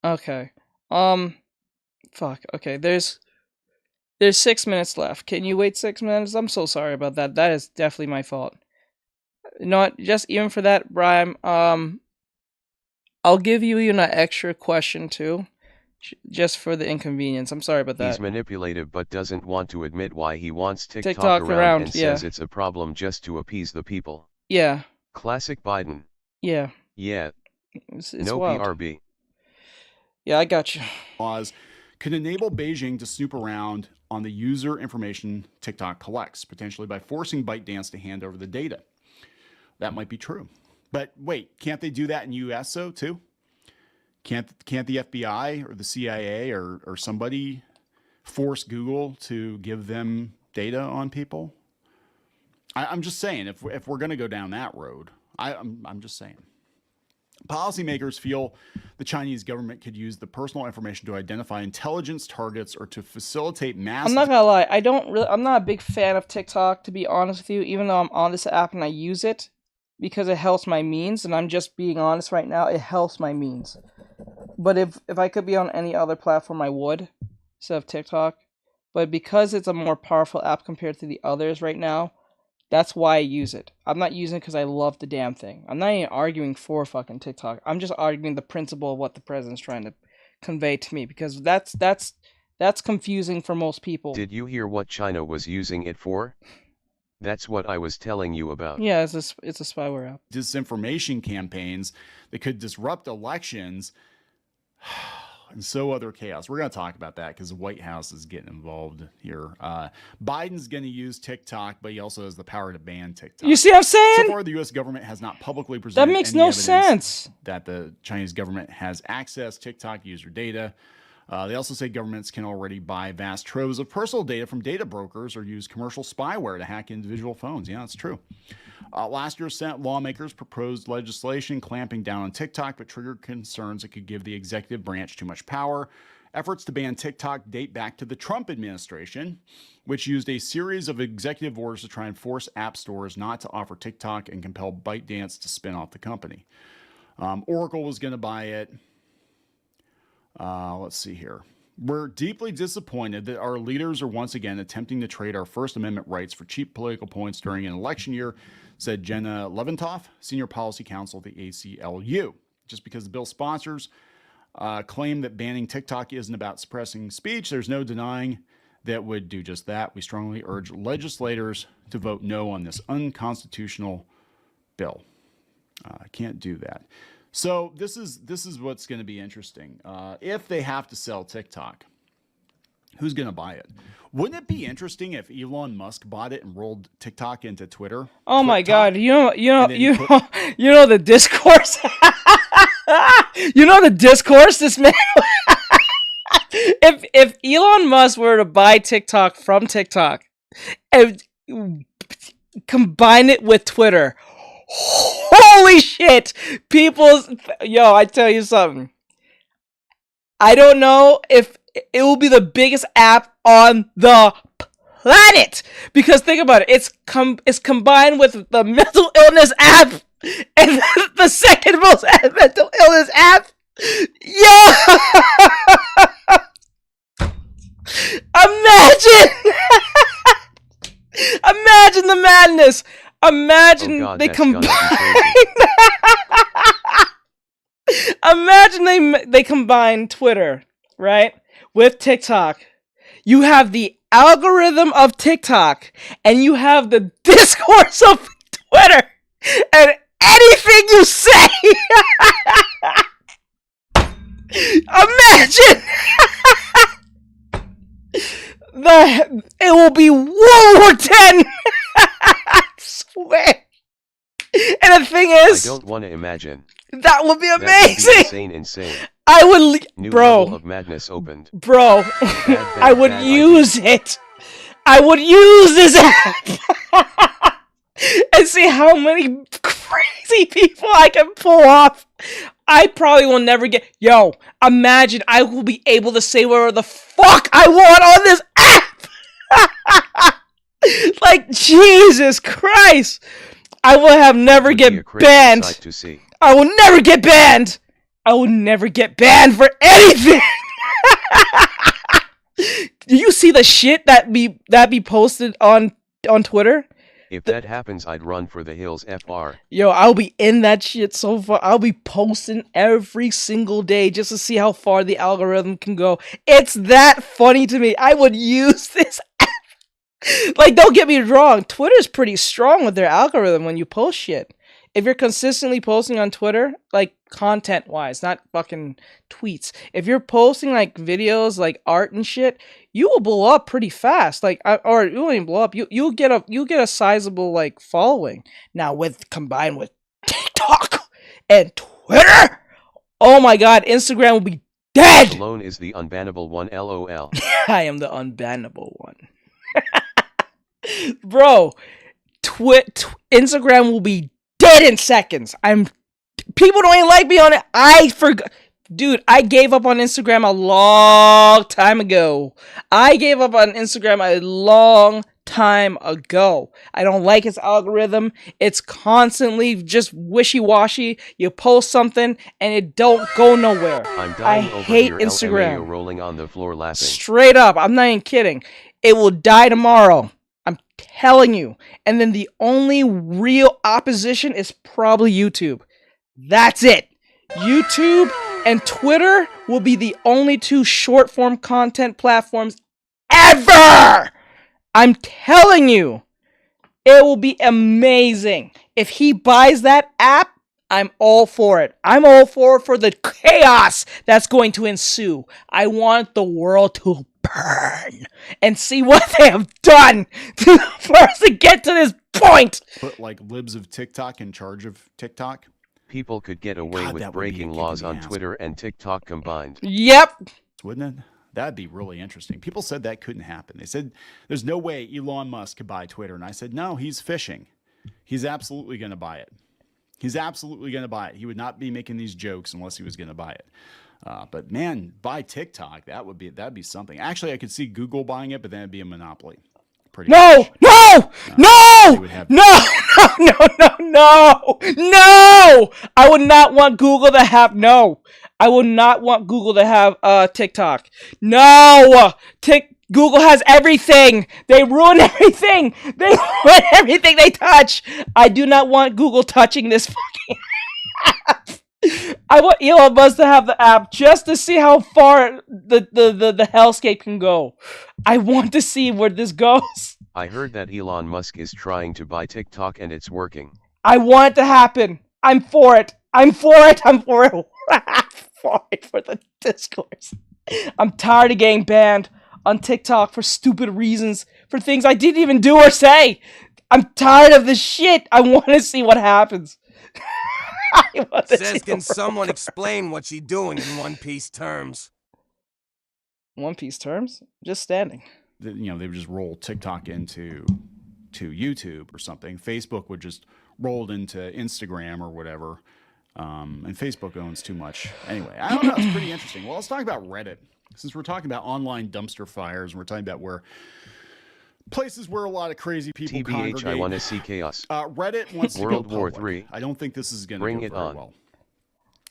Okay. Fuck, okay, there's 6 minutes left. Can you wait 6 minutes? I'm so sorry about that. That is definitely my fault. You know what, just even for that, Brian, I'll give you an extra question too. Just for the inconvenience. I'm sorry about that. He's manipulative but doesn't want to admit why he wants TikTok around and says it's a problem just to appease the people. Yeah. Classic Biden. Yeah. Yeah. It's no wild. PRB. Yeah, I got you. Laws could enable Beijing to snoop around on the user information TikTok collects, potentially by forcing ByteDance to hand over the data. That might be true. But wait, can't they do that in US though too? Can't the FBI or the CIA or somebody force Google to give them data on people? I'm just saying, if we're going to go down that road, I'm just saying. Policymakers feel the Chinese government could use the personal information to identify intelligence targets or to facilitate mass. I'm not gonna lie, I'm not a big fan of TikTok, to be honest with you, even though I'm on this app and I use it because it helps my means, and I'm just being honest right now, it helps my means. But if I could be on any other platform, I would, instead of TikTok. But because it's a more powerful app compared to the others right now, that's why I use it. I'm not using it because I love the damn thing. I'm not even arguing for fucking TikTok. I'm just arguing the principle of what the president's trying to convey to me, because that's confusing for most people. Did you hear what China was using it for? That's what I was telling you about. Yeah, it's a spyware app. Disinformation campaigns that could disrupt elections and so other chaos. We're going to talk about that because the White House is getting involved here. Biden's going to use TikTok, but he also has the power to ban TikTok. You see what I'm saying? So far, the U.S. government has not publicly presented that makes any no evidence sense that the Chinese government has accessed TikTok user data. They also say governments can already buy vast troves of personal data from data brokers or use commercial spyware to hack individual phones. Yeah, that's true. Last year, Senate lawmakers proposed legislation clamping down on TikTok, but triggered concerns it could give the executive branch too much power. Efforts to ban TikTok date back to the Trump administration, which used a series of executive orders to try and force app stores not to offer TikTok and compel ByteDance to spin off the company. Oracle was going to buy it. Let's see here. We're deeply disappointed that our leaders are once again attempting to trade our First Amendment rights for cheap political points during an election year, said Jenna Leventoff, Senior Policy Counsel at the ACLU. Just because the bill sponsors claim that banning TikTok isn't about suppressing speech, there's no denying that would do just that. We strongly urge legislators to vote no on this unconstitutional bill. Can't do that. So this is what's going to be interesting. If they have to sell TikTok, who's going to buy it? Wouldn't it be interesting if Elon Musk bought it and rolled TikTok into Twitter? Oh my God! You know the discourse. You know the discourse. This man. If Elon Musk were to buy TikTok from TikTok and combine it with Twitter. Holy shit! I tell you something. I don't know if it will be the biggest app on the planet, because think about it. It's combined with the mental illness app and the second most mental illness app. Yeah. Imagine the madness. Imagine they combine. Imagine they combine Twitter, right, with TikTok. You have the algorithm of TikTok, and you have the discourse of Twitter, and anything you say. Imagine. It will be World War X. I swear. And the thing is, I don't want to imagine. That would be amazing. That would be insane. I would, New bro. level of madness opened. Bro, I would use it. I would use this app and see how many crazy people I can pull off. I probably will never get. Yo, imagine I will be able to say whatever the fuck I want on this app. Like, Jesus Christ. I will have never get banned. To see. I will never get banned. I will never get banned for anything. Do you see the shit that be posted on Twitter? If that happens, I'd run for the hills, FR. Yo, I'll be in that shit so far. I'll be posting every single day just to see how far the algorithm can go. It's that funny to me. I would use this app. Like, don't get me wrong. Twitter's pretty strong with their algorithm when you post shit. If you're consistently posting on Twitter, like content-wise, not fucking tweets. If you're posting like videos, like art and shit, you will blow up pretty fast. Like, or you won't even blow up. You'll get a sizable like following. Now combined with TikTok and Twitter, oh my God, Instagram will be dead. Alone is the unbannable one. LOL. I am the unbannable one. Bro, Instagram will be dead in seconds. People don't even like me on it. I forgot. Dude, I gave up on Instagram a long time ago. I don't like its algorithm. It's constantly just wishy-washy. You post something and it don't go nowhere. I hate Instagram. Rolling on the floor laughing. Straight up, I'm not even kidding. It will die tomorrow. I'm telling you. And then the only real opposition is probably YouTube. That's it. YouTube and Twitter will be the only two short-form content platforms ever. I'm telling you. It will be amazing. If he buys that app, I'm all for it. I'm all for the chaos that's going to ensue. I want the world to burn and see what they have done for us to get to this point. Put like libs of TikTok in charge of TikTok. People could get away with breaking laws on Twitter and TikTok combined. Yep. Wouldn't it? That'd be really interesting. People said that couldn't happen. They said there's no way Elon Musk could buy Twitter. And I said, no, he's fishing. He's absolutely going to buy it. He's absolutely going to buy it. He would not be making these jokes unless he was going to buy it. But man, buy TikTok, that'd be something. Actually, I could see Google buying it, but then it'd be a monopoly. No! I would not want Google to have I would not want Google to have TikTok. No! Google has everything. They ruin everything. They ruin everything they touch. I do not want Google touching this fucking app. I want Elon Musk to have the app just to see how far the hellscape can go. I want to see where this goes. I heard that Elon Musk is trying to buy TikTok and it's working. I want it to happen. I'm for it. I'm for it. I'm for it. For the discourse. I'm tired of getting banned on TikTok for stupid reasons, for things I didn't even do or say. I'm tired of this shit. I want to see what happens. Says, can someone explain what she's doing in One Piece terms? One Piece terms? Just standing. They would just roll TikTok into YouTube or something. Facebook would just roll it into Instagram or whatever. And Facebook owns too much. Anyway, I don't know. It's pretty interesting. Well, let's talk about Reddit. Since we're talking about online dumpster fires and we're talking about places where a lot of crazy people congregate. I want to see chaos. Reddit wants to World go War public. III. I don't think this is going to Bring go it very on. well.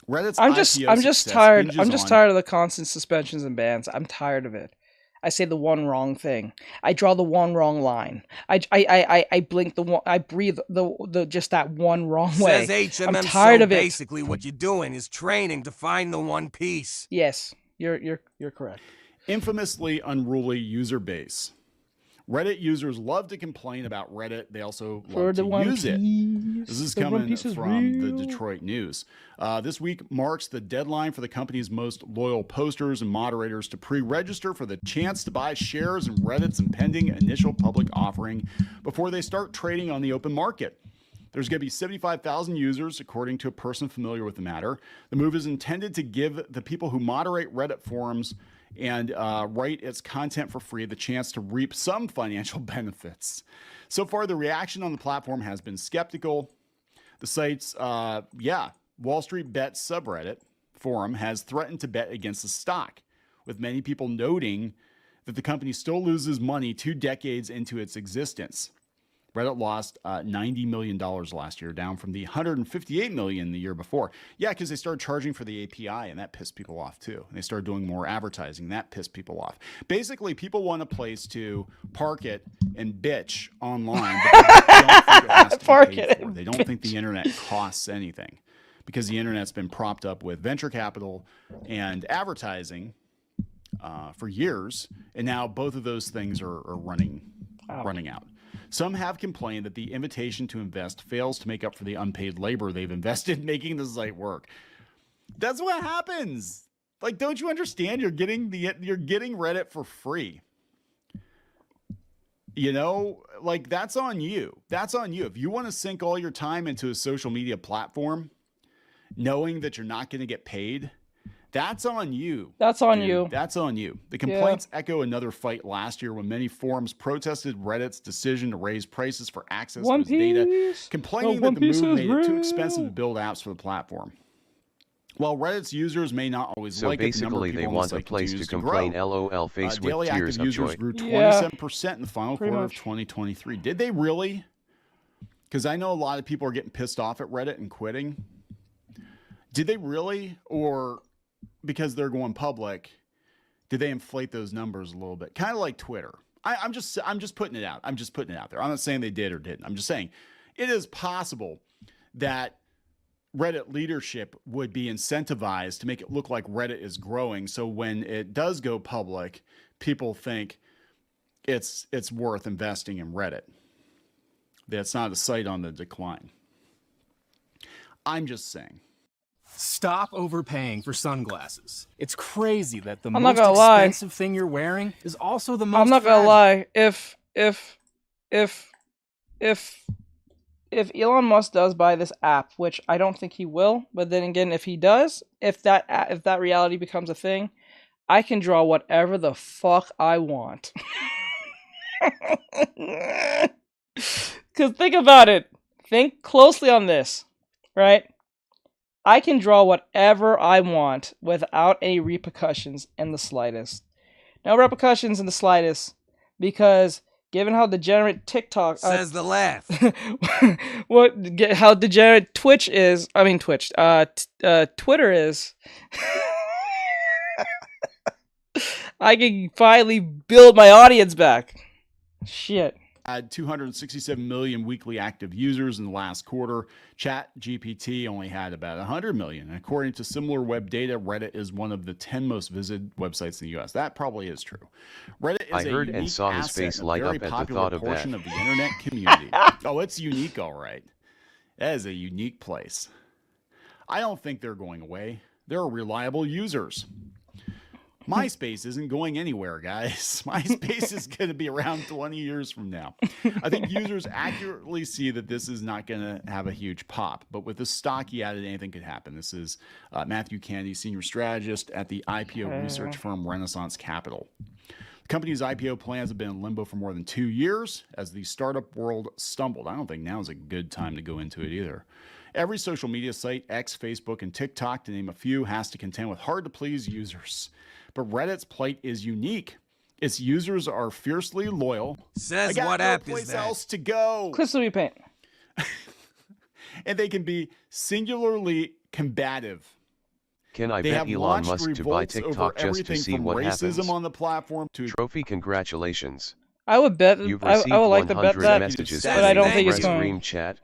Reddit's I'm just tired. I'm just on. tired of the constant suspensions and bans. I'm tired of it. I say the one wrong thing. I draw the one wrong line. I blink the one. I breathe the just that one wrong way. Says HMM, I'm tired of it. Basically, what you're doing is training to find the One Piece. Yes, you're correct. Infamously unruly user base. Reddit users love to complain about Reddit. They also love to use it. This is coming from the Detroit News. This week marks the deadline for the company's most loyal posters and moderators to pre-register for the chance to buy shares in Reddit's impending initial public offering before they start trading on the open market. There's going to be 75,000 users, according to a person familiar with the matter. The move is intended to give the people who moderate Reddit forums and write its content for free the chance to reap some financial benefits. So far, the reaction on the platform has been skeptical. The site's, Wall Street Bets subreddit forum has threatened to bet against the stock, with many people noting that the company still loses money 2 decades into its existence. Reddit lost $90 million last year, down from the $158 million the year before. Yeah, because they started charging for the API, and that pissed people off too. And they started doing more advertising, and that pissed people off. Basically, people want a place to park it and bitch online, but they don't think it has to be paid for. They don't think the internet costs anything, because the internet's been propped up with venture capital and advertising for years, and now both of those things are running out. Some have complained that the invitation to invest fails to make up for the unpaid labor they've invested in making the site work. That's what happens. Like, don't you understand? You're getting Reddit for free. You know, like, that's on you. That's on you. If you want to sink all your time into a social media platform, knowing that you're not going to get paid, that's on you. That's on you. That's on you. The complaints echo another fight last year when many forums protested Reddit's decision to raise prices for access to its data, complaining that the move made it too expensive to build apps for the platform. While Reddit's users may not always like it, the number of people they on want the a site place to continues complain. grow. LOL face Daily with tears active of users joy. grew 27% in the final quarter of 2023. Did they really? Because I know a lot of people are getting pissed off at Reddit and quitting. Did they really? Or because they're going public, did they inflate those numbers a little bit? Kind of like Twitter. I'm just putting it out. I'm just putting it out there. I'm not saying they did or didn't. I'm just saying it is possible that Reddit leadership would be incentivized to make it look like Reddit is growing. So when it does go public, people think it's worth investing in Reddit. That's not a site on the decline. I'm just saying. Stop overpaying for sunglasses. It's crazy that the I'm most not gonna lie. expensive thing you're wearing is also the most I'm not gonna fragile. lie. If Elon Musk does buy this app, which I don't think he will, but then again, if he does, if that reality becomes a thing, I can draw whatever the fuck I want. Because think about it. Think closely on this, right? I can draw whatever I want without any repercussions in the slightest. No repercussions in the slightest, because given how degenerate TikTok says the laugh. How degenerate Twitter is, I can finally build my audience back. Shit. Had 267 million weekly active users in the last quarter. ChatGPT only had about 100 million. And according to similar web data, Reddit is one of the 10 most visited websites in the U.S. That probably is true. Reddit is I heard and saw his face light up at the thought of portion that. of the internet community. Oh, it's unique, all right. That is a unique place. I don't think they're going away. They're reliable users. MySpace isn't going anywhere, guys. MySpace is going to be around 20 years from now. I think users accurately see that this is not going to have a huge pop. But with the stock he added, anything could happen. This is Matthew Candy, senior strategist at the IPO research firm Renaissance Capital. The company's IPO plans have been in limbo for more than 2 years as the startup world stumbled. I don't think now is a good time to go into it either. Every social media site, X, Facebook, and TikTok, to name a few, has to contend with hard-to-please users. But Reddit's plight is unique. Its users are fiercely loyal. Says I got what no app place is that? else to go. Crystal Paint. And they can be singularly combative. Can I They bet have Elon launched Musk to buy revolts over TikTok just to everything see from what racism happens? on the platform to Trophy, congratulations. I would bet. You've I received would like to bet 100 that, messages but I don't think it's Press going. Stream chat.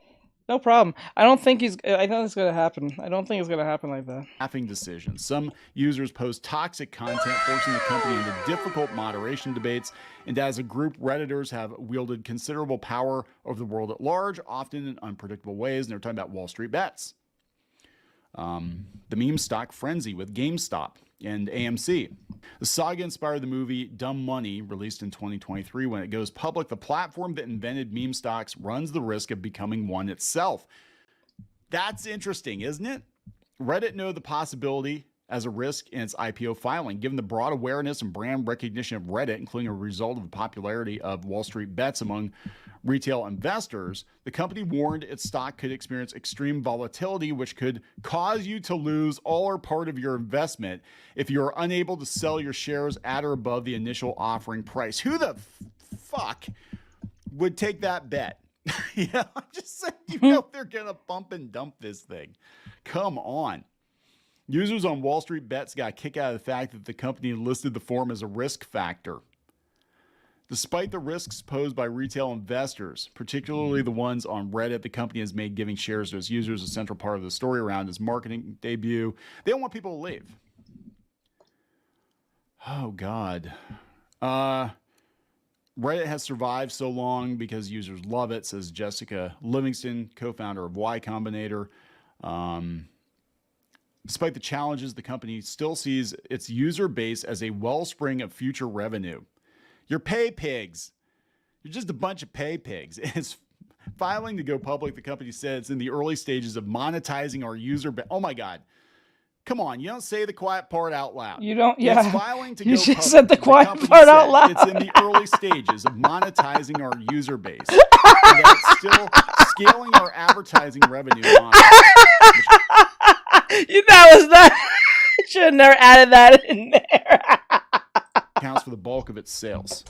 No problem. I don't think it's gonna happen. I don't think it's gonna happen like that. staffing decisions. Some users post toxic content, forcing the company into difficult moderation debates. And as a group, Redditors have wielded considerable power over the world at large, often in unpredictable ways. And they're talking about Wall Street bets. The meme stock frenzy with GameStop and AMC. The saga inspired the movie Dumb Money, released in 2023. When it goes public, the platform that invented meme stocks runs the risk of becoming one itself. That's interesting, isn't it? Reddit know the possibility as a risk in its IPO filing. Given the broad awareness and brand recognition of Reddit, including a result of the popularity of Wall Street bets among retail investors, the company warned its stock could experience extreme volatility, which could cause you to lose all or part of your investment if you are unable to sell your shares at or above the initial offering price. Who the fuck would take that bet? I'm just saying, they're going to pump and dump this thing. Come on. Users on Wall Street Bets got a kick out of the fact that the company listed the form as a risk factor. Despite the risks posed by retail investors, particularly the ones on Reddit, the company has made giving shares to its users a central part of the story around its marketing debut. They don't want people to leave. Oh, God. Reddit has survived so long because users love it, says Jessica Livingston, co-founder of Y Combinator. Despite the challenges, the company still sees its user base as a wellspring of future revenue. You're pay pigs. You're just a bunch of pay pigs. It's filing to go public. The company said it's in the early stages of monetizing our user base. Oh my God. Come on, you don't say the quiet part out loud. You don't, yeah. It's filing to you go just public. said the quiet part out loud. It's in the early stages of monetizing our user base. And that it's still scaling our advertising revenue on it. That was not. Should have never added that in there. Accounts for the bulk of its sales.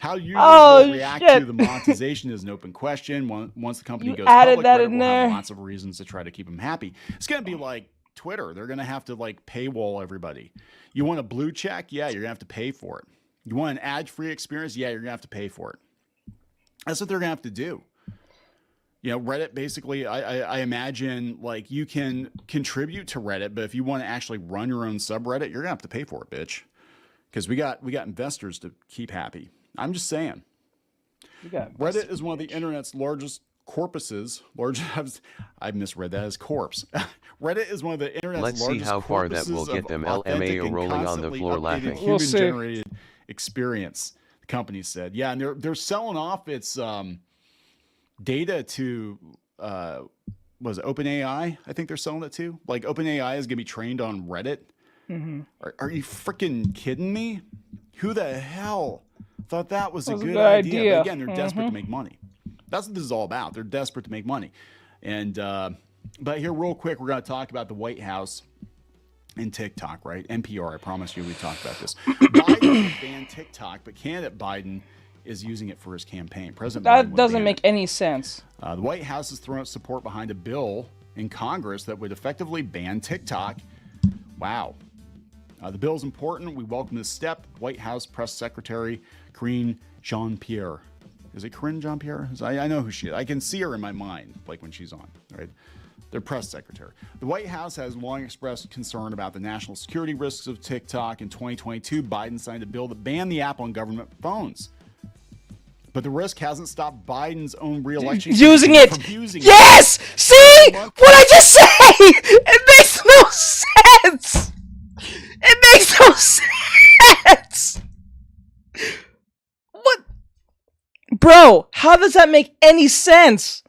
How users will react to the monetization is an open question. Once the company goes public, Reddit will have lots of reasons to try to keep them happy. It's going to be like Twitter. They're going to have to like paywall everybody. You want a blue check? Yeah, you're going to have to pay for it. You want an ad-free experience? Yeah, you're going to have to pay for it. That's what they're going to have to do. You know, Reddit basically, I imagine like you can contribute to Reddit, but if you want to actually run your own subreddit, you're going to have to pay for it, bitch. Because we got investors to keep happy. I'm just saying. Reddit is one of the internet's largest corpuses. I misread that as corpse. Reddit is one of the internet's Let's largest see how far that will get them. LMA rolling on the floor laughing. Human-generated experience, the company said. Yeah, and they're selling off its data to was it OpenAI? I think they're selling it to. Like OpenAI is gonna be trained on Reddit. Mm-hmm. Are you freaking kidding me? Who the hell thought that was a good idea? But again, they're desperate to make money. That's what this is all about. They're desperate to make money. And but here, real quick, we're going to talk about the White House and TikTok, right? NPR, I promise you we talked about this. Biden banned TikTok, but candidate Biden is using it for his campaign. President Biden that doesn't make any sense. The White House has thrown its support behind a bill in Congress that would effectively ban TikTok. Wow. The bill is important. We welcome this step. White House Press Secretary Karine Jean-Pierre. Is it Karine Jean-Pierre? I know who she is. I can see her in my mind, like when she's on, right? Their press secretary. The White House has long expressed concern about the national security risks of TikTok. In 2022, Biden signed a bill that banned the app on government phones. But the risk hasn't stopped Biden's own re-election using it. From using yes! It. See? What I just say? It makes no sense! It makes no sense! What? Bro, how does that make any sense?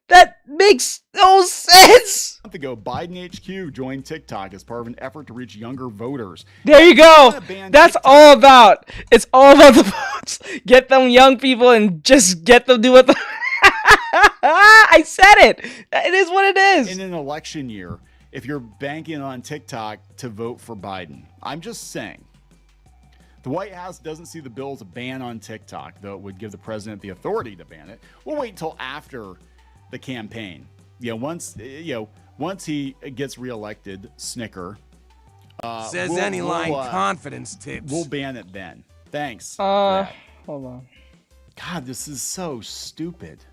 That makes no sense! A month ago, Biden HQ joined TikTok as part of an effort to reach younger voters. There you go! That's all about. It's all about the votes. Get them young people and just get them do what the... I said it! It is what it is! In an election year, if you're banking on TikTok to vote for Biden. I'm just saying. The White House doesn't see the bill as a ban on TikTok, though it would give the president the authority to ban it. We'll wait until after the campaign. Once he gets reelected, snicker. Says any line confidence tips. We'll ban it then. Thanks. Hold on. God, this is so stupid.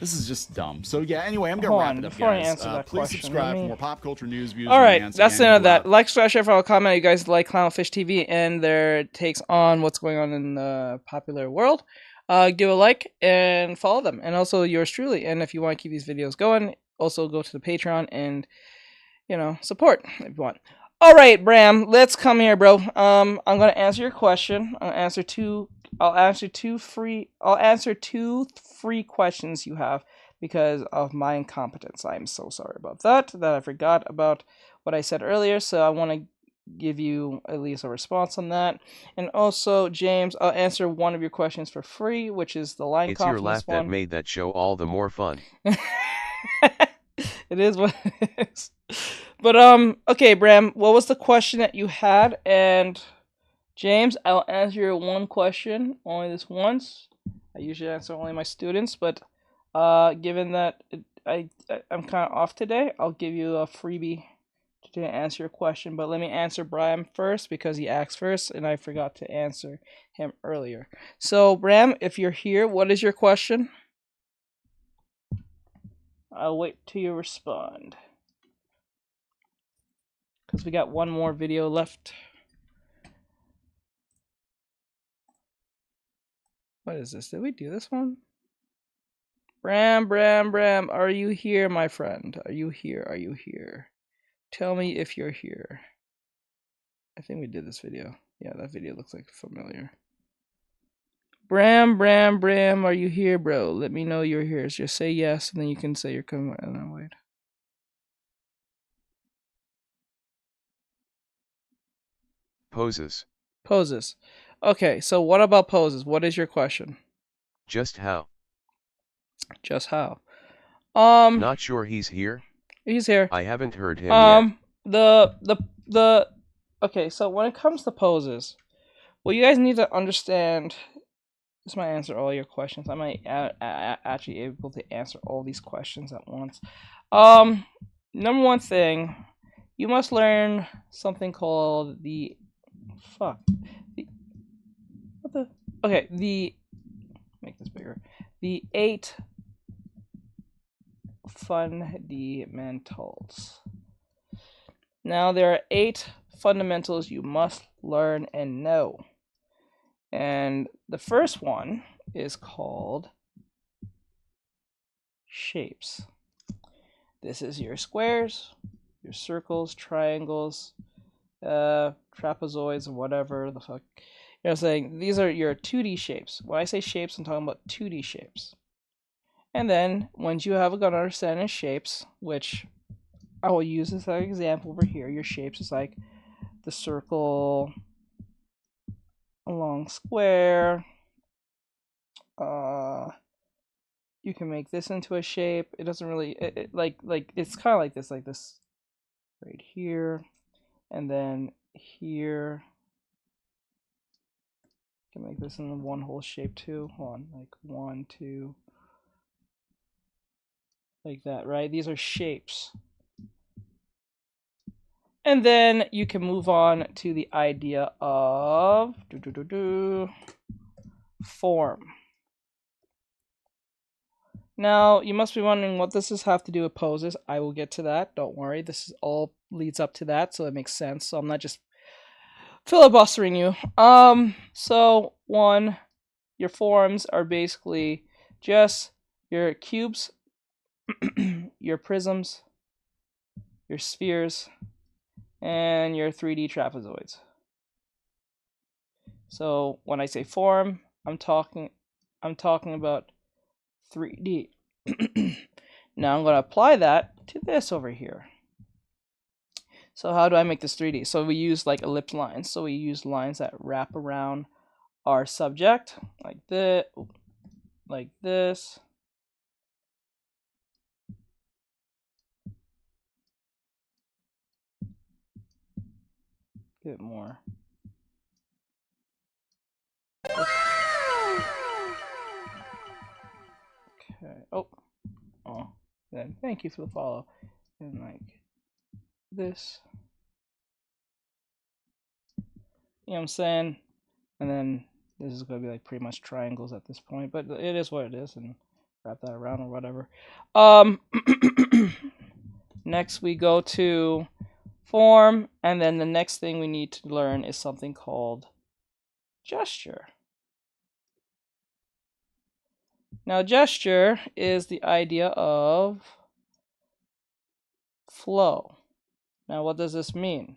This is just dumb. So yeah, anyway, I'm gonna wrap it up, guys. Please subscribe for more pop culture news, views. All right, that's the end of that. Like, subscribe, share, follow, comment. You guys like Clownfish TV and their takes on what's going on in the popular world. Give a like and follow them, and also yours truly. And if you want to keep these videos going, also go to the Patreon and support if you want. All right, Bram, let's come here, bro. I'm gonna answer your question. I'll answer two free questions you have because of my incompetence. I'm so sorry about that I forgot about what I said earlier. So I want to give you at least a response on that. And also, James, I'll answer one of your questions for free, which is the line confidence one. It's your laugh that made that show all the more fun. It is what it is. But okay, Bram, what was the question that you had? And James, I'll answer your one question only this once. I usually answer only my students, but given that I'm kind of off today, I'll give you a freebie to answer your question. But let me answer Bram first because he asked first, and I forgot to answer him earlier. So, Bram, if you're here, what is your question? I'll wait till you respond, because we got one more video left. What is this? Did we do this one? Bram, are you here, my friend? Are you here? Are you here? Tell me if you're here. I think we did this video. Yeah, that video looks like familiar. Bram, are you here, bro? Let me know you're here. Just say yes, and then you can say you're coming. And then wait. Poses. Poses. Okay, so what about poses? What is your question? Just how? Just how? Not sure he's here. He's here. I haven't heard him yet. Okay, so when it comes to poses, what you guys need to understand. This might answer all your questions. I might actually able to answer all these questions at once. Number one thing, you must learn something called the make this bigger. The 8 fundamentals. Now there are 8 fundamentals you must learn and know. And the first one is called shapes. This is your squares, your circles, triangles, trapezoids, whatever the fuck. You know what I'm saying? These are your 2D shapes. When I say shapes, I'm talking about 2D shapes. And then, once you have a good understanding of shapes, which I will use as an example over here, your shapes is like the circle, a long square. You can make this into a shape. It doesn't really, like it's kind of like this right here, and then here. You can make this in one whole shape too. Hold on, like 1, 2, like that, right? These are shapes. And then you can move on to the idea of form. Now, you must be wondering what this have to do with poses. I will get to that. Don't worry. This is all leads up to that, so it makes sense. So I'm not just filibustering you. So 1, your forms are basically just your cubes, your prisms, your spheres, and your 3D trapezoids. So when I say form, I'm talking about 3D. Now I'm going to apply that to this over here. So how do I make this 3D? So we use like ellipse lines. So we use lines that wrap around our subject like this, like this. Bit more. Okay. Oh. Then thank you for the follow. And like this. You know what I'm saying? And then this is going to be like pretty much triangles at this point, but it is what it is, and wrap that around or whatever. Next we go to form, and then the next thing we need to learn is something called gesture. Now gesture is the idea of flow. Now what does this mean?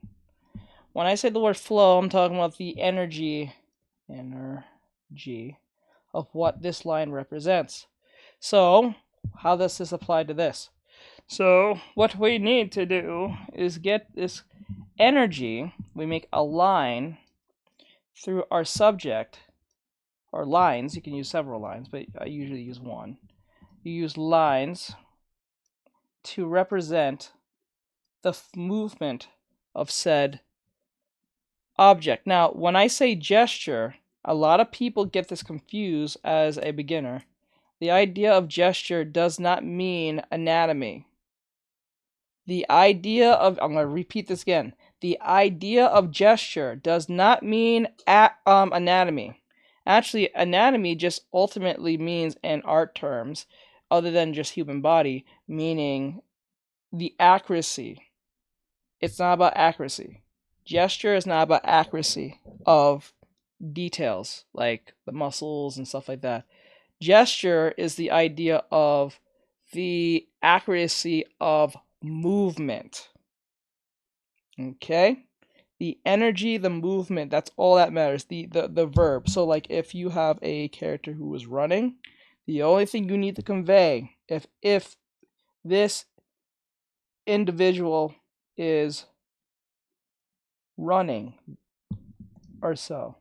When I say the word flow, I'm talking about the energy of what this line represents. So how does this apply to this? So what we need to do is get this energy. We make a line through our subject, or lines. You can use several lines, but I usually use one. You use lines to represent the movement of said object. Now, when I say gesture, a lot of people get this confused as a beginner. The idea of gesture does not mean anatomy. The idea of, I'm going to repeat this again. The idea of gesture does not mean anatomy. Actually, anatomy just ultimately means, in art terms, other than just human body, meaning the accuracy. It's not about accuracy. Gesture is not about accuracy of details, like the muscles and stuff like that. Gesture is the idea of the accuracy of movement. Okay? The energy, the movement, that's all that matters. The verb. So like if you have a character who is running, the only thing you need to convey, if this individual is running or so,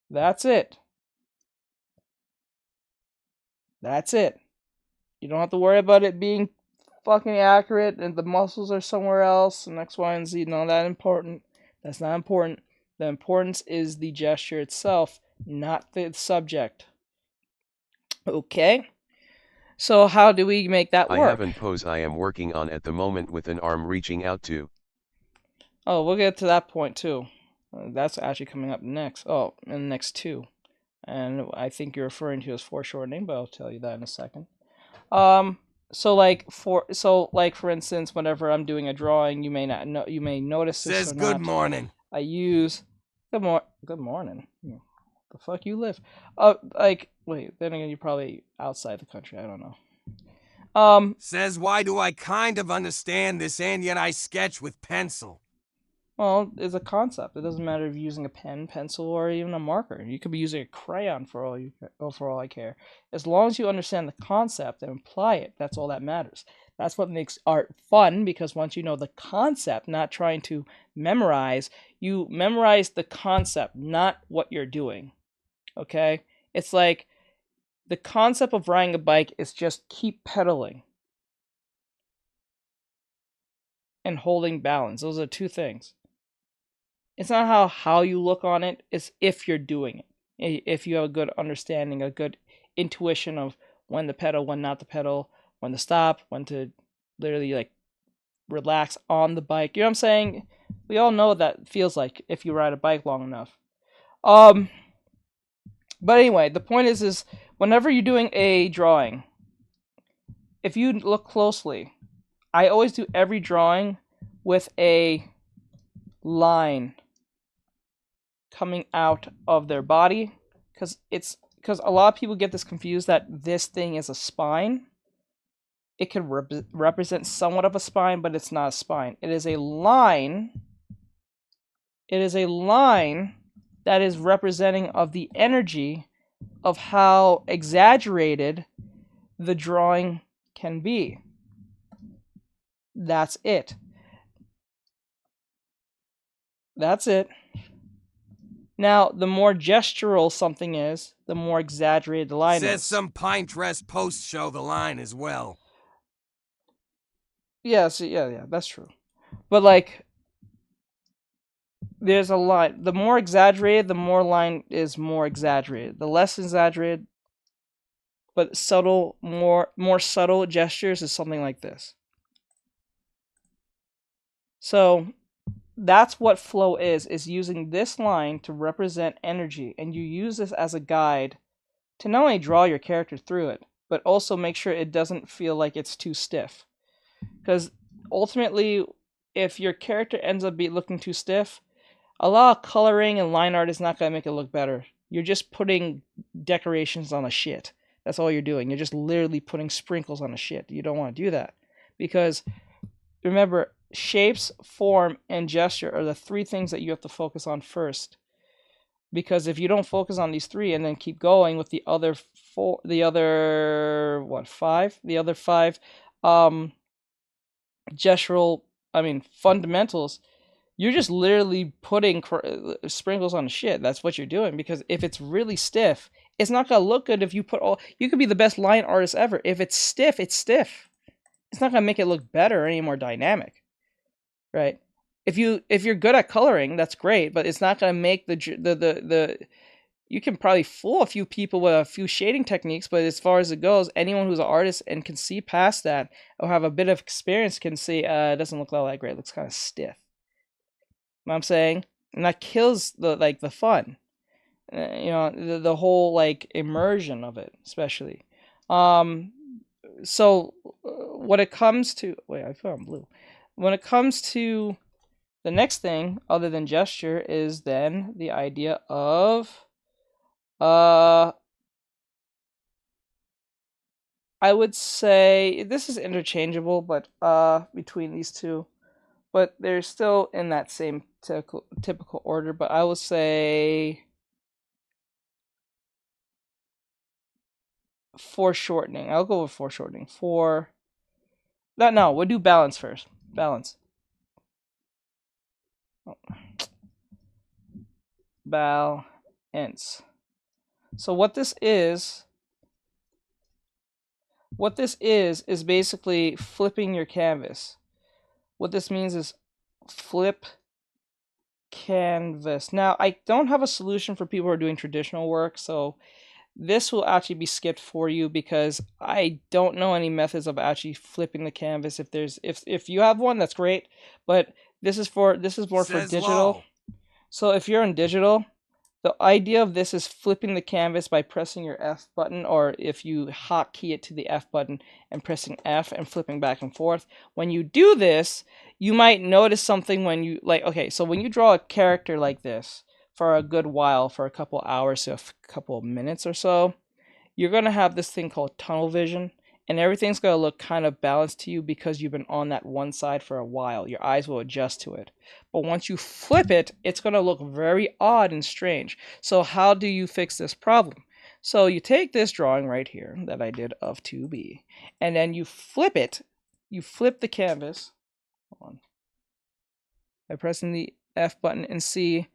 that's it. That's it. You don't have to worry about it being fucking accurate and the muscles are somewhere else and X, Y, and Z. Not that important. That's not important. The importance is the gesture itself, not the subject. Okay? So how do we make that work? I have an pose I am working on at the moment with an arm reaching out to. Oh, we'll get to that point too. That's actually coming up next. Oh, in the next two. And I think you're referring to as foreshortening, but I'll tell you that in a second. So for instance, whenever I'm doing a drawing, you may not know, you may notice this. Says or good not. morning. I use good morning. The fuck you live? Wait, then again, you're probably outside the country. I don't know. Says why do I kind of understand this and yet I sketch with pencil. Well, it's a concept. It doesn't matter if you're using a pen, pencil, or even a marker. You could be using a crayon for all I care. As long as you understand the concept and apply it, that's all that matters. That's what makes art fun, because once you know the concept, not trying to memorize, you memorize the concept, not what you're doing. Okay? It's like the concept of riding a bike is just keep pedaling and holding balance. Those are two things. It's not how you look on it, it's if you're doing it. If you have a good understanding, a good intuition of when to pedal, when not to pedal, when to stop, when to literally like relax on the bike. You know what I'm saying? We all know what that feels like if you ride a bike long enough. But anyway, the point is whenever you're doing a drawing, if you look closely, I always do every drawing with a line coming out of their body, because a lot of people get this confused that this thing is a spine. It could represent somewhat of a spine, but it's not a spine. It is a line. It is a line that is representing of the energy of how exaggerated the drawing can be. That's it. That's it. Now, the more gestural something is, the more exaggerated the line is. Says some pint dress posts show the line as well. Yeah, that's true. But like, there's a line. The more exaggerated, the more line is more exaggerated. The less exaggerated, but subtle, more subtle gestures is something like this. So that's what flow is using this line to represent energy, and you use this as a guide to not only draw your character through it, but also make sure it doesn't feel like it's too stiff. Because ultimately, if your character ends up looking too stiff, a lot of coloring and line art is not going to make it look better. You're just putting decorations on a shit. That's all you're doing. You're just literally putting sprinkles on a shit. You don't want to do that. Because remember, shapes, form, and gesture are the three things that you have to focus on first. Because if you don't focus on these three and then keep going with the other five fundamentals, you're just literally putting sprinkles on shit. That's what you're doing. Because if it's really stiff, it's not gonna look good. If you you could be the best line artist ever. If it's stiff, it's stiff. It's not gonna make it look better or any more dynamic. Right? If you're good at coloring, that's great, but it's not gonna make the you can probably fool a few people with a few shading techniques, but as far as it goes, anyone who's an artist and can see past that or have a bit of experience can see it doesn't look all that great. It looks kind of stiff. You know what I'm saying? And that kills the fun. The whole like immersion of it, especially. So when it comes to I feel I'm blue. When it comes to the next thing, other than gesture, is then the idea of, I would say this is interchangeable, but between these two, but they're still in that same typical order. But I would say foreshortening. I'll go with foreshortening. No, we'll do balance first. Balance. Oh. Balance. So what this is basically flipping your canvas. What this means is flip canvas. Now, I don't have a solution for people who are doing traditional work, so this will actually be skipped for you because I don't know any methods of actually flipping the canvas. If you have one, that's great, but this is more for digital. So if you're in digital, the idea of this is flipping the canvas by pressing your F button, or if you hotkey it to the F button and pressing F and flipping back and forth. When you do this, you might notice something when you, okay, so when you draw a character like this for a good while, for a couple hours to a couple of minutes or so, you're going to have this thing called tunnel vision, and everything's going to look kind of balanced to you because you've been on that one side for a while. Your eyes will adjust to it. But once you flip it, it's going to look very odd and strange. So how do you fix this problem? So you take this drawing right here that I did of 2B, and then you flip it. You flip the canvas by pressing the F button, and see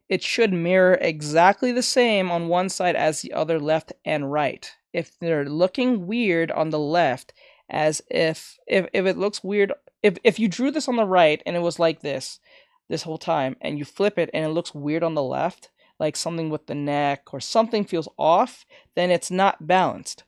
it should mirror exactly the same on one side as the other, left and right. If they're looking weird on the left, as if it looks weird, if you drew this on the right and it was like this whole time, and you flip it and it looks weird on the left, like something with the neck or something feels off, then it's not balanced.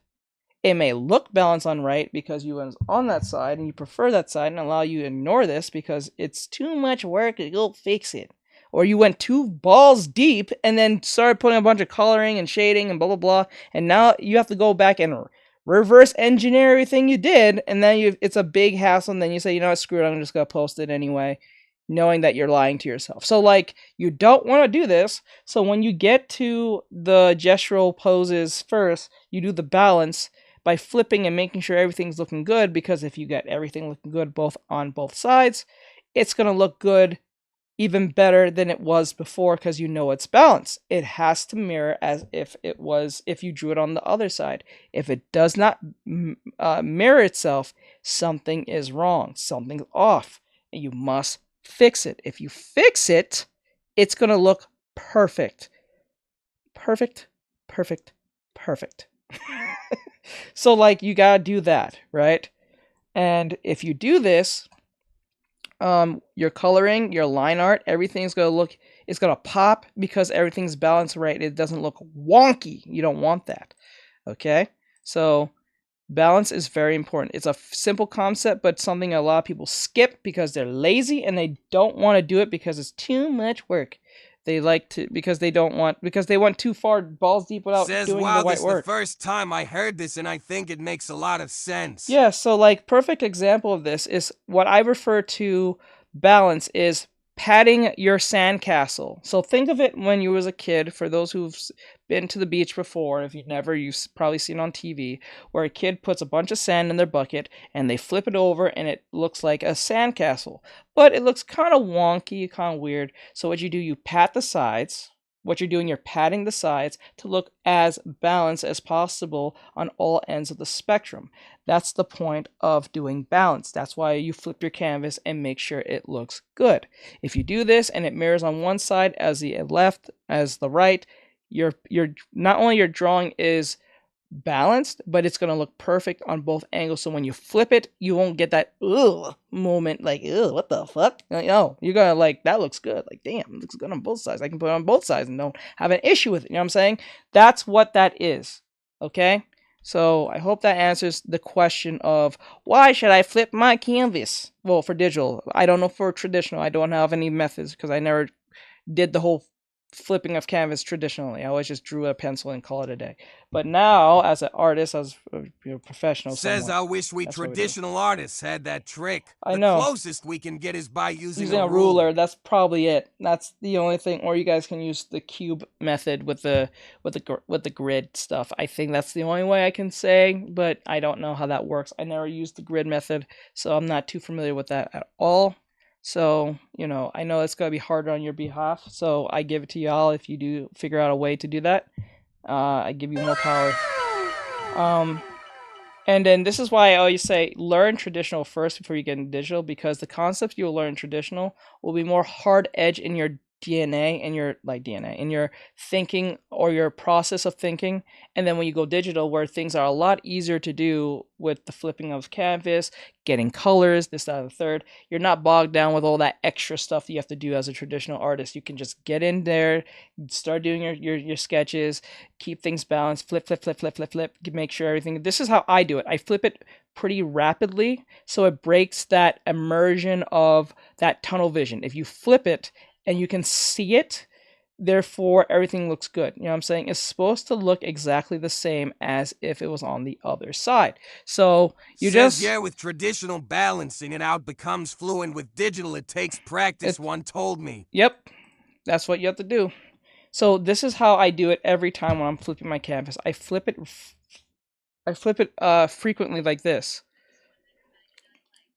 It may look balanced on right because you was on that side and you prefer that side, and allow you to ignore this because it's too much work to go fix it. Or you went too balls deep and then started putting a bunch of coloring and shading and blah, blah, blah. And now you have to go back and reverse engineer everything you did. And then it's a big hassle. And then you say, you know what, screw it, I'm just going to post it anyway, knowing that you're lying to yourself. So, you don't want to do this. So when you get to the gestural poses first, you do the balance by flipping and making sure everything's looking good. Because if you get everything looking good on both sides, it's going to look good, even better than it was before, because you know it's balanced. It has to mirror as if you drew it on the other side. If it does not mirror itself, something is wrong, something's off, and you must fix it. If you fix it, it's going to look perfect. Perfect, perfect, perfect. So, you got to do that, right? And if you do this, your coloring, your line art, everything's it's gonna pop because everything's balanced right. It doesn't look wonky. You don't want that. Okay? So balance is very important. It's a simple concept, but something a lot of people skip because they're lazy and they don't want to do it because it's too much work. They because they went too far balls deep without doing the right work. This is the first time I heard this, and I think it makes a lot of sense. Yeah, so perfect example of this is what I refer to balance is padding your sandcastle. So think of it when you was a kid, for those who've been to the beach before, if you've never, you've probably seen on TV, where a kid puts a bunch of sand in their bucket and they flip it over and it looks like a sandcastle. But it looks kind of wonky, kind of weird. So what you do, you pat the sides. What you're doing, you're patting the sides to look as balanced as possible on all ends of the spectrum. That's the point of doing balance. That's why you flip your canvas and make sure it looks good. If you do this and it mirrors on one side as the left as the right, you're not only your drawing is balanced, but it's going to look perfect on both angles. So when you flip it, you won't get that ugh moment, ugh, what the fuck? No, you're going to that looks good. Damn, it looks good on both sides. I can put it on both sides and don't have an issue with it. You know what I'm saying? That's what that is. Okay? So I hope that answers the question of why should I flip my canvas? Well, for digital. I don't know for traditional. I don't have any methods because I never did the whole flipping of canvas traditionally. I always just drew a pencil and call it a day. But now, as an artist, as professional. Says somewhat. I wish we That's what we do. traditional artists had that trick. I The know. closest we can get is by using Using a ruler, that's probably it. That's the only thing. Or you guys can use the cube method with the grid stuff. I think that's the only way I can say, but I don't know how that works. I never used the grid method, so I'm not too familiar with that at all. So, you know, I know it's going to be harder on your behalf, so I give it to y'all if you do figure out a way to do that. I give you more power. And then this is why I always say learn traditional first before you get into digital, because the concepts you'll learn in traditional will be more hard edge in your DNA, in your thinking or your process of thinking. And then when you go digital, where things are a lot easier to do with the flipping of canvas, getting colors, this, that, and the third, you're not bogged down with all that extra stuff that you have to do as a traditional artist. You can just get in there, start doing your sketches, keep things balanced, flip, make sure everything. This is how I do it. I flip it pretty rapidly, so it breaks that immersion of that tunnel vision. If you flip it and you can see it, therefore everything looks good. You know what I'm saying? It's supposed to look exactly the same as if it was on the other side. So you Says, yeah, with traditional balancing it out becomes fluent. With digital it takes practice, one told me. Yep, that's what you have to do. So this is how I do it every time when I'm flipping my canvas. I flip it frequently like this.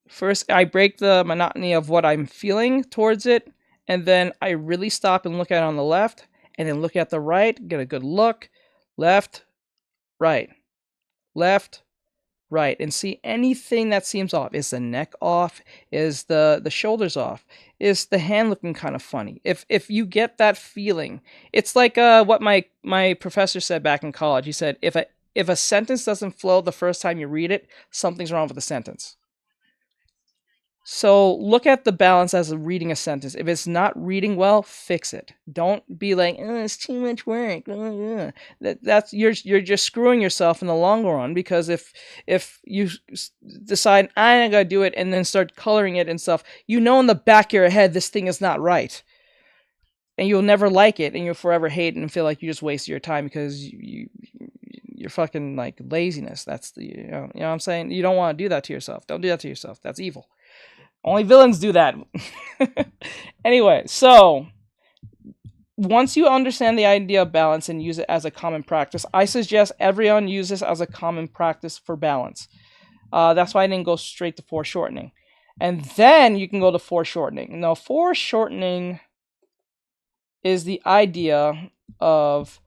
First, I break the monotony of what I'm feeling towards it, and then I really stop and look at it on the left, and then look at the right, get a good look, left, right, and see anything that seems off. Is the neck off? Is the shoulders off? Is the hand looking kind of funny? If you get that feeling, it's like what my professor said back in college. He said, if a sentence doesn't flow the first time you read it, something's wrong with the sentence. So look at the balance as reading a sentence. If it's not reading well, fix it. Don't be like, oh, it's too much work. That's you're just screwing yourself in the long run, because if you decide I'm gonna do it and then start coloring it and stuff, you know in the back of your head this thing is not right, and you'll never like it, and you'll forever hate it and feel like you just wasted your time because you're fucking like laziness. That's the you know what I'm saying. You don't want to do that to yourself. Don't do that to yourself. That's evil. Only villains do that. Anyway, so once you understand the idea of balance and use it as a common practice, I suggest everyone use this as a common practice for balance. That's why I didn't go straight to foreshortening. And then you can go to foreshortening. Now, foreshortening is the idea of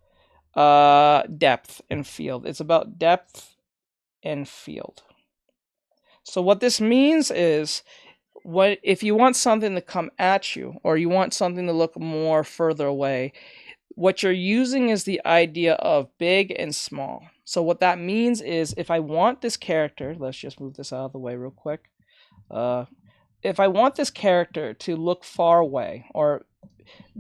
depth and field. It's about depth and field. So what this means is, if you want something to come at you, or you want something to look more further away, what you're using is the idea of big and small. So what that means is, if I want this character, let's just move this out of the way real quick. If I want this character to look far away or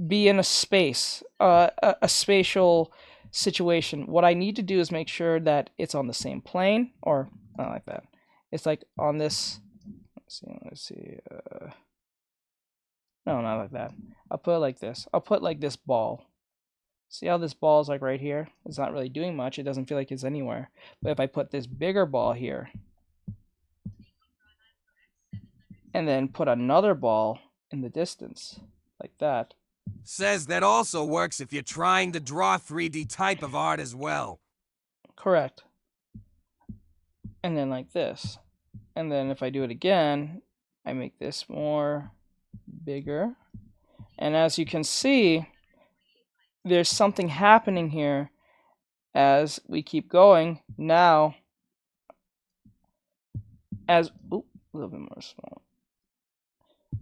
be in a space, a spatial situation, what I need to do is make sure that it's on the same plane, or not like that. It's like on this. Let's see. No, not like that. I'll put it like this. I'll put like this ball. See how this ball is like right here? It's not really doing much. It doesn't feel like it's anywhere. But if I put this bigger ball here, and then put another ball in the distance, like that. Says that also works if you're trying to draw 3D type of art as well. Correct. And then like this. And then if I do it again, I make this more bigger. And as you can see, there's something happening here as we keep going. Now, a little bit more small.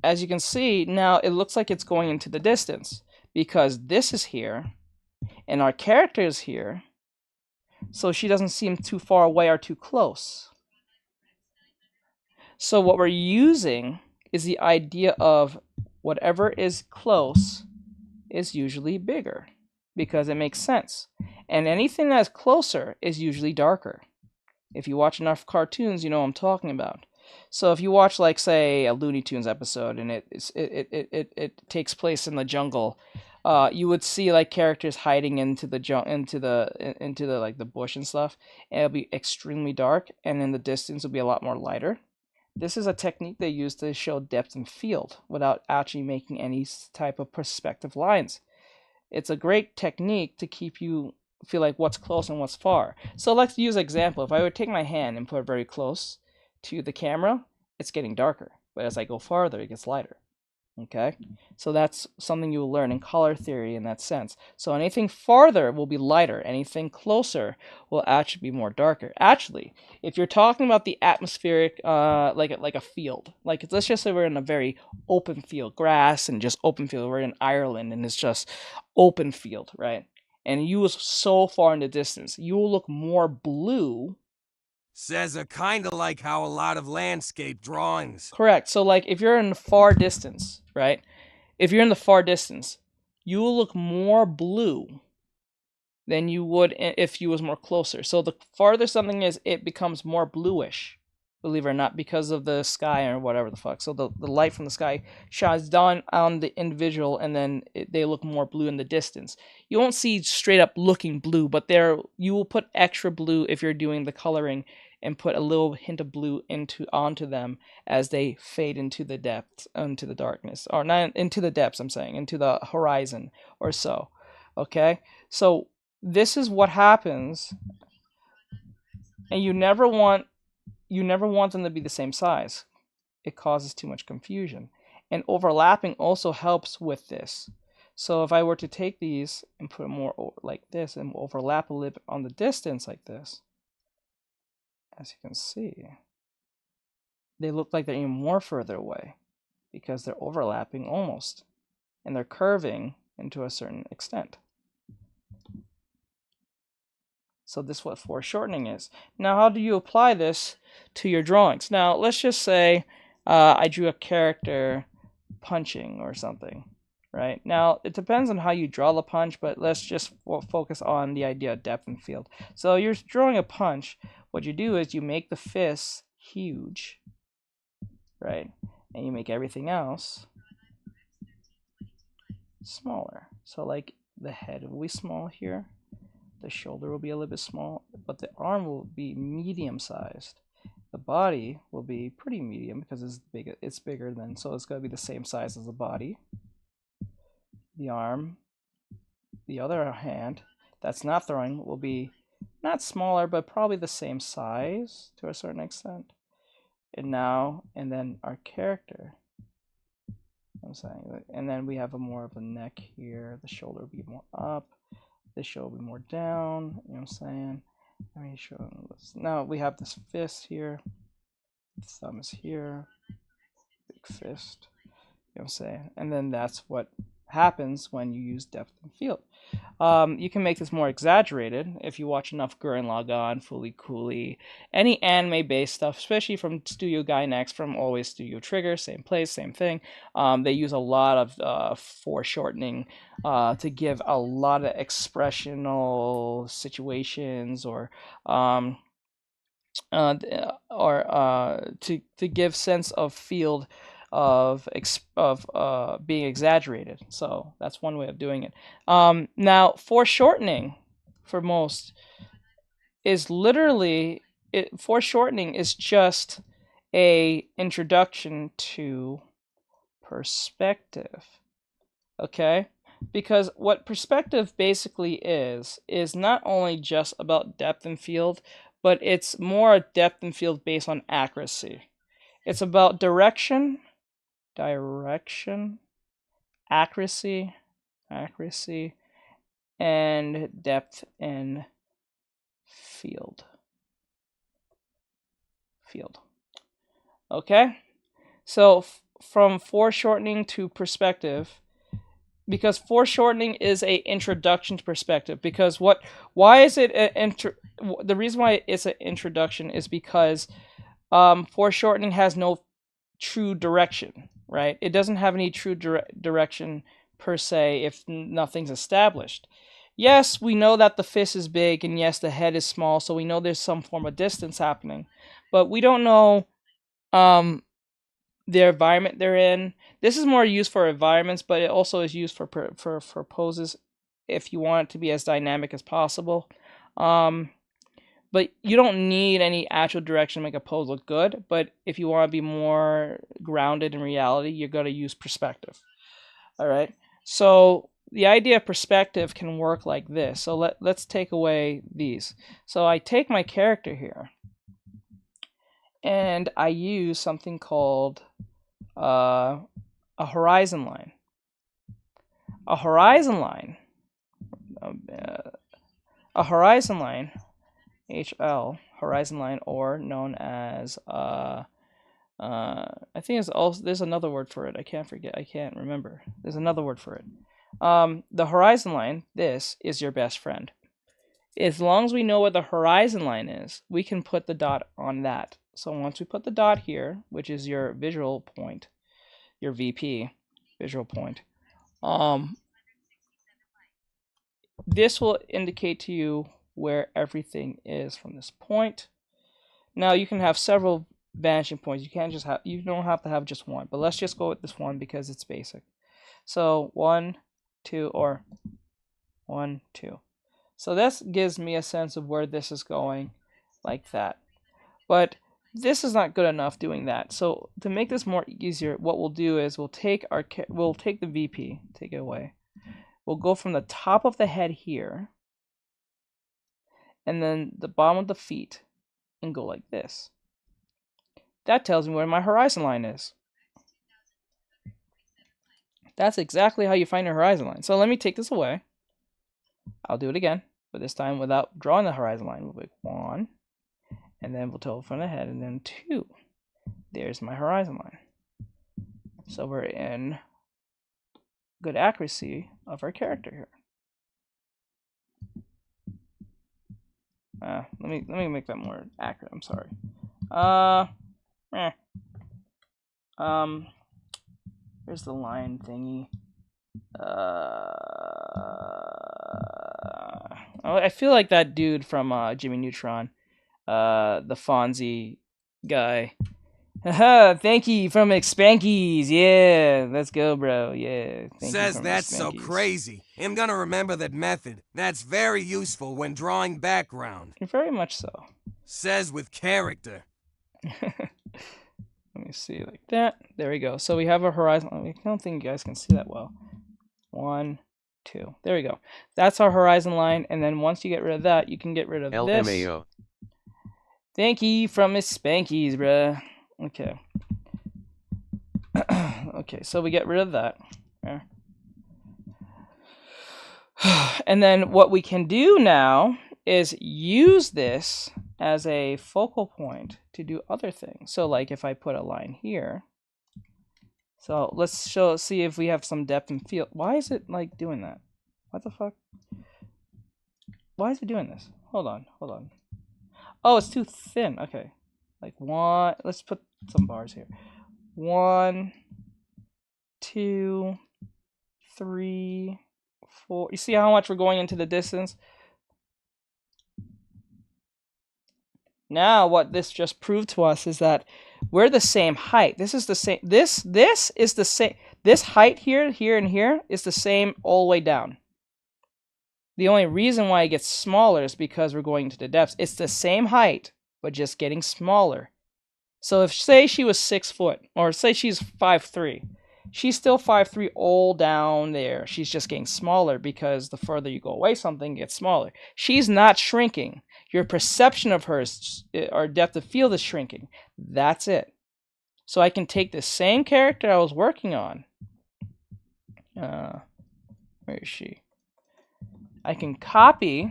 As you can see, now it looks like it's going into the distance, because this is here and our character is here. So she doesn't seem too far away or too close. So what we're using is the idea of whatever is close is usually bigger, because it makes sense. And anything that's closer is usually darker. If you watch enough cartoons, you know what I'm talking about. So if you watch, like, say, a Looney Tunes episode, and it takes place in the jungle, you would see like characters hiding into the like the bush and stuff, and it'll be extremely dark, and in the distance it'll be a lot more lighter. This is a technique they use to show depth and field without actually making any type of perspective lines. It's a great technique to keep you feel like what's close and what's far. So let's use an example. If I would take my hand and put it very close to the camera, it's getting darker. But as I go farther, it gets lighter. Okay? So that's something you will learn in color theory in that sense. So anything farther will be lighter. Anything closer will actually be more darker. Actually, if you're talking about the atmospheric, like a field, like let's just say we're in a very open field, grass and just open field. We're in Ireland and it's just open field, right? And you was so far in the distance, you will look more blue. Says a kind of like how a lot of landscape drawings. Correct. So like if you're in the far distance, right? If you're in the far distance, you will look more blue than you would if you was more closer. So the farther something is, it becomes more bluish, believe it or not, because of the sky or whatever the fuck. So the light from the sky shines down on the individual, and then they look more blue in the distance. You won't see straight up looking blue, but you will put extra blue if you're doing the coloring, and put a little hint of blue onto them as they fade into the depths, into the darkness, or not into the depths, I'm saying, into the horizon or so. Okay? So this is what happens, and you never want them to be the same size. It causes too much confusion. And overlapping also helps with this. So if I were to take these and put more like this and overlap a little bit on the distance like this, as you can see, they look like they're even more further away because they're overlapping almost, and they're curving into a certain extent. So this is what foreshortening is. Now, how do you apply this to your drawings? Now, let's just say I drew a character punching or something, right? Now, it depends on how you draw the punch, but let's just focus on the idea of depth and field. So you're drawing a punch. What you do is you make the fist huge, right? And you make everything else smaller. So like the head will be small here. The shoulder will be a little bit small, but the arm will be medium sized. The body will be pretty medium because it's bigger than, so it's going to be the same size as the body. The arm, the other hand that's not throwing, will be not smaller, but probably the same size to a certain extent. And then our character, I'm saying, and then we have more of a neck here. The shoulder will be more up. The shoulder will be more down. You know what I'm saying? Let me show this. Now we have this fist here. The thumb is here. Big fist. You know what I'm saying? And then that's what happens when you use depth and field. You can make this more exaggerated if you watch enough Gurren Lagann, Fooly Cooly, any anime-based stuff, especially from Studio Gainax, from Always Studio Trigger, same place, same thing. They use a lot of foreshortening to give a lot of expressional situations, or to give sense of field of being exaggerated. So that's one way of doing it. Now, foreshortening for most is literally foreshortening is just a introduction to perspective. Okay? Because what perspective basically is not only just about depth and field, but it's more depth and field based on accuracy. It's about direction, accuracy, and depth and field. Okay? So from foreshortening to perspective, because foreshortening is a introduction to perspective. Because why is it the reason why it's an introduction is because foreshortening has no true direction, right? It doesn't have any true direction per se if nothing's established. Yes, we know that the fist is big, and yes, the head is small, so we know there's some form of distance happening, but we don't know their environment they're in. This is more used for environments, but it also is used for poses if you want it to be as dynamic as possible. But you don't need any actual direction to make a pose look good. But if you want to be more grounded in reality, you're going to use perspective. All right. So the idea of perspective can work like this. So let's take away these. So I take my character here, and I use something called a horizon line. A horizon line. A horizon line. HL, horizon line, or known as I think it's also, there's another word for it. I can't remember. There's another word for it. The horizon line, this is your best friend. As long as we know what the horizon line is, we can put the dot on that. So once we put the dot here, which is your visual point, your VP visual point, this will indicate to you where everything is from this point. Now you can have several vanishing points. You don't have to have just one, but let's just go with this one because it's basic. So 1, 2, or 1, 2. So this gives me a sense of where this is going, like that. But this is not good enough doing that. So to make this more easier, what we'll do is we'll take the VP, take it away. We'll go from the top of the head here, and then the bottom of the feet, and go like this. That tells me where my horizon line is. That's exactly how you find a horizon line. So let me take this away. I'll do it again, but this time without drawing the horizon line. We'll make 1, and then we'll tell from the head, and then 2. There's my horizon line. So we're in good accuracy of our character here. Let me make that more accurate. I'm sorry. Here's the line thingy. I feel like that dude from Jimmy Neutron, the Fonzie guy. Haha, thank you from Spankies. Yeah, let's go, bro. Yeah. Says that's so crazy. I'm gonna remember that method. That's very useful when drawing background. Very much so. Says with character. Let me see, like that. There we go. So we have a horizon. I don't think you guys can see that well. 1, 2. There we go. That's our horizon line. And then once you get rid of that, you can get rid of this. LMAO. Thank you from Miss Spankies, bruh. Okay. Okay, so we get rid of that. Yeah. And then what we can do now is use this as a focal point to do other things. So like if I put a line here. So let's see if we have some depth and feel. Why is it like doing that? What the fuck? Why is it doing this? Hold on. Oh, it's too thin. Okay. Like 1, let's put some bars here. 1, 2, 3, 4. You see how much we're going into the distance? Now what this just proved to us is that we're the same height. This is the same. This is the same. This height here, and here is the same all the way down. The only reason why it gets smaller is because we're going to the depths. It's the same height, but just getting smaller. So if, say she was 6 foot, or say she's 5'3", she's still 5'3" all down there. She's just getting smaller because the further you go away, something gets smaller. She's not shrinking. Your perception of her or depth of field is shrinking. That's it. So I can take the same character I was working on. Where is she? I can copy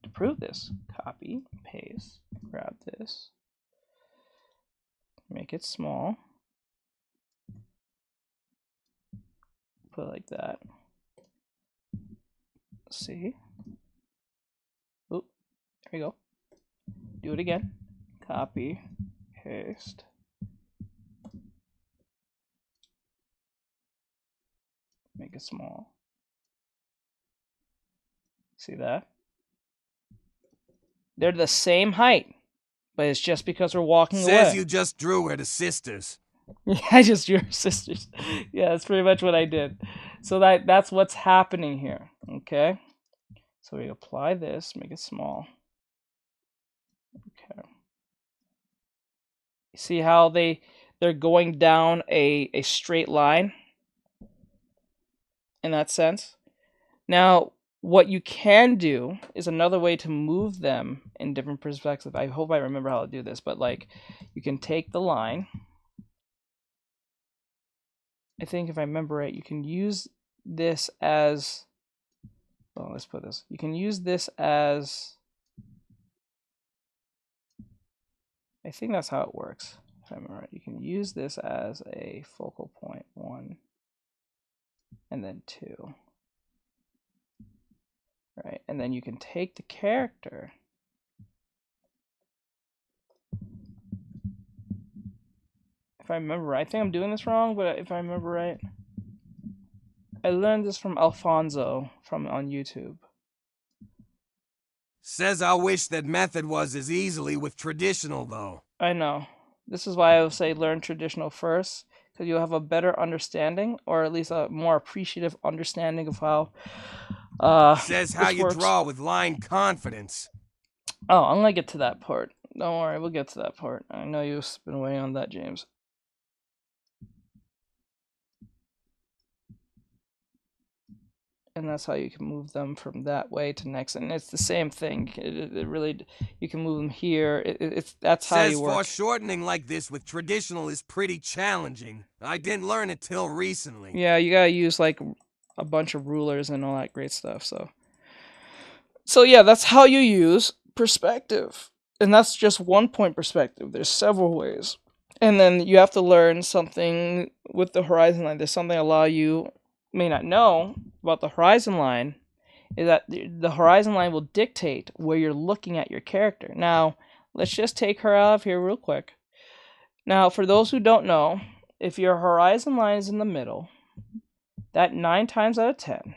to prove this. Copy, paste, grab this, make it small, put it like that. See? Oh, there we go. Do it again. Copy, paste. Make it small. See that? They're the same height, but it's just because we're walking away. Says you just drew her to sisters. Yeah, just your sisters. Yeah, that's pretty much what I did. So that's what's happening here. Okay. So we apply this, make it small. Okay. See how they're going down a straight line in that sense. Now, what you can do is another way to move them in different perspectives. I hope I remember how to do this, but like you can take the line. I think if I remember right, you can use this as, well, let's put this. You can use this as, I think that's how it works. If I remember right, you can use this as a focal point, 1 and then 2. Right, and then you can take the character if I remember right. I think I'm doing this wrong, but if I remember right, I learned this from Alfonso on YouTube. Says I wish that method was as easily with traditional, though. I know. This is why I would say learn traditional first, because you'll have a better understanding, or at least a more appreciative understanding of how says how you draw with line confidence. Oh, I'm gonna get to that part. Don't worry, we'll get to that part. I know you've been waiting on that, James. And that's how you can move them from that way to next, and it's the same thing. It really, you can move them here. That's how you work. Says foreshortening like this with traditional is pretty challenging. I didn't learn it till recently. Yeah, you gotta use like a bunch of rulers and all that great stuff. So yeah, that's how you use perspective, and that's just one point perspective. There's several ways, and then you have to learn something with the horizon line. There's something a lot of you may not know about the horizon line, is that the horizon line will dictate where you're looking at your character. Now, let's just take her out of here real quick. Now, for those who don't know, if your horizon line is in the middle, that 9 times out of 10,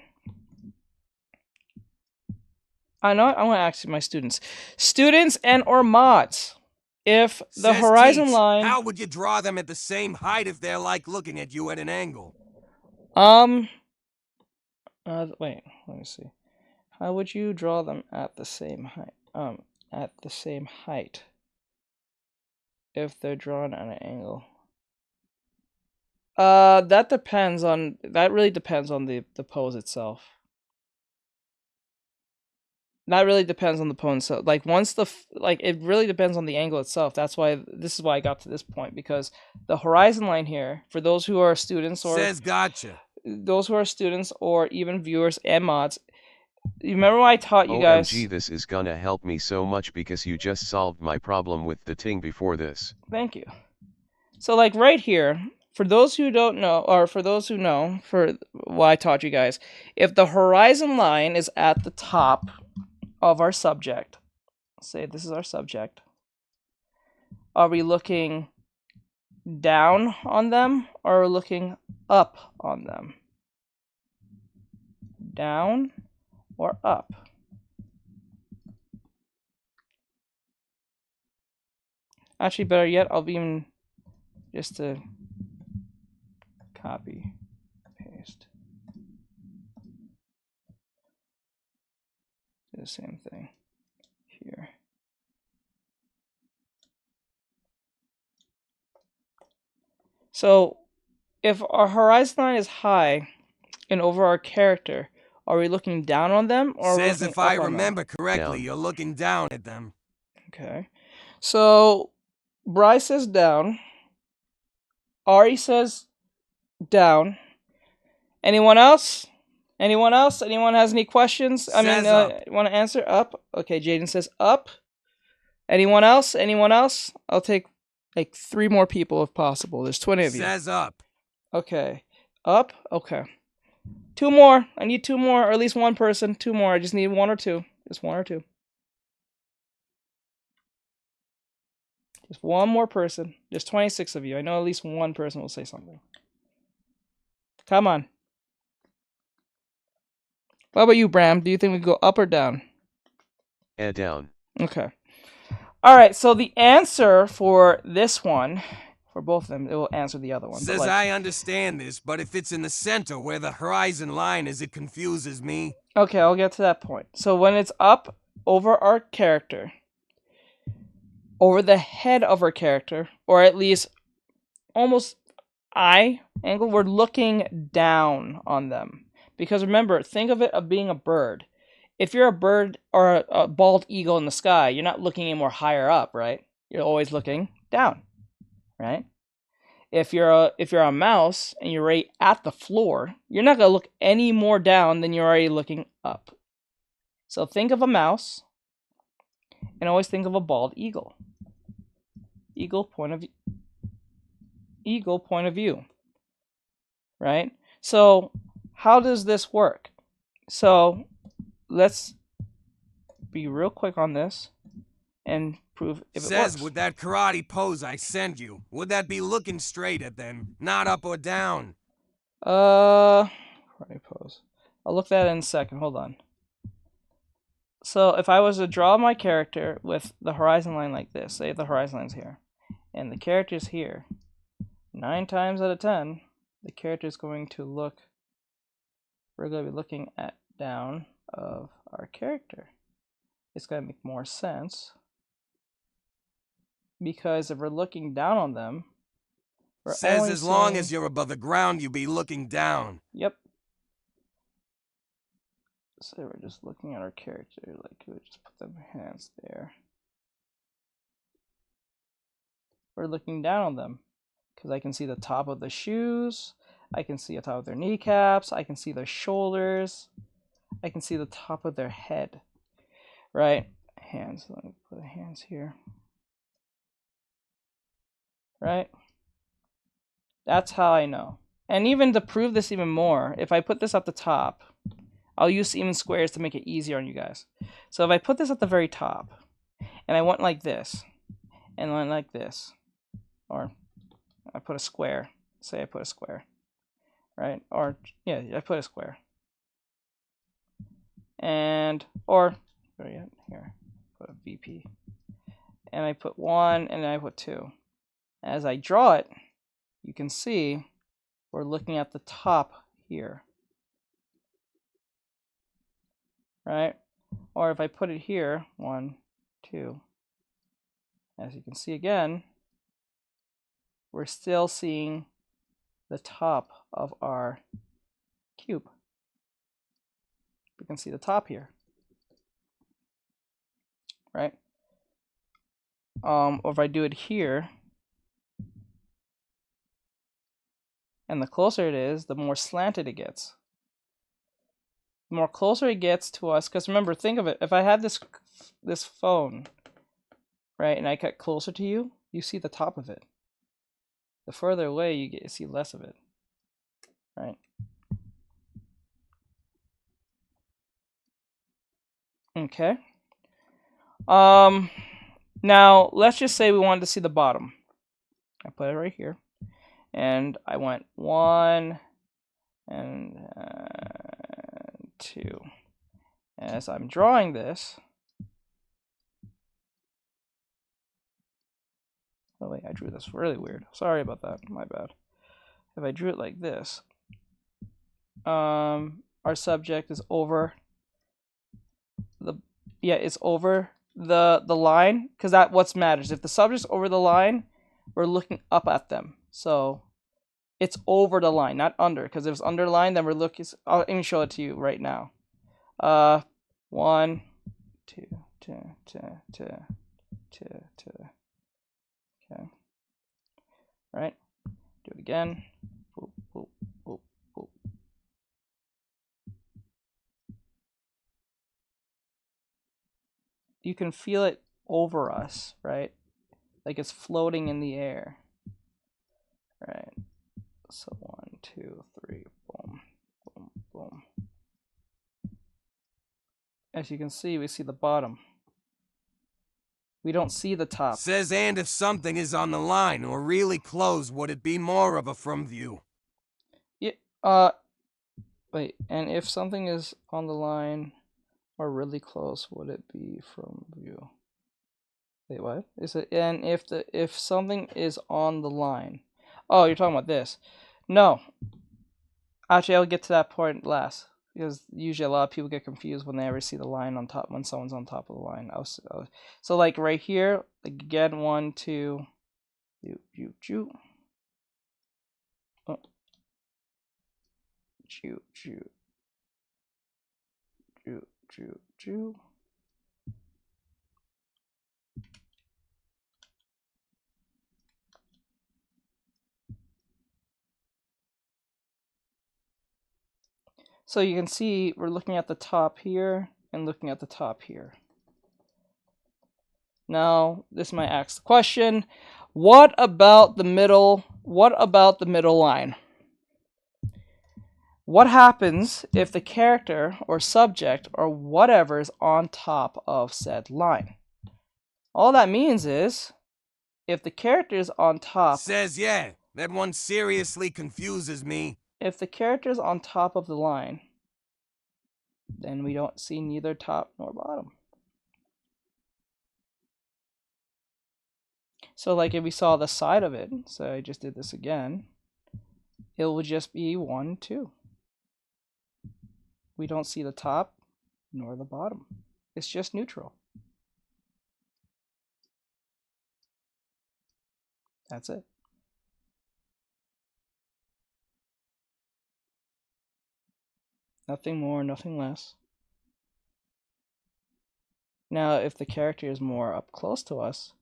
I know I'm going to ask my students and or mods, if the horizon line, how would you draw them at the same height if they're like looking at you at an angle? Wait, let me see. How would you draw them at the same height? At the same height, if they're drawn at an angle. That really depends on the pose itself. That really depends on the pose itself. Like it really depends on the angle itself. That's why this is why I got to this point, because the horizon line here, for those who are students or says gotcha. Those who are students or even viewers and mods, you remember when I taught you guys? OMG, this is gonna help me so much because you just solved my problem with the ting before this. Thank you. So like right here, for those who don't know, or for those who know, for what I taught you guys, if the horizon line is at the top of our subject, say this is our subject, are we looking down on them or looking up on them? Down or up? Actually, better yet, I'll even just to copy, paste, do the same thing here. So if our horizon line is high and over our character, are we looking down on them or says if I remember Down. correctly, you're looking down at them. Okay. So Bryce says down. Ari says down. Anyone else? Anyone else? Anyone has any questions? Want to answer? Up. Okay, Jaden says up. Anyone else? Anyone else? I'll take like 3 more people if possible. There's 20 of you. Says up. Okay. Up? Okay. 2 more. I need 2 more, or at least 1 person. 2 more. I just need 1 or 2. Just 1 or 2. Just 1 more person. There's 26 of you. I know at least 1 person will say something. Come on. What about you, Bram? Do you think we go up or down? Down. Okay. All right, so the answer for this one for both of them, it will answer the other one. Says like, I understand this, but if it's in the center where the horizon line is, it confuses me. Okay, I'll get to that point. So when it's up over our character, over the head of our character, or at least almost eye angle, we're looking down on them. Because remember, think of it of being a bird. If you're a bird or a bald eagle in the sky, you're not looking any more higher up, right? You're always looking down, right? If you're a mouse and you're right at the floor, you're not gonna look any more down than you're already looking up. So think of a mouse, and always think of a bald eagle. Eagle point of view, right? So how does this work? So let's be real quick on this and prove if it works. Says with that karate pose I send you, would that be looking straight at them, not up or down? Karate pose. I'll look that in a second. Hold on. So if I was to draw my character with the horizon line like this, say the horizon line's here, and the character's here, 9 times out of 10, the character is going to look, we're going to be looking at down of our character. It's going to make more sense, because if we're looking down on them, we're says as long as you're above the ground, you be looking down. Yep. So we're just looking at our character, like we just put them hands there. We're looking down on them because I can see the top of the shoes, I can see the top of their kneecaps, I can see their shoulders, I can see the top of their head, right? Hands, let me put the hands here, right? That's how I know. And even to prove this even more, if I put this at the top, I'll use even squares to make it easier on you guys. So if I put this at the very top, and I went like this, and went like this, or I put a square, say I put a square, right? Or, yeah, I put a square. And, or, here, put a VP. And I put 1, and then I put 2. As I draw it, you can see we're looking at the top here. Right? Or if I put it here, 1, 2, as you can see again, we're still seeing the top of our cube. We can see the top here, right? Or if I do it here, and the closer it is, the more slanted it gets. The more closer it gets to us, because remember, think of it, if I had this phone, right, and I got closer to you, you see the top of it. The further away you get, you see less of it, right? Okay. Now let's just say we wanted to see the bottom. I put it right here, and I went 1 and 2. As I'm drawing this, oh wait, I drew this really weird. Sorry about that, my bad. If I drew it like this, our subject is over the, it's over the line, because that's what matters. If the subject's over the line, we're looking up at them. So it's over the line, not under, because if it's under the line, then we're looking, I'll even show it to you right now. 1, 2, 2, 2, 2, 2, 2. Okay. Right. Do it again. Boop, boop, boop, boop. You can feel it over us, right? Like it's floating in the air. Right. So 1, 2, 3, boom, boom, boom. As you can see, we see the bottom. We don't see the top. Says, and if something is on the line or really close, would it be more of a from view? Yeah, wait, and if something is on the line or really close, would it be from view? Wait, what? Is it, and if something is on the line. Oh, you're talking about this. No. Actually, I'll get to that point last. Because usually a lot of people get confused when they ever see the line on top, when someone's on top of the line. So like right here, like again, 1, 2, shoot. Oh. Shoot. So you can see we're looking at the top here and looking at the top here. Now, this might ask the question, what about the middle? What about the middle line? What happens if the character or subject or whatever is on top of said line? All that means is if the character is on top. Says yeah. That one seriously confuses me. If the character is on top of the line, then we don't see neither top nor bottom. So like if we saw the side of it, so I just did this again, it would just be 1, 2. We don't see the top nor the bottom. It's just neutral. That's it. Nothing more, nothing less. Now, if the character is more up close to us,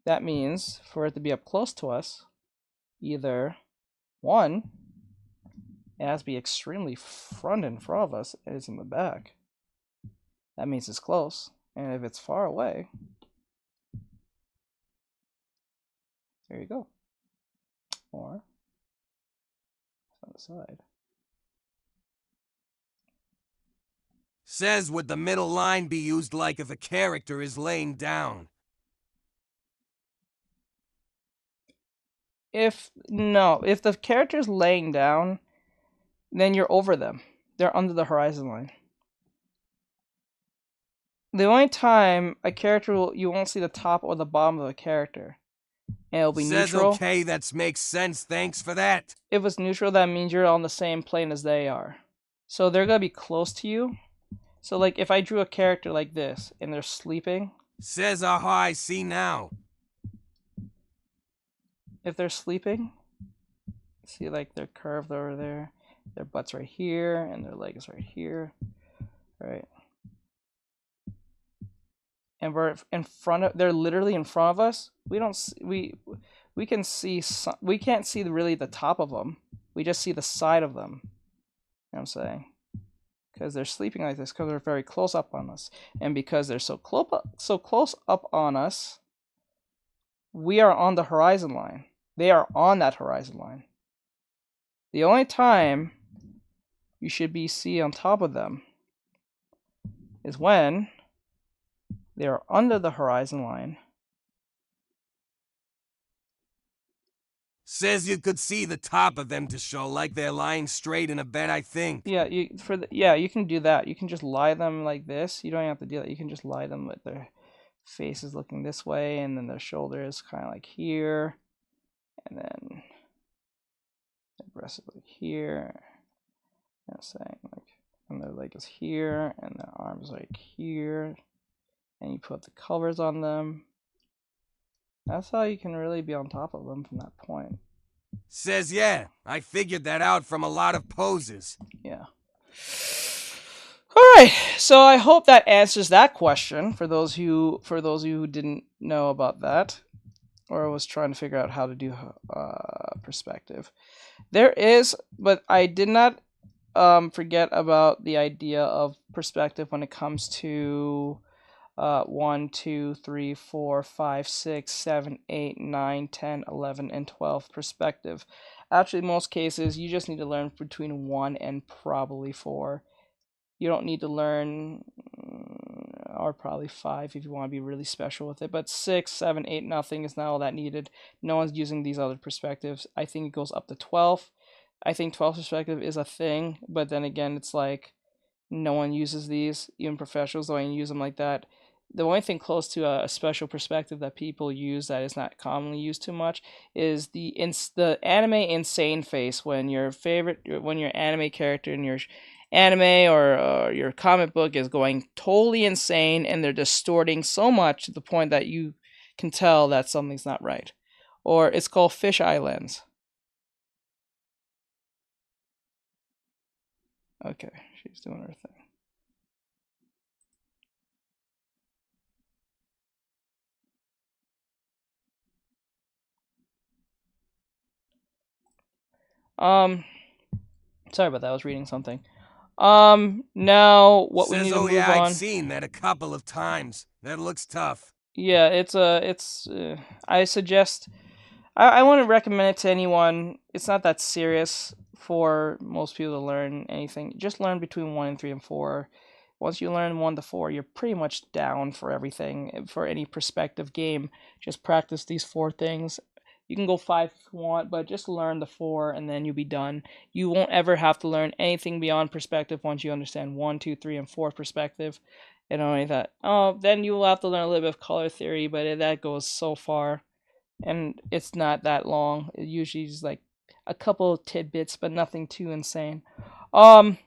that means for it to be up close to us, either 1, it has to be extremely front in front of us, and it's in the back. That means it's close. And if it's far away, there you go. Or on the side. Says would the middle line be used like if a character is laying down? If the character is laying down, then you're over them. They're under the horizon line. The only time a character you won't see the top or the bottom of a character, and it'll be Says neutral. Okay, that makes sense. Thanks for that. If it's neutral, that means you're on the same plane as they are. So they're gonna be close to you. So like if I drew a character like this and they're sleeping. Says aha, I see now. If they're sleeping, see like they're curved over there, their butt's right here and their leg is right here, right? And we're in front of, they're literally in front of us. We don't see, we can see some, we can't see really the top of them. We just see the side of them. You know what I'm saying? Because they're sleeping like this, because they're very close up on us, and because they're so close up on us, we are on the horizon line. They are on that horizon line. The only time you should be on top of them is when they are under the horizon line. Says you could see the top of them to show like they're lying straight in a bed, I think. Yeah, you can do that. You can just lie them like this. You don't have to do that. You can just lie them with their faces looking this way, and then their shoulders kind of like here, and then their breast is like here. You know what I'm saying? Like, and their leg is here, and their arms like here, and you put the colors on them. That's how you can really be on top of them from that point. Says yeah, I figured that out from a lot of poses. Yeah. Alright, so I hope that answers that question for those who didn't know about that, or was trying to figure out how to do perspective. There is, but I did not forget about the idea of perspective when it comes to 1, 2, 3, 4, 5, 6, 7, 8, 9, 10, 11, and 12 perspective. Actually, in most cases, you just need to learn between 1 and probably 4. You don't need to learn, or probably 5 if you want to be really special with it. But 6, 7, 8, nothing is not all that needed. No one's using these other perspectives. I think it goes up to 12. I think 12 perspective is a thing, but then again, it's like no one uses these. Even professionals don't even use them like that. the only thing close to a special perspective that people use that is not commonly used too much is the anime insane face when your anime character in your anime or your comic book is going totally insane and they're distorting so much to the point that you can tell that something's not right. Or it's called fisheye lens. Okay, she's doing her thing. Sorry about that. I was reading something. Now what we need to move on. I've seen that a couple of times. That looks tough. Yeah, I suggest, I wouldn't recommend it to anyone. It's not that serious for most people to learn anything. Just learn between 1 and 3 and 4. Once you learn 1 to 4, you're pretty much down for everything. For any perspective game, just practice these 4 things. You can go 5 if you want, but just learn the 4 and then you'll be done. You won't ever have to learn anything beyond perspective once you understand 1, 2, 3, and 4 perspective. And only that. Oh, then you will have to learn a little bit of color theory, but that goes so far. And it's not that long. It usually is like a couple of tidbits, but nothing too insane. Now,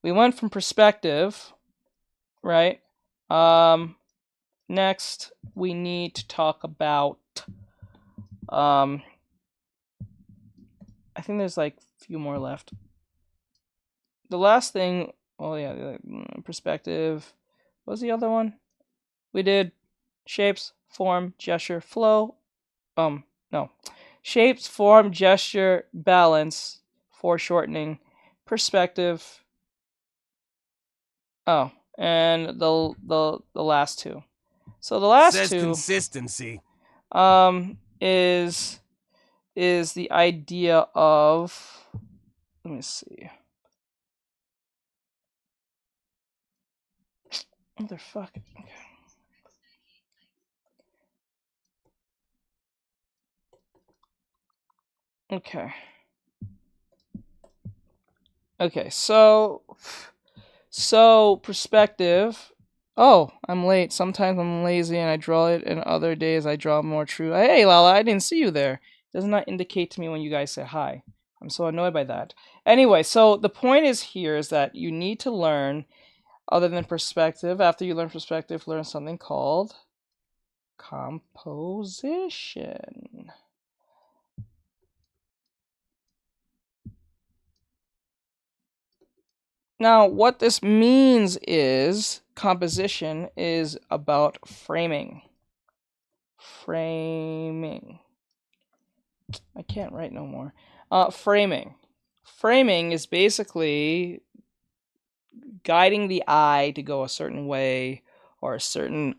we went from perspective, right? Next, we need to talk about, I think there's like a few more left. The last thing, oh yeah, perspective. What was the other one? We did shapes, form, gesture, flow. No. Shapes, form, gesture, balance, foreshortening, perspective. Oh, and the last 2. So the last Says 2 consistency. Is the idea of, let me see. Motherfucker. Okay, so perspective. Oh, I'm late. Sometimes I'm lazy and I draw it, and other days I draw more true. Hey, Lala, I didn't see you there. Does not indicate to me when you guys say hi. I'm so annoyed by that. Anyway, so the point is that you need to learn, other than perspective, after you learn perspective, learn something called composition. Now, what this means is composition is about framing. Framing. I can't write no more. Framing. Framing is basically guiding the eye to go a certain way or a certain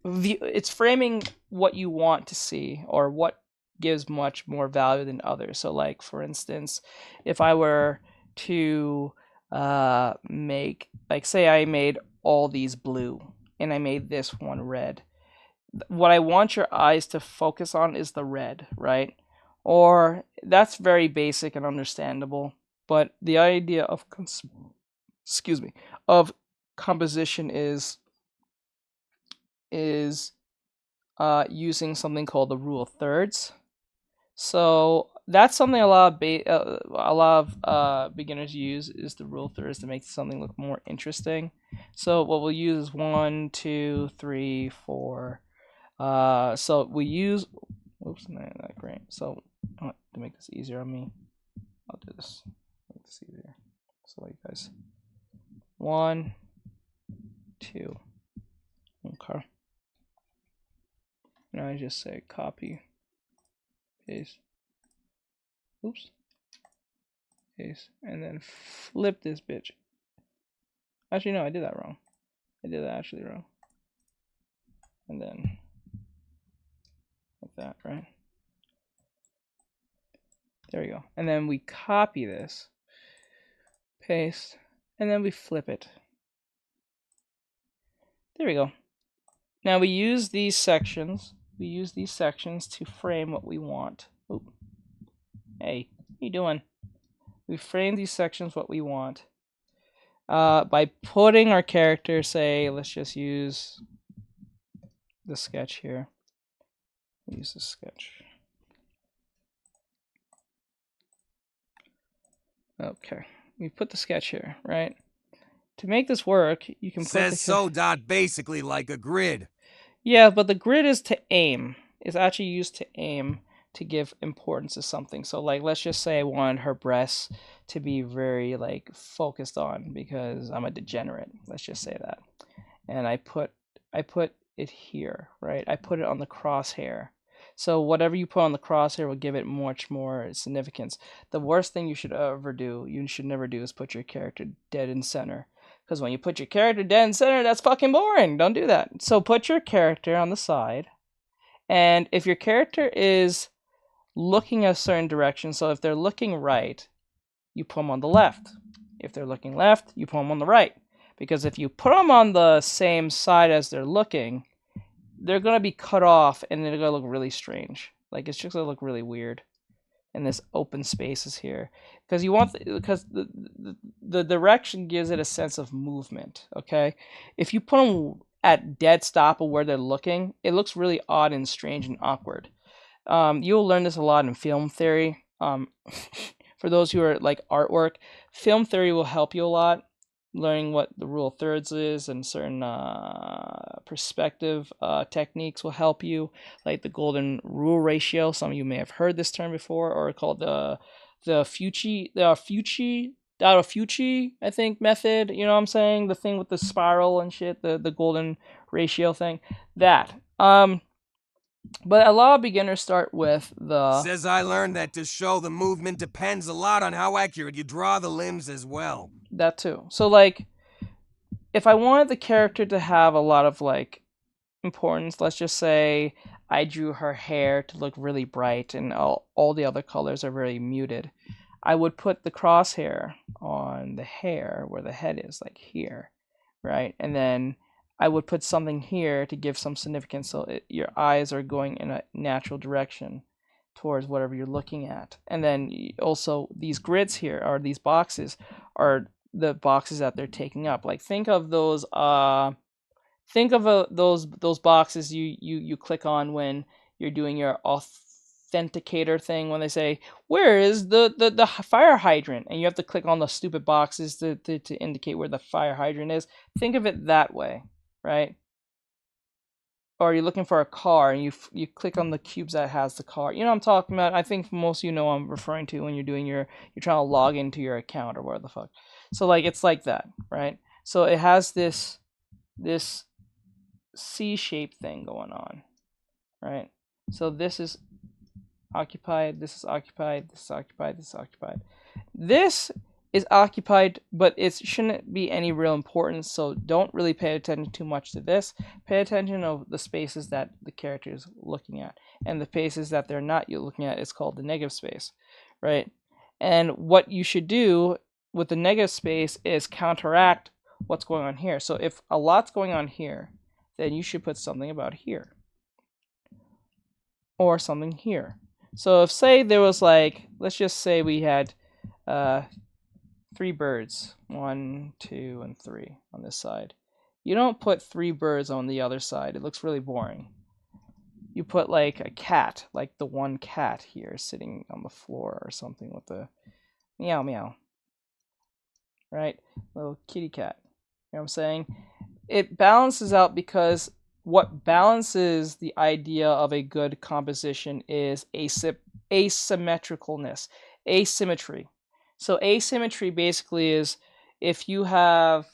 view. It's framing what you want to see or what gives much more value than others. So, like for instance, if I were to make, like, say I made all these blue and I made this one red, what I want your eyes to focus on is the red, right? Or that's very basic and understandable, but the idea of composition is using something called the rule of thirds. So that's something a lot of beginners use, is the rule of thirds, to make something look more interesting. So what we'll use is 1, 2, 3, 4. So we use, oops, not great. So to make this easier on me, I'll do this. Make this easier. So you guys, 1, 2. Okay. Now I just say copy, paste. Oops. Paste, and then flip this bitch. Actually, no, I did that wrong. I did that actually wrong. And then like that, right? There we go. And then we copy this, paste, and then we flip it. There we go. Now we use these sections. We use these sections to frame what we want. Oop. Hey, what are you doing? We frame these sections what we want. by putting our character, say, let's just use the sketch here. Use the sketch. Okay, we put the sketch here, right? To make this work, you can put Says so dot basically like a grid. Yeah, but the grid is to aim. It's actually used to aim to give importance to something. So like, let's just say I wanted her breasts to be very like focused on because I'm a degenerate. Let's just say that. And I put it here, right? I put it on the crosshair. So whatever you put on the crosshair will give it much more significance. The worst thing you should never do is put your character dead in center. Because when you put your character dead in center, that's fucking boring. Don't do that. So put your character on the side. And if your character is looking a certain direction, so if they're looking right, you put them on the left. If they're looking left, you put them on the right. Because if you put them on the same side as they're looking, they're going to be cut off and they're going to look really strange. Like, it's just going to look really weird. And this open space is here. Because you want, because the direction gives it a sense of movement, okay? If you put them at dead stop of where they're looking, it looks really odd and strange and awkward. You'll learn this a lot in film theory. For those who are like artwork, film theory will help you a lot. Learning what the rule of thirds is and certain perspective techniques will help you, like the golden rule ratio. Some of you may have heard this term before, or called the Fucci, I think, method. You know what I'm saying? The thing with the spiral and shit, the golden ratio thing. That. But a lot of beginners start with the... Says I learned that to show the movement depends a lot on how accurate you draw the limbs as well. That too. So like, if I wanted the character to have a lot of like importance, let's just say I drew her hair to look really bright and all the other colors are very muted. I would put the crosshair on the hair where the head is, like here, right? And then I would put something here to give some significance so your eyes are going in a natural direction towards whatever you're looking at. And then also these grids here, or these boxes, are the boxes that they're taking up. Like think of those those boxes you click on when you're doing your authenticator thing, when they say, where is the fire hydrant? And you have to click on the stupid boxes to indicate where the fire hydrant is. Think of it that way. Right? Or you're looking for a car and you click on the cubes that has the car. You know what I'm talking about? I think most of you know what I'm referring to when you're doing you're trying to log into your account or whatever the fuck. So like it's like that, right? So it has this C-shaped thing going on, right? So this is occupied, this is occupied, this is occupied, this is occupied. This is occupied, but it shouldn't be any real importance, so don't really pay attention too much to this. Pay attention to the spaces that the character is looking at, and the spaces that they're not looking at is called the negative space, right? And what you should do with the negative space is counteract what's going on here. So if a lot's going on here, then you should put something about here, or something here. So if, say, there was like, let's just say we had 3 birds, 1, 2, and 3 on this side. You don't put 3 birds on the other side. It looks really boring. You put like a cat, like the one cat here sitting on the floor or something with the meow meow. Right? Little kitty cat. You know what I'm saying? It balances out, because what balances the idea of a good composition is asymmetricalness, asymmetry. So asymmetry basically is if you have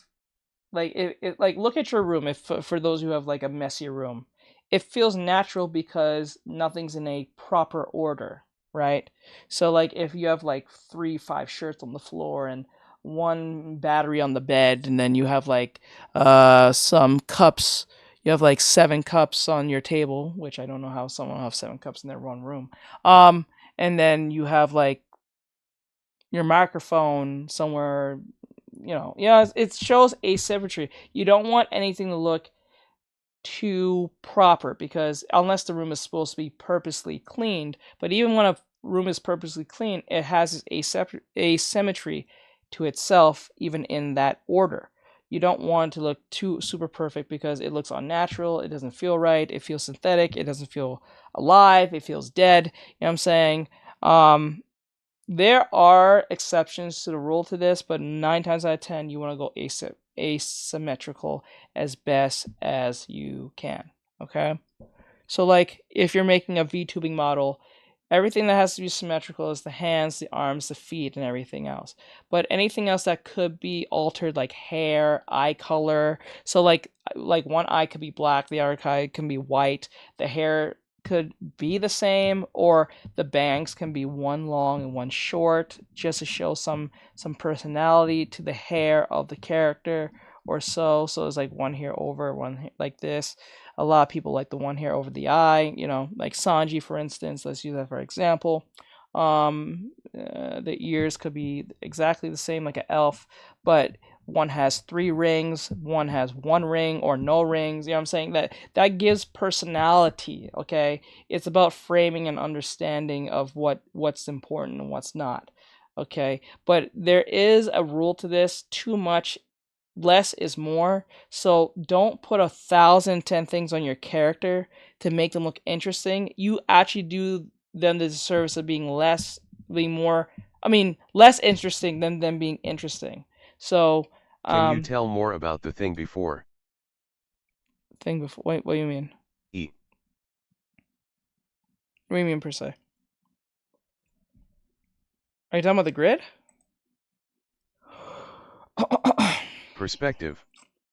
like like look at your room. If for those who have like a messy room, it feels natural because nothing's in a proper order, right? So like if you have like 5 shirts on the floor and 1 battery on the bed, and then you have like some cups. You have like 7 cups on your table, which I don't know how someone will have 7 cups in their one room. And then you have like your microphone somewhere, it shows asymmetry. You don't want anything to look too proper, because unless the room is supposed to be purposely cleaned, but even when a room is purposely clean, it has this asymmetry to itself, even in that order. You don't want it to look too super perfect because it looks unnatural, it doesn't feel right, it feels synthetic, it doesn't feel alive, it feels dead. You know what I'm saying? There are exceptions to the rule to this, but 9 times out of 10, you want to go asymmetrical as best as you can. Okay? So, like, if you're making a VTubing model, everything that has to be symmetrical is the hands, the arms, the feet, and everything else. But anything else that could be altered, like hair, eye color. So, like one eye could be black, the other eye can be white. The hair could be the same, or the bangs can be one long and one short, just to show some personality to the hair of the character, or so. So it's like one hair over, one hair like this. A lot of people like the one hair over the eye, you know, like Sanji, for instance. Let's use that for example. The ears could be exactly the same, like an elf, but one has 3 rings, one has 1 ring or no rings. You know what I'm saying? That gives personality. Okay, it's about framing and understanding of what's important and what's not. Okay, but there is a rule to this. Too much, less is more. So don't put 1,010 things on your character to make them look interesting. You actually do them the service of being less interesting than them being interesting. So can you tell more about the thing before? Thing before? Wait, what do you mean? E. What do you mean per se? Are you talking about the grid? Perspective.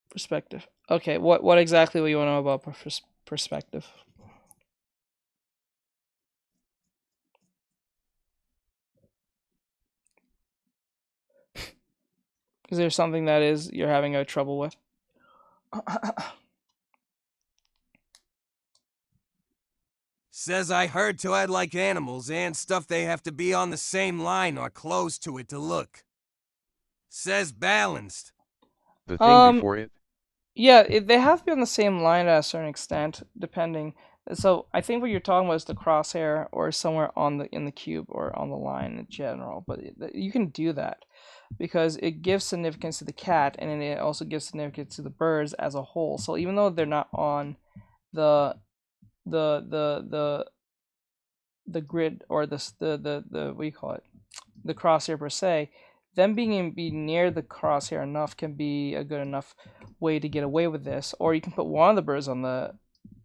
Perspective. Okay, what exactly do you want to know about perspective? Is there something that you're having a trouble with? Says I heard to add like animals and stuff they have to be on the same line or close to it to look. Says balanced. The thing before it? Yeah, they have to be on the same line to a certain extent, depending. So I think what you're talking about is the crosshair or somewhere in the cube or on the line in general. But you can do that because it gives significance to the cat, and then it also gives significance to the birds as a whole. So even though they're not on the grid or the what do you call it, the crosshair per se, them being near the crosshair enough can be a good enough way to get away with this. Or you can put one of the birds on the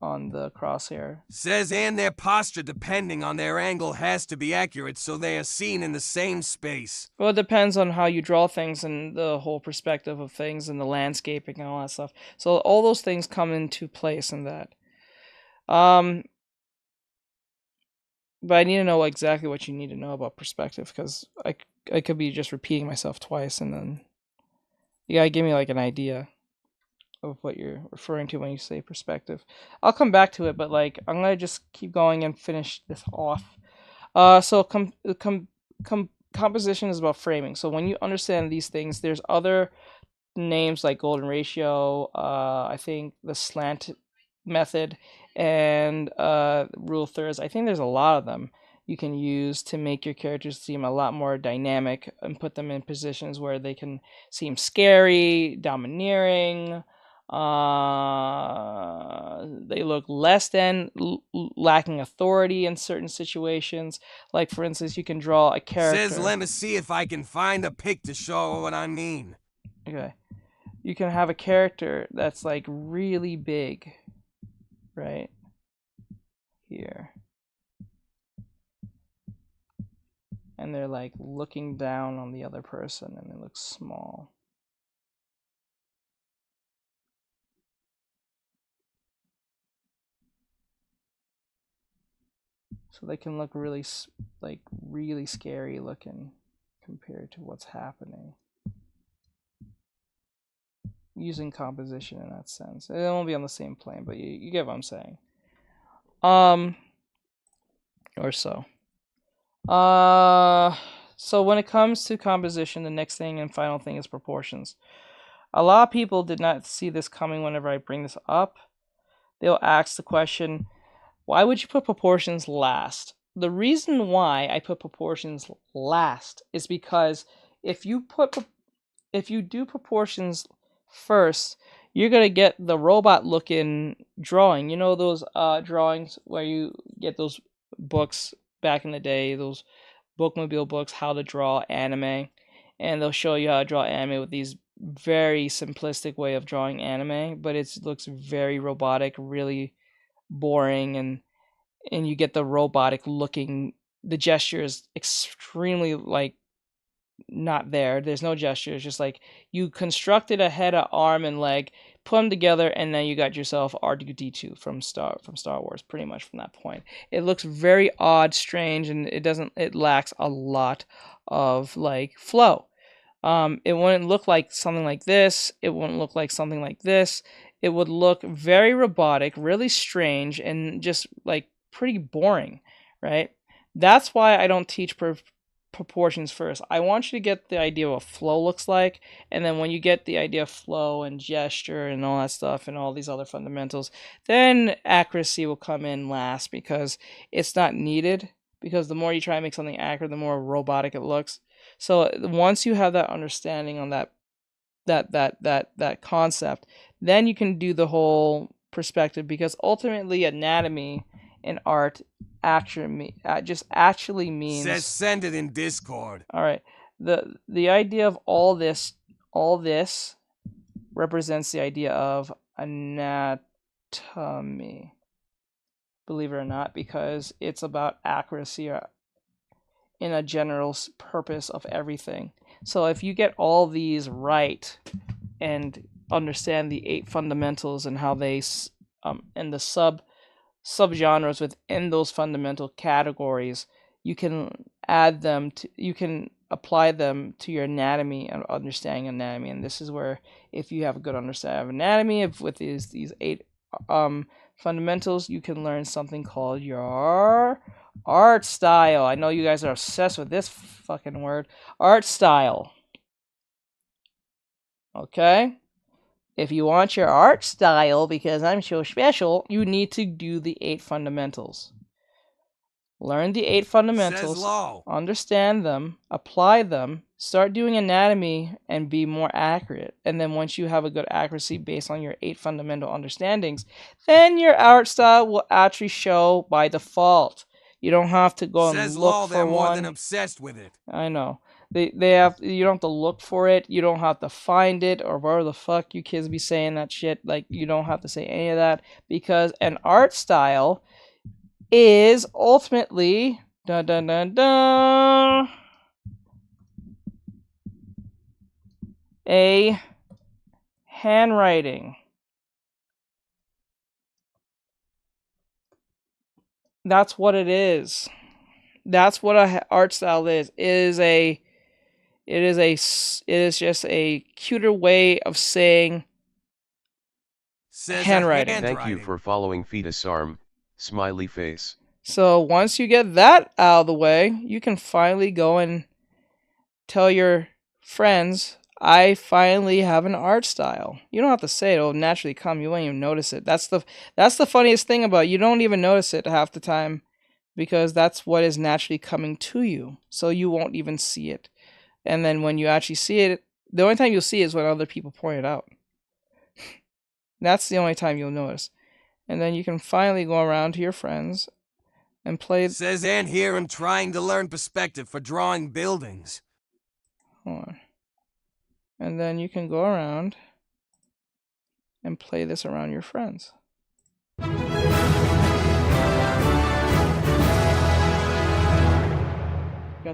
crosshair. Says and their posture depending on their angle has to be accurate so they are seen in the same space. Well, it depends on how you draw things and the whole perspective of things and the landscaping and all that stuff. So all those things come into place in that. But I need to know exactly what you need to know about perspective, because I could be just repeating myself twice, and then you gotta give me like an idea of what you're referring to when you say perspective. I'll come back to it, but like I'm gonna just keep going and finish this off. So composition is about framing. So when you understand these things, there's other names like golden ratio, I think the slant method, and rule of thirds. I think there's a lot of them you can use to make your characters seem a lot more dynamic and put them in positions where they can seem scary, domineering. They look less than lacking authority in certain situations. Like, for instance, you can draw a character. Says, let me see if I can find a pic to show what I mean. Okay. You can have a character that's like really big, right here, and they're like looking down on the other person and it looks small. So they can look really scary looking compared to what's happening. Using composition in that sense. It won't be on the same plane, but you get what I'm saying. Or so. So when it comes to composition, the next thing and final thing is proportions. A lot of people did not see this coming whenever I bring this up. They'll ask the question, why would you put proportions last? The reason why I put proportions last is because if you do proportions first, you're gonna get the robot looking drawing. You know those drawings where you get those books back in the day, those bookmobile books, how to draw anime, and they'll show you how to draw anime with these very simplistic way of drawing anime, but it looks very robotic, really boring, and you get the robotic looking. The gesture is extremely like not there. There's no gesture. It's just like you constructed a head, a arm, and leg, put them together, and then you got yourself R2-D2 from Star Wars. Pretty much from that point, it looks very odd, strange, and it lacks a lot of like flow. It wouldn't look like something like this. It wouldn't look like something like this. It would look very robotic, really strange, and just like pretty boring, right? That's why I don't teach proportions first. I want you to get the idea of what flow looks like, and then when you get the idea of flow and gesture and all that stuff and all these other fundamentals, then accuracy will come in last because it's not needed, because the more you try to make something accurate, the more robotic it looks. So once you have that understanding on that concept, then you can do the whole perspective, because ultimately anatomy in art actually means Says send it in Discord. All right. The idea of all this represents the idea of anatomy. Believe it or not, because it's about accuracy in a general purpose of everything. So if you get all these right and understand the 8 fundamentals and how they and the subgenres within those fundamental categories, you can you can apply them to your anatomy and understanding anatomy. And this is where, if you have a good understanding of anatomy with these 8 fundamentals, you can learn something called your art style. I know you guys are obsessed with this fucking word, art style. Okay? If you want your art style, because I'm so special, you need to do the 8 fundamentals. Learn the 8 fundamentals, understand them, apply them, start doing anatomy, and be more accurate. And then once you have a good accuracy based on your 8 fundamental understandings, then your art style will actually show by default. You don't have to go and look for one. More than obsessed with it. I know. You don't have to look for it. You don't have to find it, or where the fuck you kids be saying that shit. Like, you don't have to say any of that, because an art style is ultimately a handwriting. That's what it is. That's what an art style is. It is just a cuter way of saying handwriting. Thank you for following Fetus Arm, smiley face. So once you get that out of the way, you can finally go and tell your friends, I finally have an art style. You don't have to say it. It'll naturally come. You won't even notice it. That's the funniest thing about it. You don't even notice it half the time, because that's what is naturally coming to you. So you won't even see it. And then when you actually see it, the only time you'll see it is when other people point it out. That's the only time you'll notice. And then you can finally go around to your friends and play. Says, and here I'm trying to learn perspective for drawing buildings. Hold on. And then you can go around and play this around your friends. Got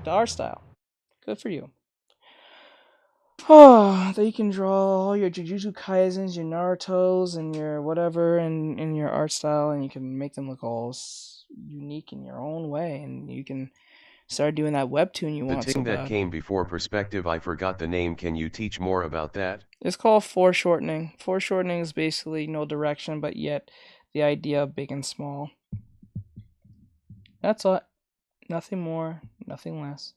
the art style. Good for you. Oh, then you can draw all your Jujutsu Kaisens, your Narutos, and your whatever in your art style, and you can make them look all unique in your own way, and you can start doing that webtoon you want. The thing that came before perspective, I forgot the name. Can you teach more about that? It's called foreshortening. Foreshortening is basically no direction, but yet the idea of big and small. That's all. Nothing more, nothing less.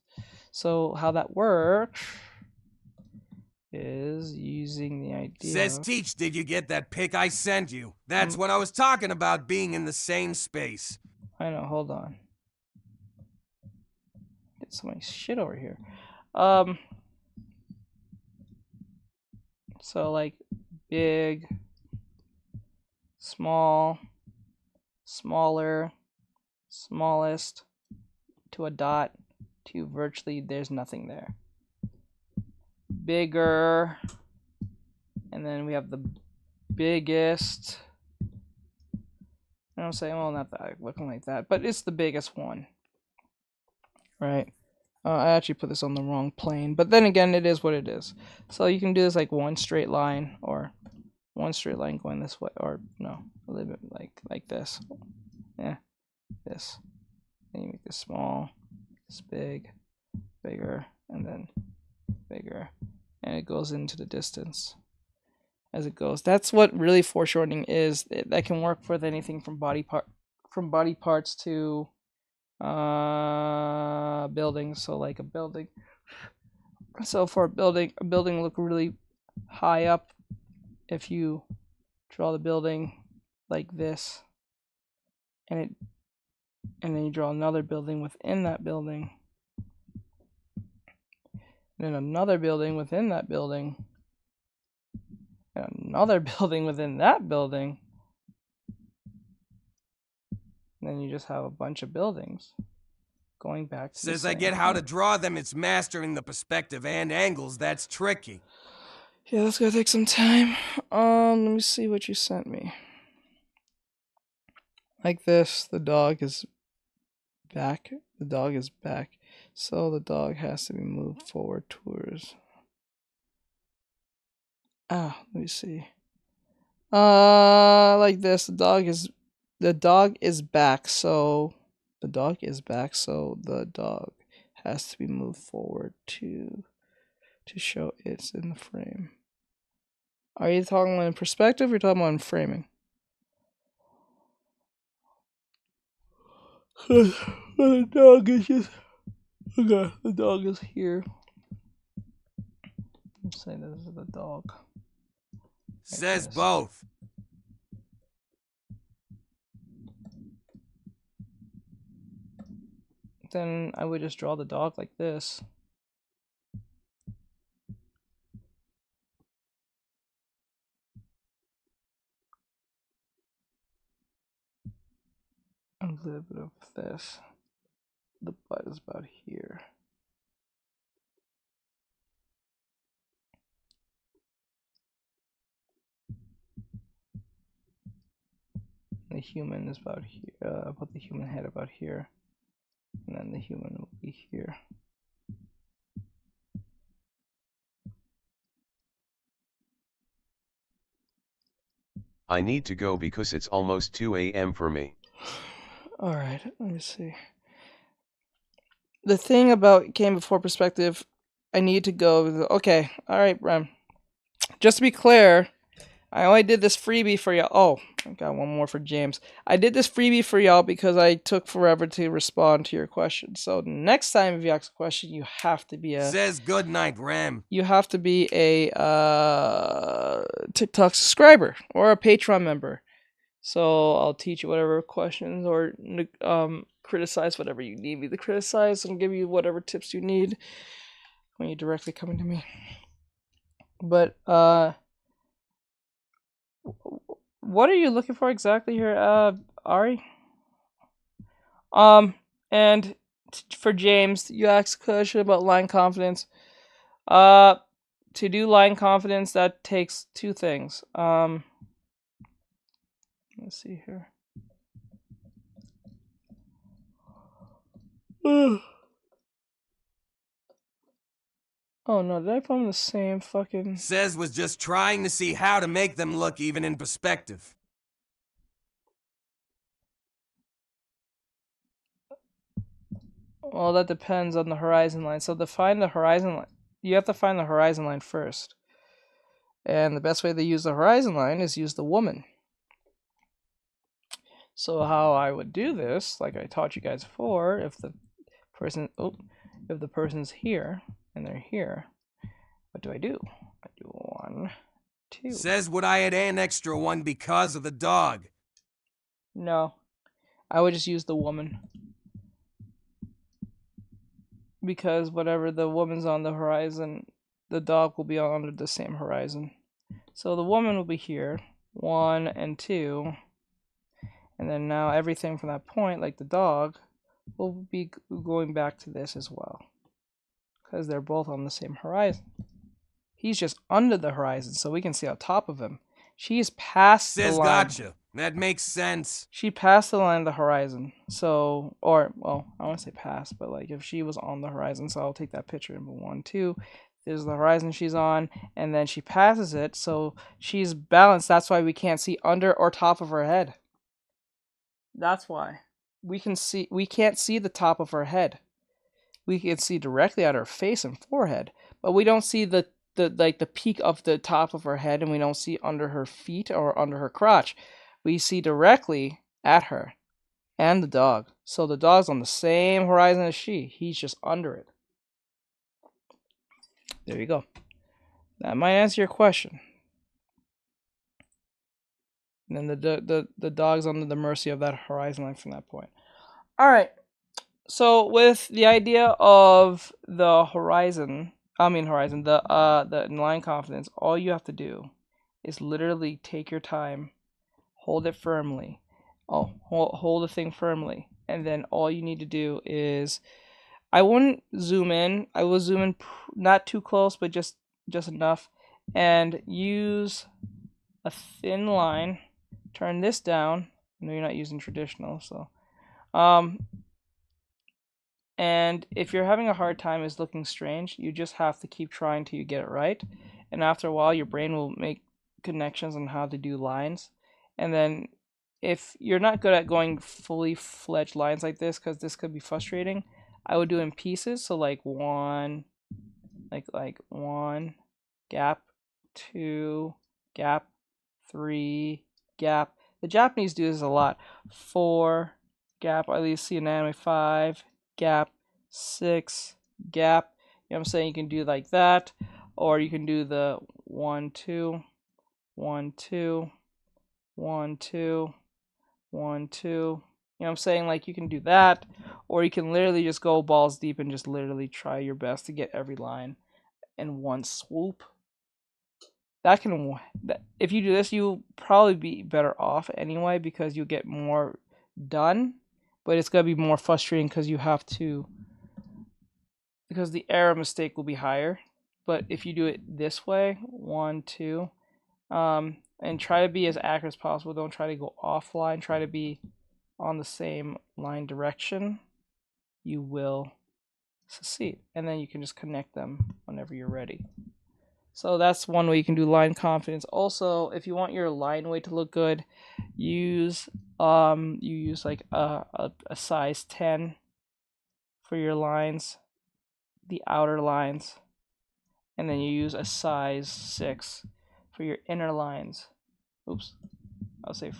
So how that works is using the idea. Says, teach, did you get that pic I sent you? That's what I was talking about, being in the same space. I know, hold on. Get so much shit over here. So like big, small, smaller, smallest, to a dot, to virtually there's nothing there. Bigger, and then we have the biggest. I don't say, well, not that looking like that, but it's the biggest one, right? I actually put this on the wrong plane, but then again, it is what it is. So you can do this like one straight line, or one straight line going this way, or no, a little bit like this. Yeah, this. Then you make this small, this big, bigger, and then bigger, and it goes into the distance as it goes. That's what really foreshortening is. That can work with anything from body parts to buildings. So like a building. So for a building look really high up. If you draw the building like this, and then you draw another building within that building, and then another building within that building, and another building within that building, and then you just have a bunch of buildings going back to Says I get how to draw them. It's mastering the perspective and angles that's tricky. Yeah, that's gonna take some time. Let me see what you sent me. Like this, the dog is back. The dog is back. So the dog has to be moved forward towards. Let me see. Like this, the dog is back. So the dog is back. So the dog has to be moved forward to show it's in the frame. Are you talking in perspective or are you talking about in framing? The dog is just okay. The dog is here. Let's say this is the dog. Says both. Then I would just draw the dog like this. A little bit of this. The butt is about here. The human is about here. Put the human head about here, and then the human will be here. I need to go because it's almost 2 a.m. for me. Alright, let me see. The thing about came before perspective, I need to go. Okay, alright, Rem. Just to be clear, I only did this freebie for y'all. Oh, I got one more for James. I did this freebie for y'all because I took forever to respond to your question. So next time if you ask a question, you have to be a... Says good night, Ram. You have to be a TikTok subscriber or a Patreon member. So I'll teach you whatever questions or criticize whatever you need me to criticize and give you whatever tips you need when you're directly coming to me. But what are you looking for exactly here, Ari? And for James, you asked a question about line confidence. To do line confidence, that takes two things. Let's see here. Oh no, did I put them the same fucking... Says was just trying to see how to make them look even in perspective. Well, that depends on the horizon line. So to find the horizon line, you have to find the horizon line first. And the best way to use the horizon line is use the woman. So how I would do this, like I taught you guys before, if the person's here and they're here, what do? I do 1, 2. Says would I add an extra one because of the dog? No, I would just use the woman. Because whatever the woman's on the horizon, the dog will be on the same horizon. So the woman will be here, 1 and 2, and then now everything from that point, like the dog, will be going back to this as well, because they're both on the same horizon. He's just under the horizon, so we can see on top of him. She's past the line. Gotcha. That makes sense. She passed the line of the horizon. So, or, well, I want to say past, but like if she was on the horizon, so I'll take that picture. Number 1, 2. There's the horizon she's on, and then she passes it, so she's balanced. That's why we can't see under or top of her head. That's why. We can't see the top of her head. We can see directly at her face and forehead, but we don't see the peak of the top of her head, and we don't see under her feet or under her crotch. We see directly at her and the dog. So the dog's on the same horizon as she. He's just under it. There you go. That might answer your question. And then the dog's under the mercy of that horizon line from that point. All right. So with the idea of the the line confidence, all you have to do is literally take your time, hold it firmly. Hold the thing firmly, and then all you need to do is, I wouldn't zoom in. I will zoom in not too close, but just enough, and use a thin line. Turn this down. I know you're not using traditional, so and if you're having a hard time, it's looking strange, you just have to keep trying till you get it right. And after a while, your brain will make connections on how to do lines. And then if you're not good at going fully fledged lines like this, because this could be frustrating, I would do it in pieces. So like 1, like 1, gap, 2, gap, 3, gap. The Japanese do this a lot. 4, gap, at least see an anime, 5, gap, 6, gap. You know what I'm saying? You can do like that, or you can do the 1, 2, 1, 2, 1, 2, 1, 2. You know what I'm saying? Like you can do that, or you can literally just go balls deep and just literally try your best to get every line in one swoop. If you do this, you'll probably be better off anyway, because you'll get more done. But it's going to be more frustrating because the error mistake will be higher. But if you do it this way, 1, 2, and try to be as accurate as possible. Don't try to go offline. Try to be on the same line direction. You will succeed. And then you can just connect them whenever you're ready. So that's one way you can do line confidence. Also, if you want your line weight to look good, you use like a size 10 for your lines, the outer lines, and then you use a size 6 for your inner lines. Oops, I'll say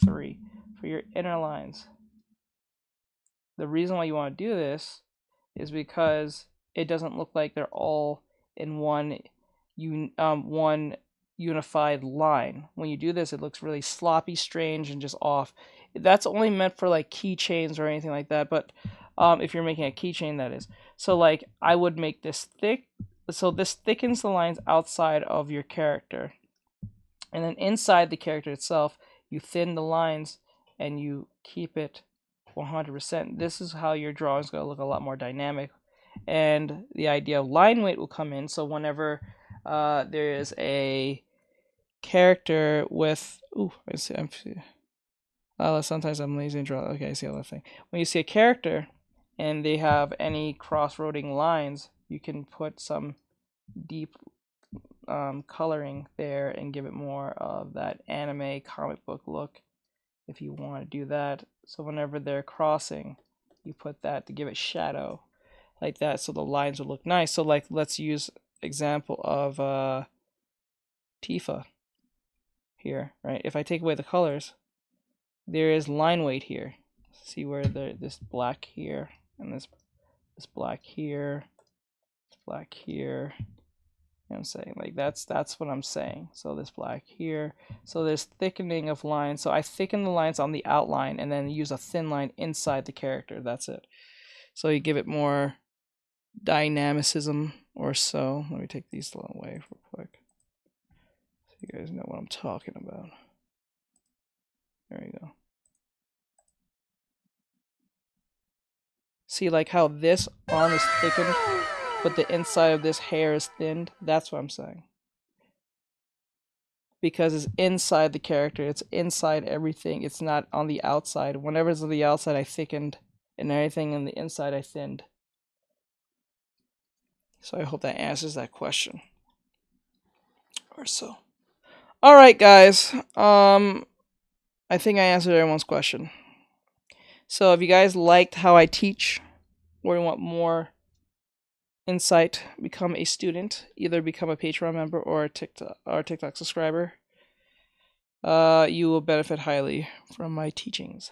3 for your inner lines. The reason why you want to do this is because it doesn't look like they're all in one unified line. When you do this, it looks really sloppy, strange, and just off. That's only meant for like keychains or anything like that, but if you're making a keychain, that is. So like I would make this thick, so this thickens the lines outside of your character, and then inside the character itself you thin the lines and you keep it 100%. This is how your drawing is going to look a lot more dynamic, and the idea of line weight will come in. So whenever there is a character with sometimes I'm lazy and draw. Okay, I see all that thing. When you see a character and they have any cross-roading lines, you can put some deep coloring there and give it more of that anime comic book look if you want to do that. So whenever they're crossing, you put that to give it shadow like that, so the lines will look nice. So like let's use example of Tifa here, right? If I take away the colors, there is line weight here. See where this black here and this black here, this black here. You know what I'm saying? Like that's what I'm saying. So this black here. So there's thickening of lines. So I thicken the lines on the outline and then use a thin line inside the character. That's it. So you give it more dynamicism or so. Let me take these away real quick. You guys know what I'm talking about. There you go. See, like how this arm is thickened, but the inside of this hair is thinned? That's what I'm saying. Because it's inside the character, it's inside everything, it's not on the outside. Whenever it's on the outside, I thickened, and everything on the inside, I thinned. So I hope that answers that question. Or so. Alright, guys. I think I answered everyone's question. So if you guys liked how I teach, or you want more insight, become a student. Either become a Patreon member or a TikTok subscriber. You will benefit highly from my teachings.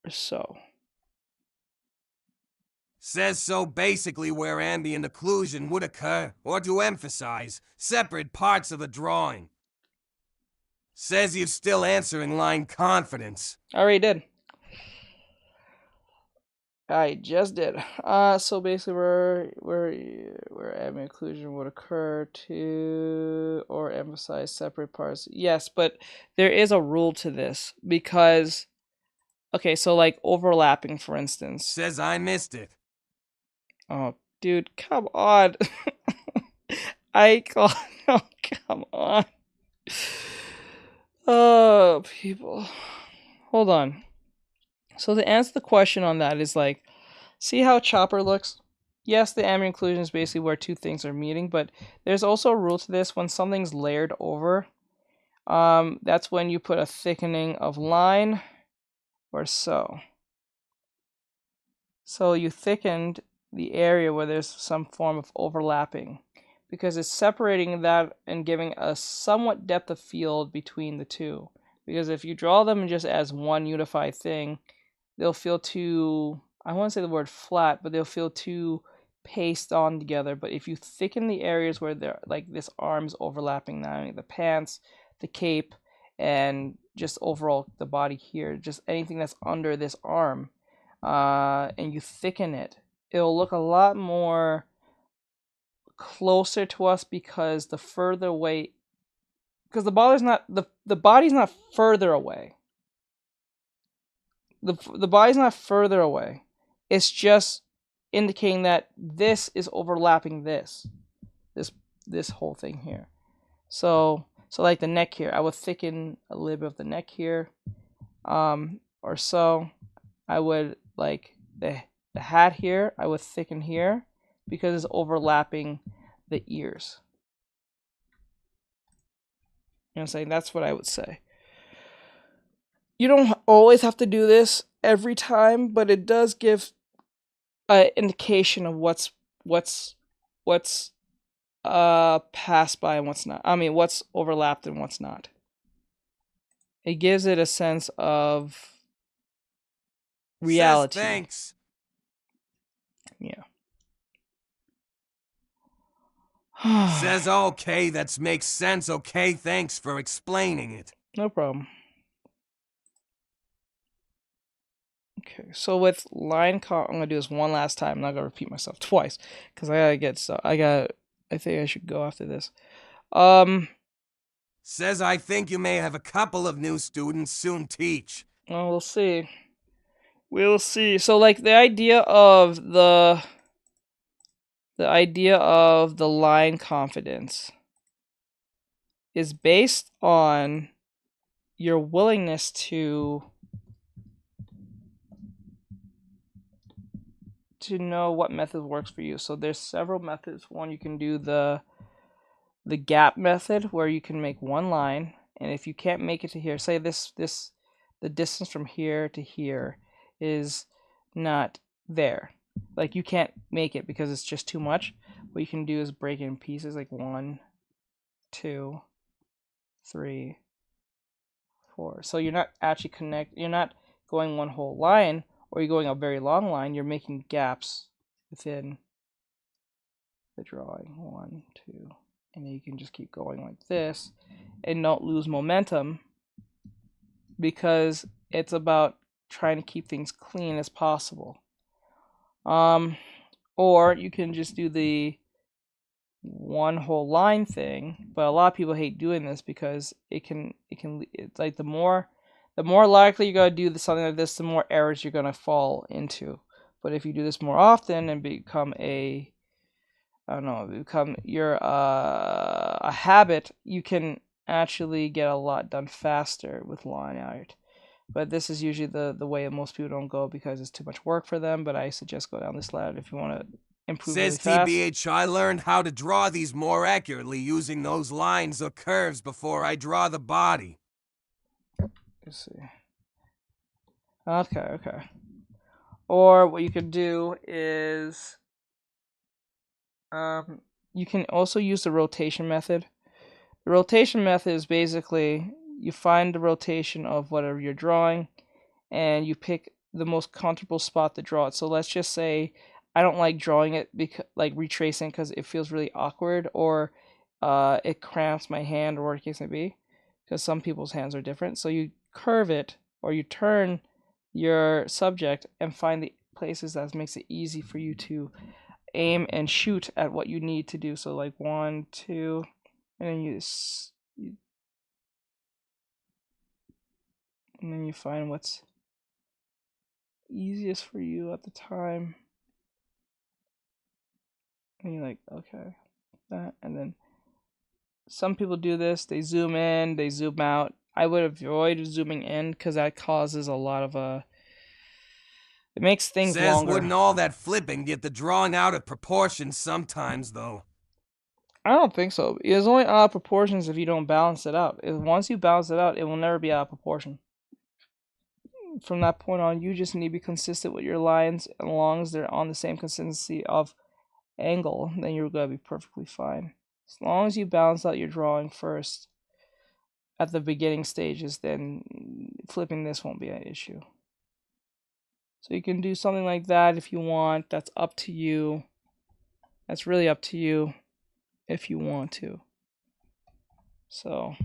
So. Says so basically where ambient occlusion would occur, or to emphasize, separate parts of the drawing. Says you're still answering line confidence. I already did. I just did. So basically where ambient occlusion would occur to or emphasize separate parts. Yes, but there is a rule to this because okay, so like overlapping, for instance. Says I missed it. Oh, dude, come on. Oh, come on. Oh, people. Hold on. So to answer the question on that is like, see how Chopper looks? Yes, the ambient occlusion is basically where two things are meeting, but there's also a rule to this. When something's layered over, that's when you put a thickening of line or so. So you thickened the area where there's some form of overlapping because it's separating that and giving a somewhat depth of field between the two. Because if you draw them just as one unified thing, they'll feel too, I won't say the word flat, but they'll feel too pasted on together. But if you thicken the areas where they're like this arm's overlapping now, the pants, the cape, and just overall the body here, just anything that's under this arm, and you thicken it, it'll look a lot more closer to us because the further away, because the body's not the body's not further away. The body's not further away. It's just indicating that this is overlapping this whole thing here. So like the neck here, I would thicken a little bit of the neck here, or so. I would like the hat here, I would thicken here because it's overlapping the ears. You know what I'm saying? That's what I would say. You don't always have to do this every time, but it does give an indication of what's passed by and what's not. I mean, what's overlapped and what's not. It gives it a sense of reality. Says thanks. Yeah. Says okay, that makes sense. Okay, thanks for explaining it. No problem. Okay, so with line I'm gonna do this one last time. I'm not gonna repeat myself twice because I gotta get so I think I should go after this. Says I think you may have a couple of new students soon teach. Well, we'll see. We'll see. So like the idea of the line confidence is based on your willingness to know what method works for you. So there's several methods. One, you can do the gap method where you can make one line, and if you can't make it to here, say the distance from here to here is not there. Like you can't make it because it's just too much. What you can do is break it in pieces, like 1, 2, 3, 4. So you're not actually you're not going one whole line, or you're going a very long line. You're making gaps within the drawing. 1, 2, and then you can just keep going like this and not lose momentum, because it's about trying to keep things clean as possible. Or you can just do the one whole line thing, but a lot of people hate doing this because it's like the more likely you're gonna do something like this, the more errors you're gonna fall into. But if you do this more often and become a habit, you can actually get a lot done faster with line art. But this is usually the way most people don't go because it's too much work for them. But I suggest go down this ladder if you want to improve really Says fast. TBH, I learned how to draw these more accurately using those lines or curves before I draw the body. Let's see. Okay. Or what you could do is you can also use the rotation method. The rotation method is basically you find the rotation of whatever you're drawing and you pick the most comfortable spot to draw it. So let's just say I don't like drawing it because retracing because it feels really awkward, or it cramps my hand, or whatever the case may be, because some people's hands are different. So you curve it or you turn your subject and find the places that makes it easy for you to aim and shoot at what you need to do. So like 1, 2, and then you find what's easiest for you at the time. And you're like, okay, that. And then some people do this, they zoom in, they zoom out. I would avoid zooming in because that causes a lot of it makes things Says longer. wouldn't all that flipping get the drawing out of proportion sometimes, though? I don't think so. It's only out of proportions if you don't balance it out. Once you balance it out, it will never be out of proportion. From that point on, you just need to be consistent with your lines, and as long as they're on the same consistency of angle, then you're going to be perfectly fine. As long as you balance out your drawing first at the beginning stages, then flipping this won't be an issue. So you can do something like that if you want. That's up to you. That's really up to you if you want to. So.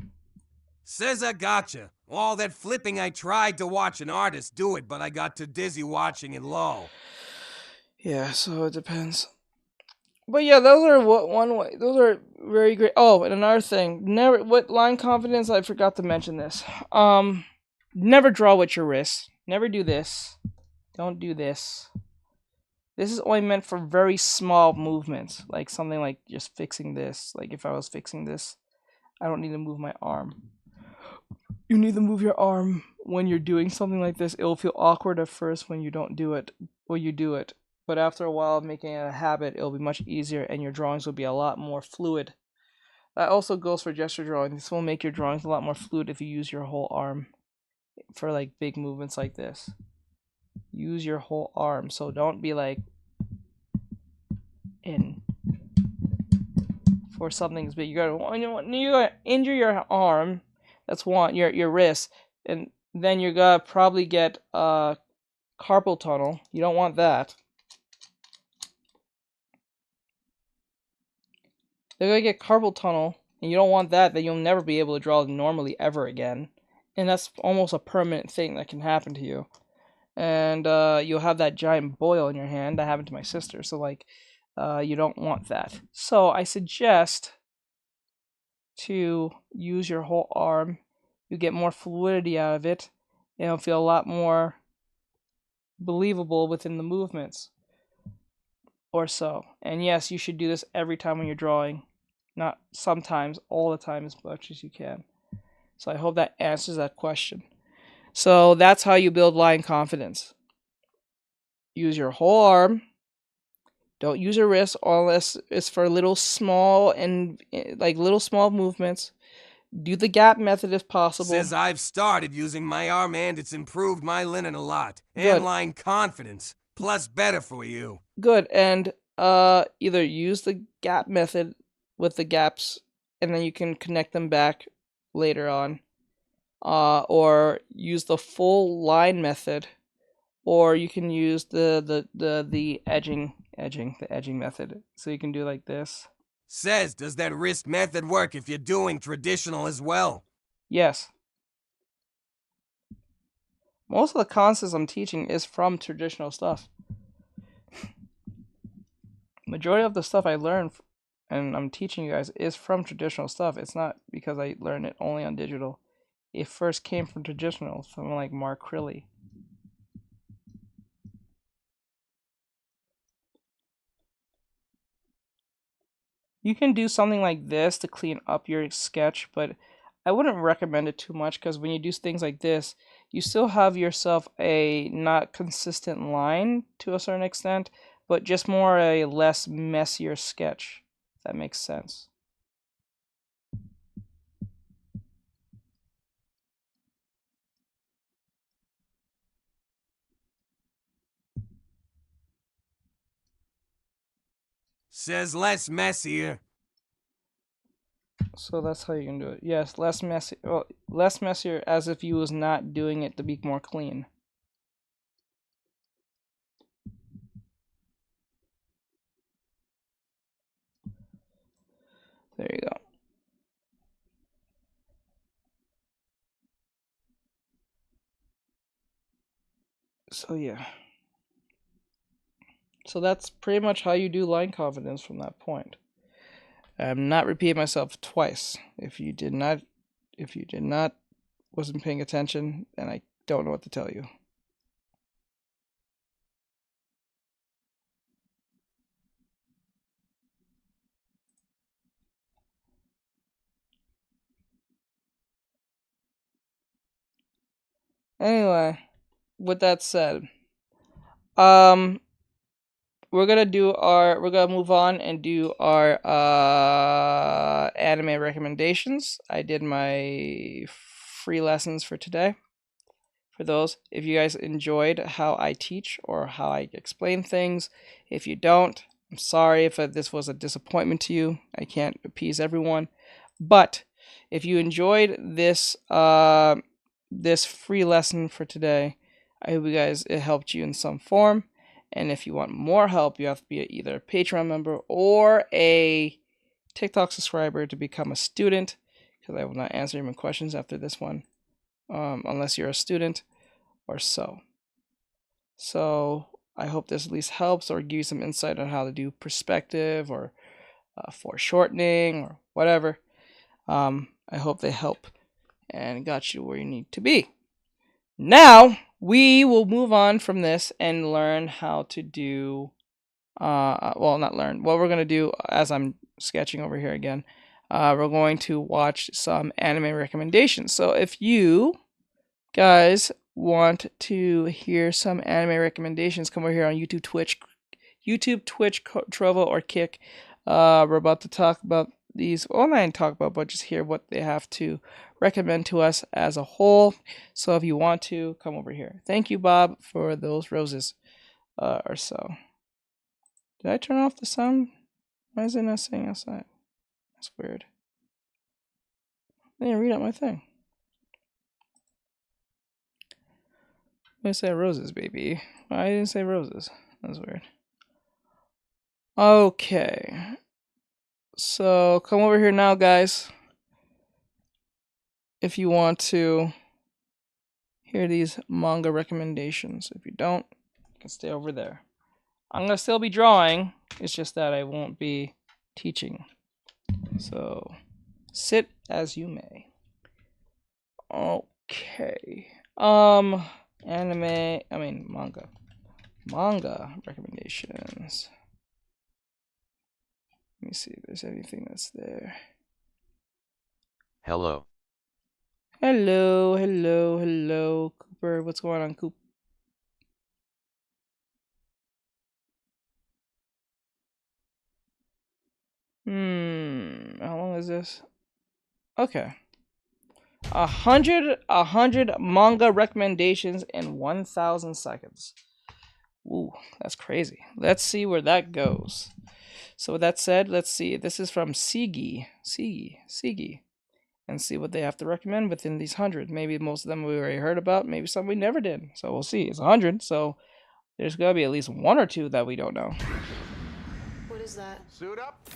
Says I gotcha. All that flipping, I tried to watch an artist do it, but I got too dizzy watching it low. Yeah, so it depends. But yeah, those are one way. Those are very great. Oh, and another thing, what line confidence? I forgot to mention this. Never draw with your wrist. Never do this. Don't do this. This is only meant for very small movements, like something like just fixing this. Like if I was fixing this, I don't need to move my arm. You need to move your arm when you're doing something like this. It'll feel awkward at first when you don't do it, or you do it. But after a while of making it a habit, it'll be much easier and your drawings will be a lot more fluid. That also goes for gesture drawing. This will make your drawings a lot more fluid if you use your whole arm for like big movements like this. Use your whole arm. So don't be like in for something big. You gotta injure your arm. That's one, your wrist, and then you're gonna probably get carpal tunnel. You don't want that. They're gonna get carpal tunnel, and you don't want that. Then you'll never be able to draw normally ever again, and that's almost a permanent thing that can happen to you. And you'll have that giant boil in your hand. That happened to my sister. So like, you don't want that. So I suggest to use your whole arm. You get more fluidity out of it, and it'll feel a lot more believable within the movements or so. And yes, you should do this every time when you're drawing, not sometimes, all the time, as much as you can. So I hope that answers that question. So that's how you build line confidence. Use your whole arm. Don't use your wrist unless it's for little small movements. Do the gap method if possible. Says I've started using my arm and it's improved my linen a lot. Good. And line confidence. Plus better for you. Good. And either use the gap method with the gaps and then you can connect them back later on. Or use the full line method. Or you can use the edging method. So you can do like this. Says, does that wrist method work if you're doing traditional as well? Yes. Most of the concepts I'm teaching is from traditional stuff. Majority of the stuff I learned and I'm teaching you guys is from traditional stuff. It's not because I learned it only on digital. It first came from traditional, from like Mark Crilly. You can do something like this to clean up your sketch, but I wouldn't recommend it too much because when you do things like this, you still have yourself a not consistent line to a certain extent, but just more a less messier sketch, if that makes sense. Says less messier. So that's how you can do it. Yes, less messy. Well, less messier as if you was not doing it to be more clean. There you go. So yeah. So that's pretty much how you do line confidence from that point. I'm not repeating myself twice. If you did not wasn't paying attention, then I don't know what to tell you. Anyway, with that said, we're gonna move on and do our anime recommendations. I did my free lessons for today. For those, if you guys enjoyed how I teach or how I explain things, if you don't, I'm sorry if this was a disappointment to you. I can't appease everyone, but if you enjoyed this this free lesson for today, I hope you guys it helped you in some form. And if you want more help, you have to be either a Patreon member or a TikTok subscriber to become a student, because I will not answer any questions after this one, unless you're a student or so. So I hope this at least helps or gives you some insight on how to do perspective or foreshortening or whatever. I hope they help and got you where you need to be. Now we will move on from this and learn how to do, well, not learn. What we're going to do, as I'm sketching over here again, we're going to watch some anime recommendations. So if you guys want to hear some anime recommendations, come over here on YouTube, Twitch, Trovo, or Kick. We're about to talk about these, well, not talk about, but just hear what they have to recommend to us as a whole. So if you want to, come over here. Thank you, Bob, for those roses or so. Did I turn off the sound? Why is it not saying outside? That's weird. I didn't read out my thing. I say roses, baby. I didn't say roses. That's weird. Okay. So come over here now, guys. If you want to hear these manga recommendations. If you don't, you can stay over there. I'm going to still be drawing. It's just that I won't be teaching. So sit as you may. Okay. Manga recommendations. Let me see if there's anything that's there. Hello. Hello, Cooper. What's going on, Coop? How long is this? Okay. 100 manga recommendations in 1,000 seconds. Ooh, that's crazy. Let's see where that goes. So with that said, let's see. This is from Sigi, and see what they have to recommend within these 100. Maybe most of them we already heard about. Maybe some we never did. So we'll see. It's 100, so there's gotta be at least one or two that we don't know. What is that? Suit up.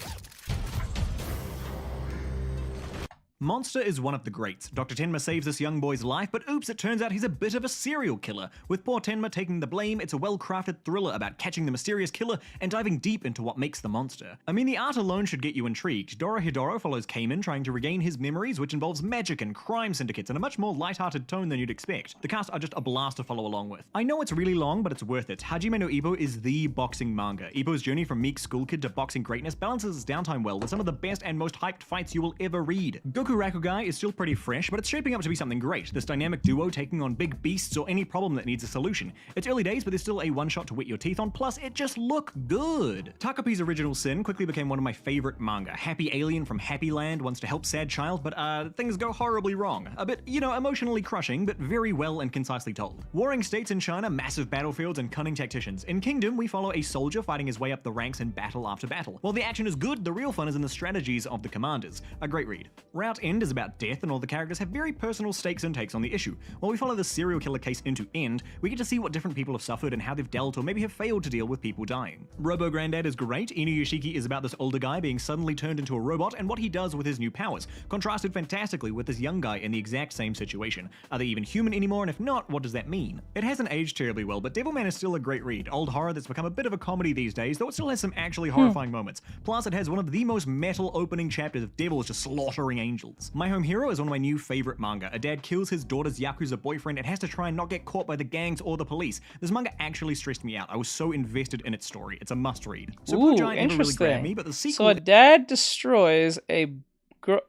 Monster is one of the greats. Dr. Tenma saves this young boy's life, but oops, it turns out he's a bit of a serial killer. With poor Tenma taking the blame, it's a well-crafted thriller about catching the mysterious killer and diving deep into what makes the monster. I mean, the art alone should get you intrigued. Dorohedoro follows Cayman trying to regain his memories, which involves magic and crime syndicates in a much more light-hearted tone than you'd expect. The cast are just a blast to follow along with. I know it's really long, but it's worth it. Hajime no Ippo is the boxing manga. Ippo's journey from meek school kid to boxing greatness balances his downtime well with some of the best and most hyped fights you will ever read. Goku Rakugai is still pretty fresh, but it's shaping up to be something great. This dynamic duo taking on big beasts or any problem that needs a solution. It's early days, but there's still a one-shot to whet your teeth on, plus it just look good. Takapi's Original Sin quickly became one of my favorite manga. Happy alien from Happy Land wants to help sad child, but things go horribly wrong. A bit, emotionally crushing, but very well and concisely told. Warring states in China, massive battlefields, and cunning tacticians. In Kingdom, we follow a soldier fighting his way up the ranks in battle after battle. While the action is good, the real fun is in the strategies of the commanders. A great read. Route End is about death, and all the characters have very personal stakes and takes on the issue. While we follow the serial killer case into end, we get to see what different people have suffered and how they've dealt or maybe have failed to deal with people dying. Robo Granddad is great. Inuyashiki is about this older guy being suddenly turned into a robot and what he does with his new powers, contrasted fantastically with this young guy in the exact same situation. Are they even human anymore, and if not, what does that mean? It hasn't aged terribly well, but Devilman is still a great read. Old horror that's become a bit of a comedy these days, though it still has some actually horrifying moments. Plus, it has one of the most metal opening chapters of devils just slaughtering angels. My Home Hero is one of my new favorite manga. A dad kills his daughter's Yakuza boyfriend and has to try and not get caught by the gangs or the police. This manga actually stressed me out. I was so invested in its story. It's a must-read. So Blue Giant never really grabbed me, but the sequel... So a dad destroys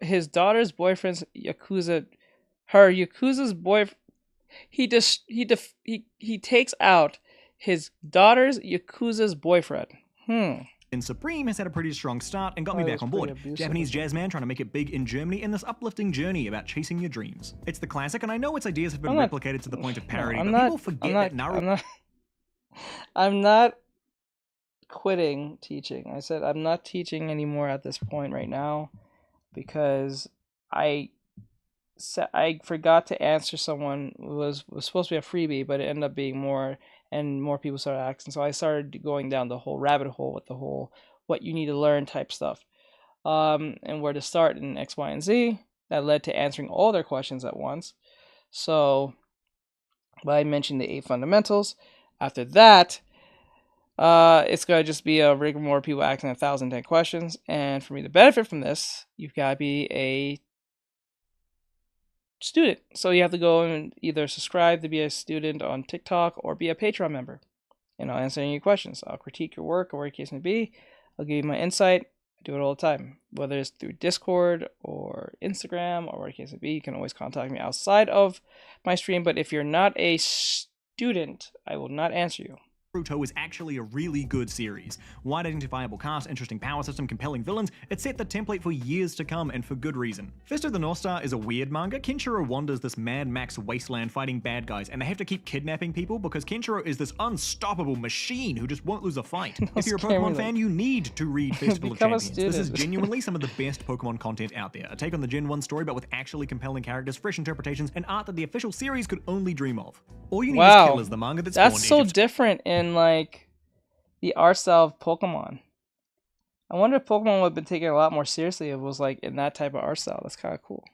his daughter's boyfriend's Yakuza's boyfriend. He takes out his daughter's Yakuza's boyfriend. And Supreme has had a pretty strong start and got me back on board. Japanese jazz man trying to make it big in Germany in this uplifting journey about chasing your dreams. It's the classic, and I know its ideas have been replicated to the point of parody, but people forget that Naruto... I'm not quitting teaching. I said I'm not teaching anymore at this point right now because I forgot to answer someone who was supposed to be a freebie, but it ended up being more, and more people started asking. So I started going down the whole rabbit hole with the whole what you need to learn type stuff, and where to start in X, Y, and Z. That led to answering all their questions at once. So I mentioned the 8 fundamentals. After that, it's going to just be a rig more people asking 1,010 questions. And for me to benefit from this, you've got to be a student. So you have to go and either subscribe to be a student on TikTok or be a Patreon member. And I'll answer any of your questions. I'll critique your work or whatever the case may be. I'll give you my insight. I do it all the time. Whether it's through Discord or Instagram or whatever the case may be, you can always contact me outside of my stream. But if you're not a student, I will not answer you. Naruto is actually a really good series. Wide identifiable cast, interesting power system, compelling villains. It set the template for years to come, and for good reason. Fist of the North Star is a weird manga. Kenshiro wanders this Mad Max wasteland fighting bad guys, and they have to keep kidnapping people because Kenshiro is this unstoppable machine who just won't lose a fight. If you're a Pokemon fan, you need to read Festival of Champions. This is genuinely some of the best Pokemon content out there. A take on the Gen 1 story, but with actually compelling characters, fresh interpretations, and art that the official series could only dream of. All you need is Killers, the manga that's so different in like the art style of Pokemon. I wonder if Pokemon would have been taken a lot more seriously if it was like in that type of art style. That's kind of cool.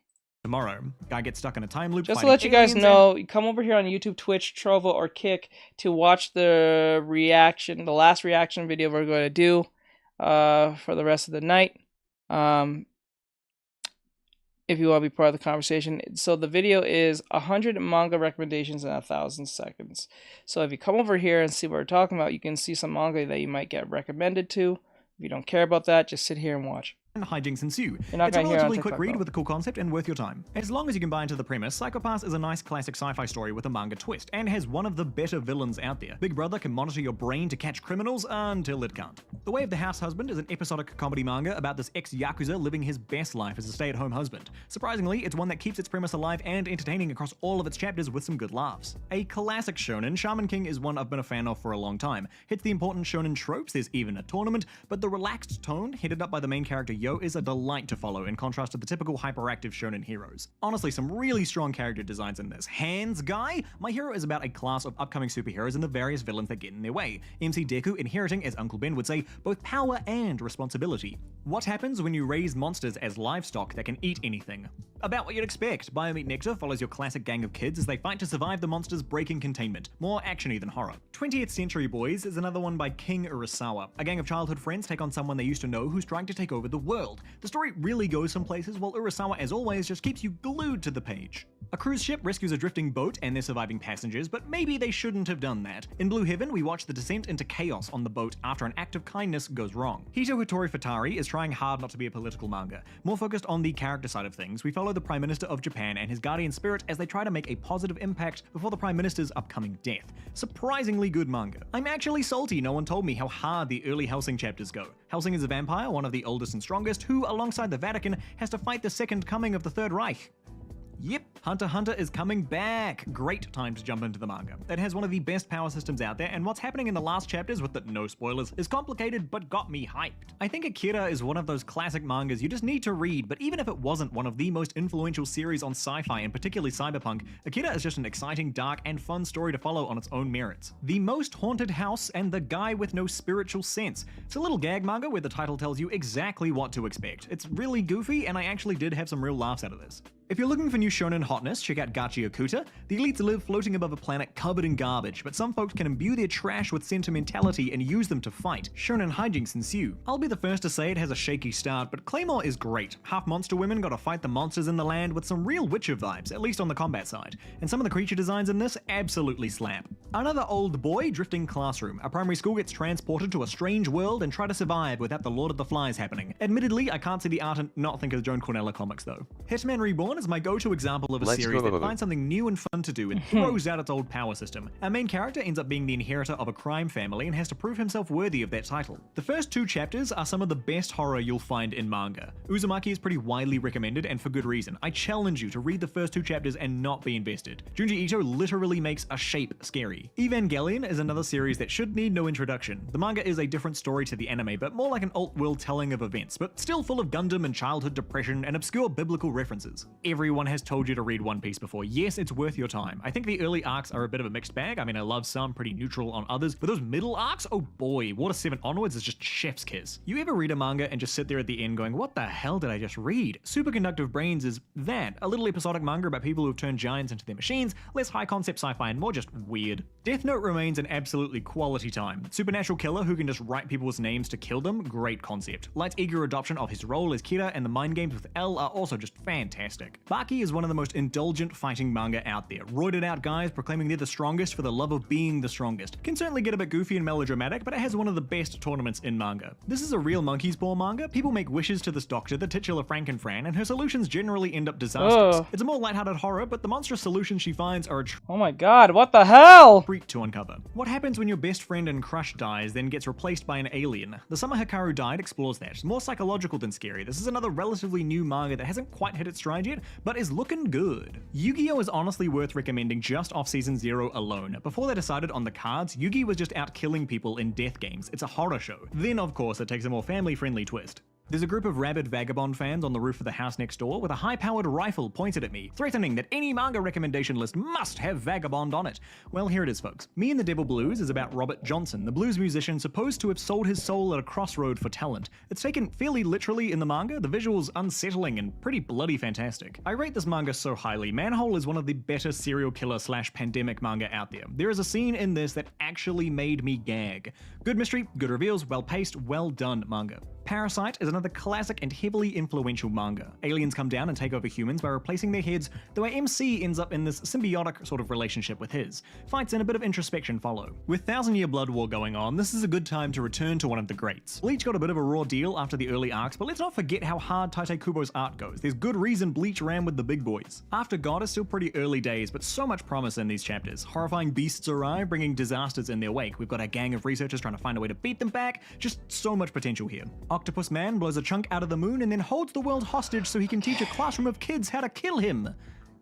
Tomorrow, guy gets stuck in a time loop. Just to let you guys know, you come over here on YouTube, Twitch, Trovo, or Kick to watch the last reaction video we're going to do for the rest of the night. If you want to be part of the conversation. So the video is 100 manga recommendations in 1,000 seconds. So if you come over here and see what we're talking about, you can see some manga that you might get recommended to. If you don't care about that, just sit here and watch. And hijinks ensue. It's a relatively quick read with a cool concept and worth your time. As long as you can buy into the premise, Psycho Pass is a nice classic sci-fi story with a manga twist, and has one of the better villains out there. Big Brother can monitor your brain to catch criminals until it can't. The Way of the House Husband is an episodic comedy manga about this ex-Yakuza living his best life as a stay-at-home husband. Surprisingly, it's one that keeps its premise alive and entertaining across all of its chapters with some good laughs. A classic shonen, Shaman King is one I've been a fan of for a long time. Hits the important shonen tropes, there's even a tournament, but the relaxed tone, headed up by the main character Yo is a delight to follow in contrast to the typical hyperactive shonen heroes. Honestly, some really strong character designs in this. Hands Guy? My hero is about a class of upcoming superheroes and the various villains that get in their way. MC Deku inheriting, as Uncle Ben would say, both power and responsibility. What happens when you raise monsters as livestock that can eat anything? About what you'd expect. Biomeat Nectar follows your classic gang of kids as they fight to survive the monsters breaking containment. More actiony than horror. 20th Century Boys is another one by King Urasawa. A gang of childhood friends take on someone they used to know who's trying to take over the world. The story really goes some places, while Urasawa, as always, just keeps you glued to the page. A cruise ship rescues a drifting boat and their surviving passengers, but maybe they shouldn't have done that. In Blue Heaven, we watch the descent into chaos on the boat after an act of kindness goes wrong. Hito Hitori Futari is trying hard not to be a political manga. More focused on the character side of things, we follow the Prime Minister of Japan and his guardian spirit as they try to make a positive impact before the Prime Minister's upcoming death. Surprisingly good manga. I'm actually salty no one told me how hard the early Hellsing chapters go. Hellsing is a vampire, one of the oldest and strongest, who, alongside the Vatican, has to fight the second coming of the Third Reich. Yep, Hunter x Hunter is coming back. Great time to jump into the manga. It has one of the best power systems out there, and what's happening in the last chapters, with the no spoilers, is complicated but got me hyped. I think Akira is one of those classic mangas you just need to read, but even if it wasn't one of the most influential series on sci-fi and particularly cyberpunk, Akira is just an exciting, dark, and fun story to follow on its own merits. The Most Haunted House and the Guy with No Spiritual Sense. It's a little gag manga where the title tells you exactly what to expect. It's really goofy, and I actually did have some real laughs out of this. If you're looking for new shonen hotness, check out Gachi Okuta. The elites live floating above a planet covered in garbage, but some folks can imbue their trash with sentimentality and use them to fight. Shonen hijinks ensue. I'll be the first to say it has a shaky start, but Claymore is great. Half monster women gotta fight the monsters in the land with some real Witcher vibes, at least on the combat side. And some of the creature designs in this absolutely slap. Another old boy, drifting classroom. A primary school gets transported to a strange world and try to survive without the Lord of the Flies happening. Admittedly, I can't see the art and not think of Joan Cornella comics though. Hitman Reborn is my go-to example of a series that finds something new and fun to do and throws out its old power system. Our main character ends up being the inheritor of a crime family and has to prove himself worthy of that title. The first two chapters are some of the best horror you'll find in manga. Uzumaki is pretty widely recommended, and for good reason. I challenge you to read the first two chapters and not be invested. Junji Ito literally makes a shape scary. Evangelion is another series that should need no introduction. The manga is a different story to the anime, but more like an alt-world telling of events, but still full of Gundam and childhood depression and obscure biblical references. Everyone has told you to read One Piece before. Yes, it's worth your time. I think the early arcs are a bit of a mixed bag. I mean, I love some, pretty neutral on others, but those middle arcs, oh boy, Water 7 onwards is just chef's kiss. You ever read a manga and just sit there at the end going, what the hell did I just read? Superconductive Brains is that, a little episodic manga about people who've turned giants into their machines, less high concept sci-fi and more just weird. Death Note remains an absolutely quality time. Supernatural killer who can just write people's names to kill them, great concept. Light's eager adoption of his role as Kira and the mind games with L are also just fantastic. Baki is one of the most indulgent fighting manga out there. Roided out guys proclaiming they're the strongest for the love of being the strongest. Can certainly get a bit goofy and melodramatic, but it has one of the best tournaments in manga. This is a real monkey's paw manga. People make wishes to this doctor, the titular Frankenfran, and her solutions generally end up disastrous. It's a more lighthearted horror, but the monstrous solutions she finds are a oh my god, what the hell? Treat to uncover. What happens when your best friend and crush dies, then gets replaced by an alien? The Summer Hikaru Died explores that. More psychological than scary. This is another relatively new manga that hasn't quite hit its stride yet, but is looking good. Yu-Gi-Oh! Is honestly worth recommending just off Season 0 alone. Before they decided on the cards, Yu-Gi was just out killing people in death games. It's a horror show. Then, of course, it takes a more family-friendly twist. There's a group of rabid vagabond fans on the roof of the house next door with a high-powered rifle pointed at me, threatening that any manga recommendation list must have vagabond on it. Well, here it is, folks. Me and the Devil Blues is about Robert Johnson, the blues musician supposed to have sold his soul at a crossroad for talent. It's taken fairly literally in the manga, the visuals unsettling and pretty bloody fantastic. I rate this manga so highly. Manhole is one of the better serial killer / pandemic manga out there. There is a scene in this that actually made me gag. Good mystery, good reveals, well-paced, well-done manga. Parasite is another classic and heavily influential manga. Aliens come down and take over humans by replacing their heads, though our MC ends up in this symbiotic sort of relationship with his. Fights and a bit of introspection follow. With 1000-Year Blood War going on, this is a good time to return to one of the greats. Bleach got a bit of a raw deal after the early arcs, but let's not forget how hard Tite Kubo's art goes. There's good reason Bleach ran with the big boys. After God is still pretty early days, but so much promise in these chapters. Horrifying beasts arrive, bringing disasters in their wake. We've got a gang of researchers trying to find a way to beat them back. Just so much potential here. Octopus Man blows a chunk out of the moon and then holds the world hostage so he can teach a classroom of kids how to kill him.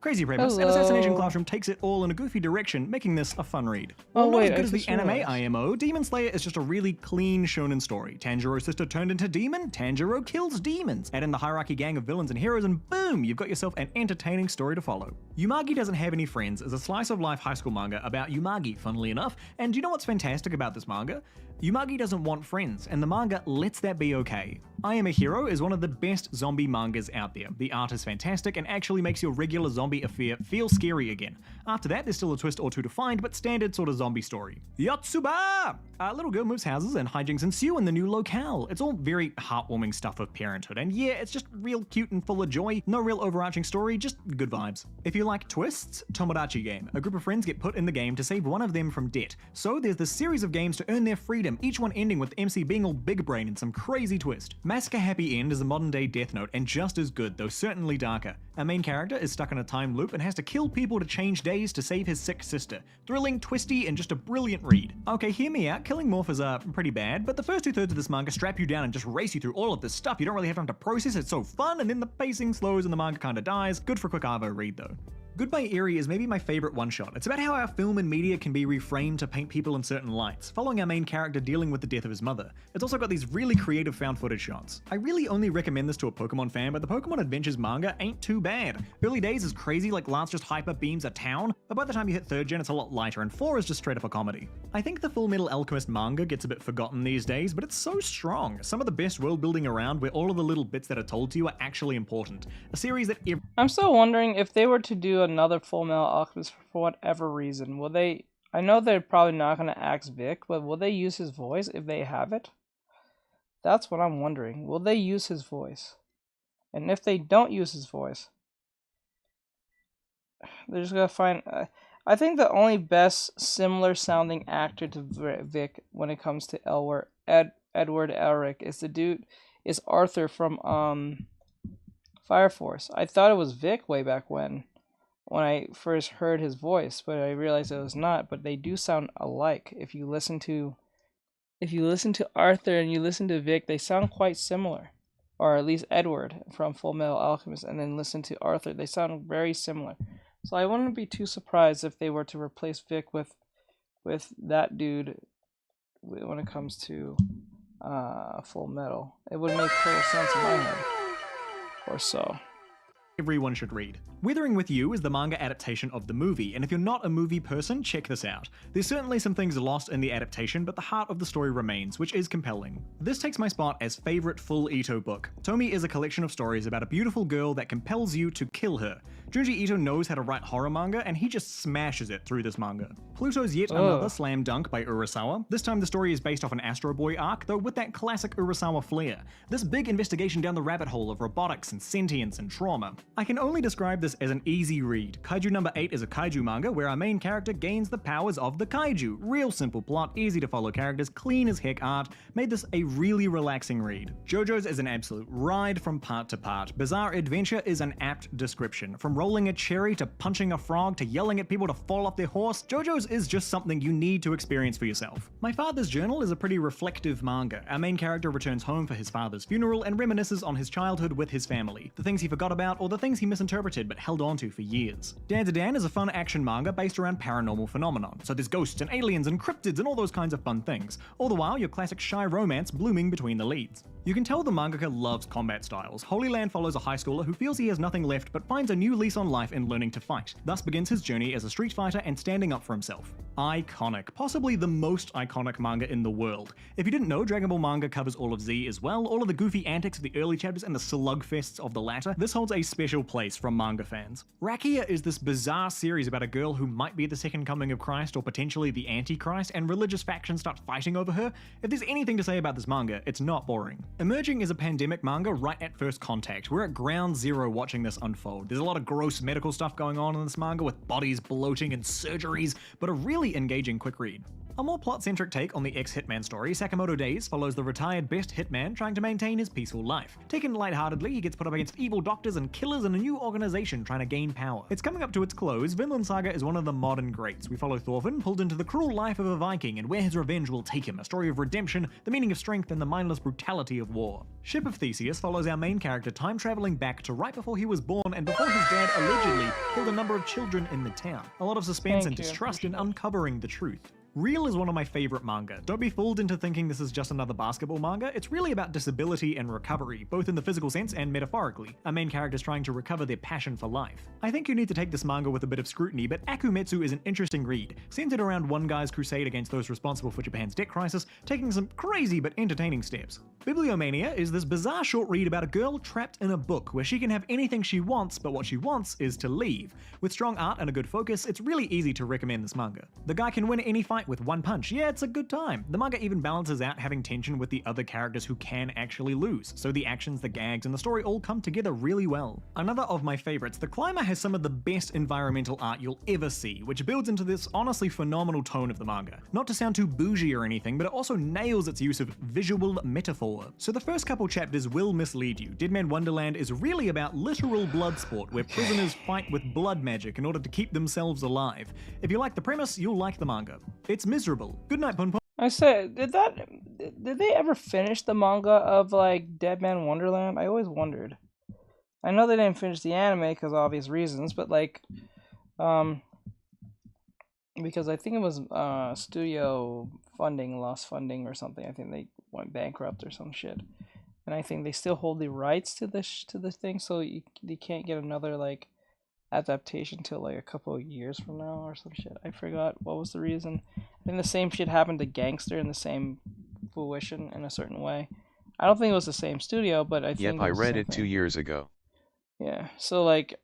Crazy premise, and Assassination Classroom takes it all in a goofy direction, making this a fun read. While not as good as the anime IMO, Demon Slayer is just a really clean shonen story. Tanjiro's sister turned into demon, Tanjiro kills demons. Add in the hierarchy gang of villains and heroes and boom, you've got yourself an entertaining story to follow. Yumagi Doesn't Have Any Friends is a slice of life high school manga about Yumagi, funnily enough, and do you know what's fantastic about this manga? Yumagi doesn't want friends, and the manga lets that be okay. I Am a Hero is one of the best zombie mangas out there. The art is fantastic and actually makes your regular zombie affair feel scary again. After that, there's still a twist or two to find, but standard sort of zombie story. Yotsuba! A little girl moves houses and hijinks ensue in the new locale. It's all very heartwarming stuff of parenthood, and yeah, it's just real cute and full of joy. No real overarching story, just good vibes. If you like twists, Tomodachi Game. A group of friends get put in the game to save one of them from debt. So there's this series of games to earn their freedom, each one ending with MC being all big brain and some crazy twist. Massacre Happy End is a modern day Death Note and just as good, though certainly darker. Our main character is stuck in a time loop and has to kill people to change days to save his sick sister. Thrilling, twisty, and just a brilliant read. Okay, hear me out, killing morphs is pretty bad, but the first 2/3 of this manga strap you down and just race you through all of this stuff. You don't really have time to process it, so fun, and then the pacing slows and the manga kinda dies. Good for a quick Arvo read though. Goodbye Eerie is maybe my favorite one-shot. It's about how our film and media can be reframed to paint people in certain lights, following our main character dealing with the death of his mother. It's also got these really creative found footage shots. I really only recommend this to a Pokemon fan, but the Pokemon Adventures manga ain't too bad. Early days is crazy, like Lance just hyper beams a town, but by the time you hit 3rd gen it's a lot lighter, and 4 is just straight up a comedy. I think the Full Metal Alchemist manga gets a bit forgotten these days, but it's so strong. Some of the best world building around where all of the little bits that are told to you are actually important. A series that I'm still wondering if they were to do another Full Metal Alchemist for whatever reason, will they, I know they're probably not going to axe Vic, but will they use his voice if they have it? That's what I'm wondering. Will they use his voice? And if they don't use his voice, they're just going to find... I think the only best similar sounding actor to Vic when it comes to Edward Elric is Arthur from Fire Force. I thought it was Vic way back when I first heard his voice, but I realized it was not. But they do sound alike. If you listen to Arthur and you listen to Vic, they sound quite similar, or at least Edward from Full Metal Alchemist, and then listen to Arthur, they sound very similar. So I wouldn't be too surprised if they were to replace Vic with that dude when it comes to Full Metal. It would make total sense in my head, or so. Everyone should read. Withering With You is the manga adaptation of the movie, and if you're not a movie person, check this out. There's certainly some things lost in the adaptation, but the heart of the story remains, which is compelling. This takes my spot as favorite full Ito book. Tomi is a collection of stories about a beautiful girl that compels you to kill her. Junji Ito knows how to write horror manga, and he just smashes it through this manga. Pluto's yet another slam dunk by Urasawa. This time the story is based off an Astro Boy arc, though with that classic Urasawa flair. This big investigation down the rabbit hole of robotics and sentience and trauma. I can only describe this as an easy read. Kaiju number 8 is a kaiju manga where our main character gains the powers of the kaiju. Real simple plot, easy to follow characters, clean as heck art, made this a really relaxing read. JoJo's is an absolute ride from part to part. Bizarre Adventure is an apt description. From rolling a cherry to punching a frog to yelling at people to fall off their horse, JoJo's is just something you need to experience for yourself. My Father's Journal is a pretty reflective manga. Our main character returns home for his father's funeral and reminisces on his childhood with his family. The things he forgot about or the things he misinterpreted but held on to for years. Dandadan is a fun action manga based around paranormal phenomenon. So there's ghosts and aliens and cryptids and all those kinds of fun things. All the while, your classic shy romance blooming between the leads. You can tell the mangaka loves combat styles. Holy Land follows a high schooler who feels he has nothing left but finds a new lease on life in learning to fight. Thus begins his journey as a street fighter and standing up for himself. Iconic. Possibly the most iconic manga in the world. If you didn't know, Dragon Ball manga covers all of Z as well, all of the goofy antics of the early chapters and the slugfests of the latter. This holds a special place from manga fans. Rakia is this bizarre series about a girl who might be the second coming of Christ or potentially the Antichrist, and religious factions start fighting over her. If there's anything to say about this manga, it's not boring. Emerging is a pandemic manga right at first contact. We're at ground zero watching this unfold. There's a lot of gross medical stuff going on in this manga with bodies bloating and surgeries, but a really engaging quick read. A more plot-centric take on the ex-hitman story, Sakamoto Days follows the retired best hitman trying to maintain his peaceful life. Taken lightheartedly, he gets put up against evil doctors and killers in a new organization trying to gain power. It's coming up to its close. Vinland Saga is one of the modern greats. We follow Thorfinn, pulled into the cruel life of a Viking and where his revenge will take him, a story of redemption, the meaning of strength, and the mindless brutality of war. Ship of Theseus follows our main character time-traveling back to right before he was born and before his dad allegedly killed a number of children in the town. A lot of suspense and distrust in uncovering the truth. Real is one of my favorite manga. Don't be fooled into thinking this is just another basketball manga. It's really about disability and recovery, both in the physical sense and metaphorically. Our main characters trying to recover their passion for life. I think you need to take this manga with a bit of scrutiny, but Akumetsu is an interesting read, centered around one guy's crusade against those responsible for Japan's debt crisis, taking some crazy but entertaining steps. Bibliomania is this bizarre short read about a girl trapped in a book where she can have anything she wants, but what she wants is to leave. With strong art and a good focus, it's really easy to recommend this manga. The guy can win any fight with one punch. Yeah, it's a good time. The manga even balances out having tension with the other characters who can actually lose, so the actions, the gags, and the story all come together really well. Another of my favorites, The Climber has some of the best environmental art you'll ever see, which builds into this honestly phenomenal tone of the manga. Not to sound too bougie or anything, but it also nails its use of visual metaphor. So the first couple chapters will mislead you. Deadman Wonderland is really about literal blood sport, where prisoners fight with blood magic in order to keep themselves alive. If you like the premise, you'll like the manga. It's miserable. Good night, Pun Pun. I said, did they ever finish the manga of like Dead Man Wonderland? I always wondered. I know they didn't finish the anime because of obvious reasons, but like, because I think it was studio funding, lost funding or something. I think they went bankrupt or some shit, and I think they still hold the rights to this thing, so you can't get another like adaptation till like a couple of years from now or some shit. I forgot what was the reason. I think the same shit happened to Gangster in the same fruition in a certain way. I don't think it was the same studio, but I think. Yep, I read it 2 years ago. Yeah, so like,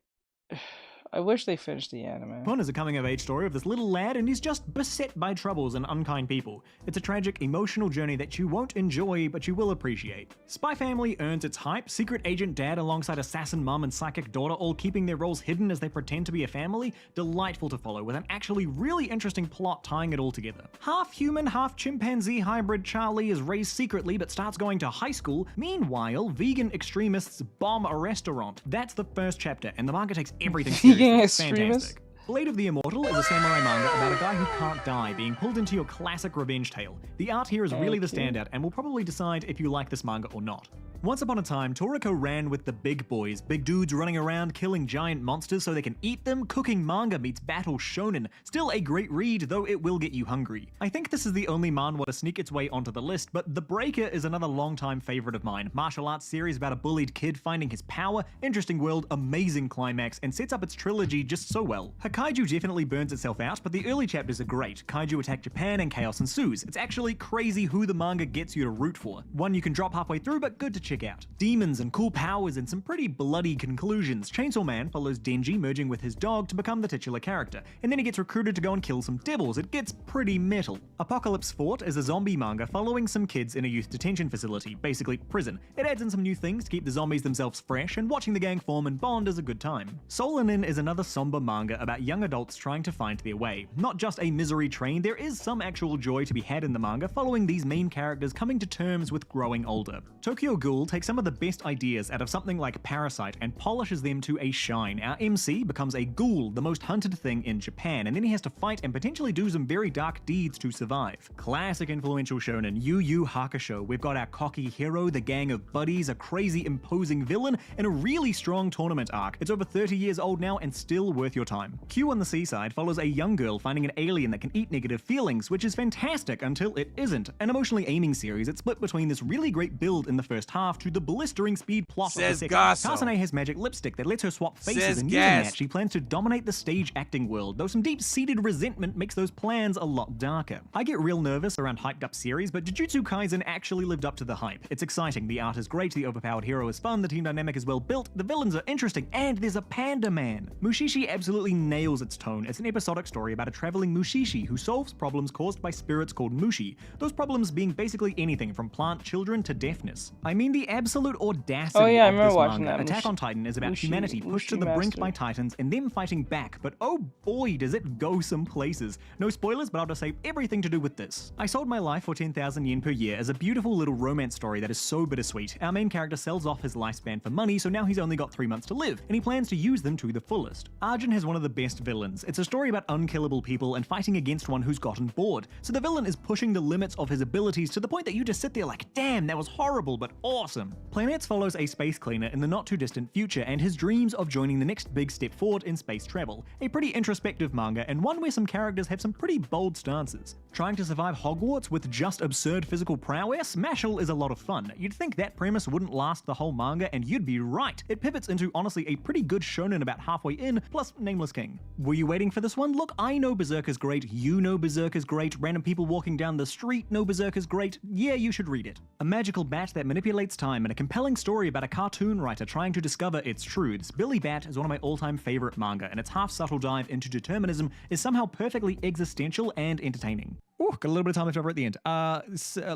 I wish they finished the anime. Pun is a coming-of-age story of this little lad, and he's just beset by troubles and unkind people. It's a tragic, emotional journey that you won't enjoy, but you will appreciate. Spy Family earns its hype, secret agent dad alongside assassin mum and psychic daughter all keeping their roles hidden as they pretend to be a family. Delightful to follow, with an actually really interesting plot tying it all together. Half-human, half-chimpanzee hybrid Charlie is raised secretly but starts going to high school. Meanwhile, vegan extremists bomb a restaurant. That's the first chapter, and the manga takes everything seriously. Fantastic. Blade of the Immortal is a samurai manga about a guy who can't die being pulled into your classic revenge tale. The art here is really the standout and will probably decide if you like this manga or not. Once upon a time, Toriko ran with the big boys, big dudes running around killing giant monsters so they can eat them. Cooking manga meets battle shonen. Still a great read, though it will get you hungry. I think this is the only manhwa to sneak its way onto the list, but The Breaker is another long-time favorite of mine. Martial arts series about a bullied kid finding his power, interesting world, amazing climax, and sets up its trilogy just so well. Kaiju definitely burns itself out, but the early chapters are great. Kaiju attack Japan and chaos ensues. It's actually crazy who the manga gets you to root for. One you can drop halfway through, but good to check out. Demons and cool powers and some pretty bloody conclusions. Chainsaw Man follows Denji merging with his dog to become the titular character, and then he gets recruited to go and kill some devils. It gets pretty metal. Apocalypse Fort is a zombie manga following some kids in a youth detention facility, basically prison. It adds in some new things to keep the zombies themselves fresh, and watching the gang form and bond is a good time. Solanin is another somber manga about young adults trying to find their way. Not just a misery train, there is some actual joy to be had in the manga following these main characters coming to terms with growing older. Tokyo Ghoul takes some of the best ideas out of something like Parasite and polishes them to a shine. Our MC becomes a ghoul, the most hunted thing in Japan, and then he has to fight and potentially do some very dark deeds to survive. Classic influential shonen, Yu Yu Hakusho. We've got our cocky hero, the gang of buddies, a crazy imposing villain, and a really strong tournament arc. It's over 30 years old now and still worth your time. Q on the Seaside follows a young girl finding an alien that can eat negative feelings, which is fantastic until it isn't. An emotionally aiming series, it's split between this really great build in the first half to the blistering speed plot of the second. Kasane has magic lipstick that lets her swap faces, and using that, she plans to dominate the stage acting world, though some deep-seated resentment makes those plans a lot darker. I get real nervous around hyped-up series, but Jujutsu Kaisen actually lived up to the hype. It's exciting, the art is great, the overpowered hero is fun, the team dynamic is well built, the villains are interesting, and there's a panda man. Mushishi absolutely nails its tone. It's an episodic story about a traveling Mushishi who solves problems caused by spirits called Mushi, those problems being basically anything from plant children to deafness. I mean, And the absolute audacity Oh yeah, I of remember this watching manga, that. Attack on Titan, is about Mushi- humanity pushed to Mushi the brink Master. by Titans and them fighting back, but oh boy does it go some places. No spoilers, but I'll just say everything to do with this. I Sold My Life for 10,000 yen per year is a beautiful little romance story that is so bittersweet. Our main character sells off his lifespan for money, so now he's only got 3 months to live, and he plans to use them to the fullest. Arjun has one of the best villains. It's a story about unkillable people and fighting against one who's gotten bored. So the villain is pushing the limits of his abilities to the point that you just sit there like, damn, that was horrible, but awesome. Planets follows a space cleaner in the not too distant future and his dreams of joining the next big step forward in space travel. A pretty introspective manga, and one where some characters have some pretty bold stances. Trying to survive Hogwarts with just absurd physical prowess? Mashal is a lot of fun. You'd think that premise wouldn't last the whole manga, and you'd be right. It pivots into honestly a pretty good shonen about halfway in, plus Nameless King. Were you waiting for this one? Look, I know Berserk is great, you know Berserk is great, random people walking down the street know Berserk is great. Yeah, you should read it. A magical bat that manipulates time and a compelling story about a cartoon writer trying to discover its truths. Billy Bat is one of my all-time favorite manga, and its half-subtle dive into determinism is somehow perfectly existential and entertaining. Ooh, got a little bit of time left over at the end.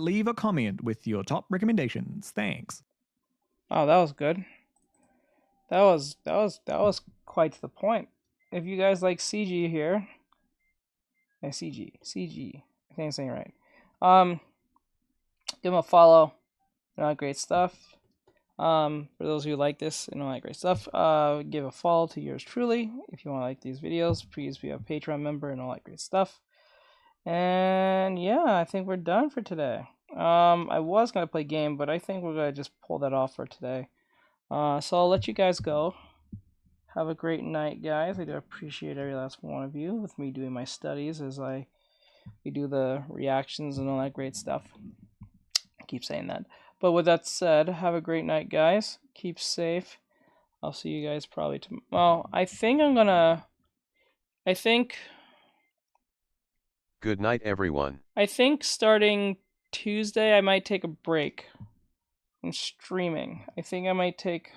Leave a comment with your top recommendations. Thanks. Oh, that was good. That was quite to the point. If you guys like CG here, yeah, CG, I think I'm saying it right. Give them a follow. You know, great stuff. For those who like this and all that great stuff, give a follow to yours truly. If you want to like these videos, please be a Patreon member and all that great stuff. And yeah, I think we're done for today. I was gonna play game, but I think we're gonna just pull that off for today. So I'll let you guys go. Have a great night, guys. I do appreciate every last one of you with me doing my studies as we do the reactions and all that great stuff. I keep saying that. But with that said, have a great night, guys. Keep safe. I'll see you guys probably tomorrow. Well, I think Good night, everyone. I think starting Tuesday, I might take a break from streaming. I think I might take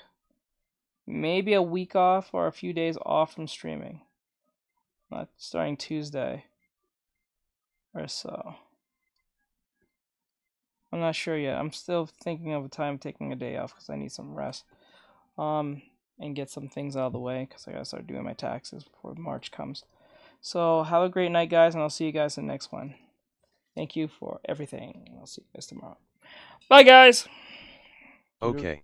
maybe a week off or a few days off from streaming. Not starting Tuesday or so. I'm not sure yet. I'm still thinking of a time taking a day off because I need some rest. And get some things out of the way because I gotta start doing my taxes before March comes. So have a great night, guys, and I'll see you guys in the next one. Thank you for everything. I'll see you guys tomorrow. Bye, guys. Okay.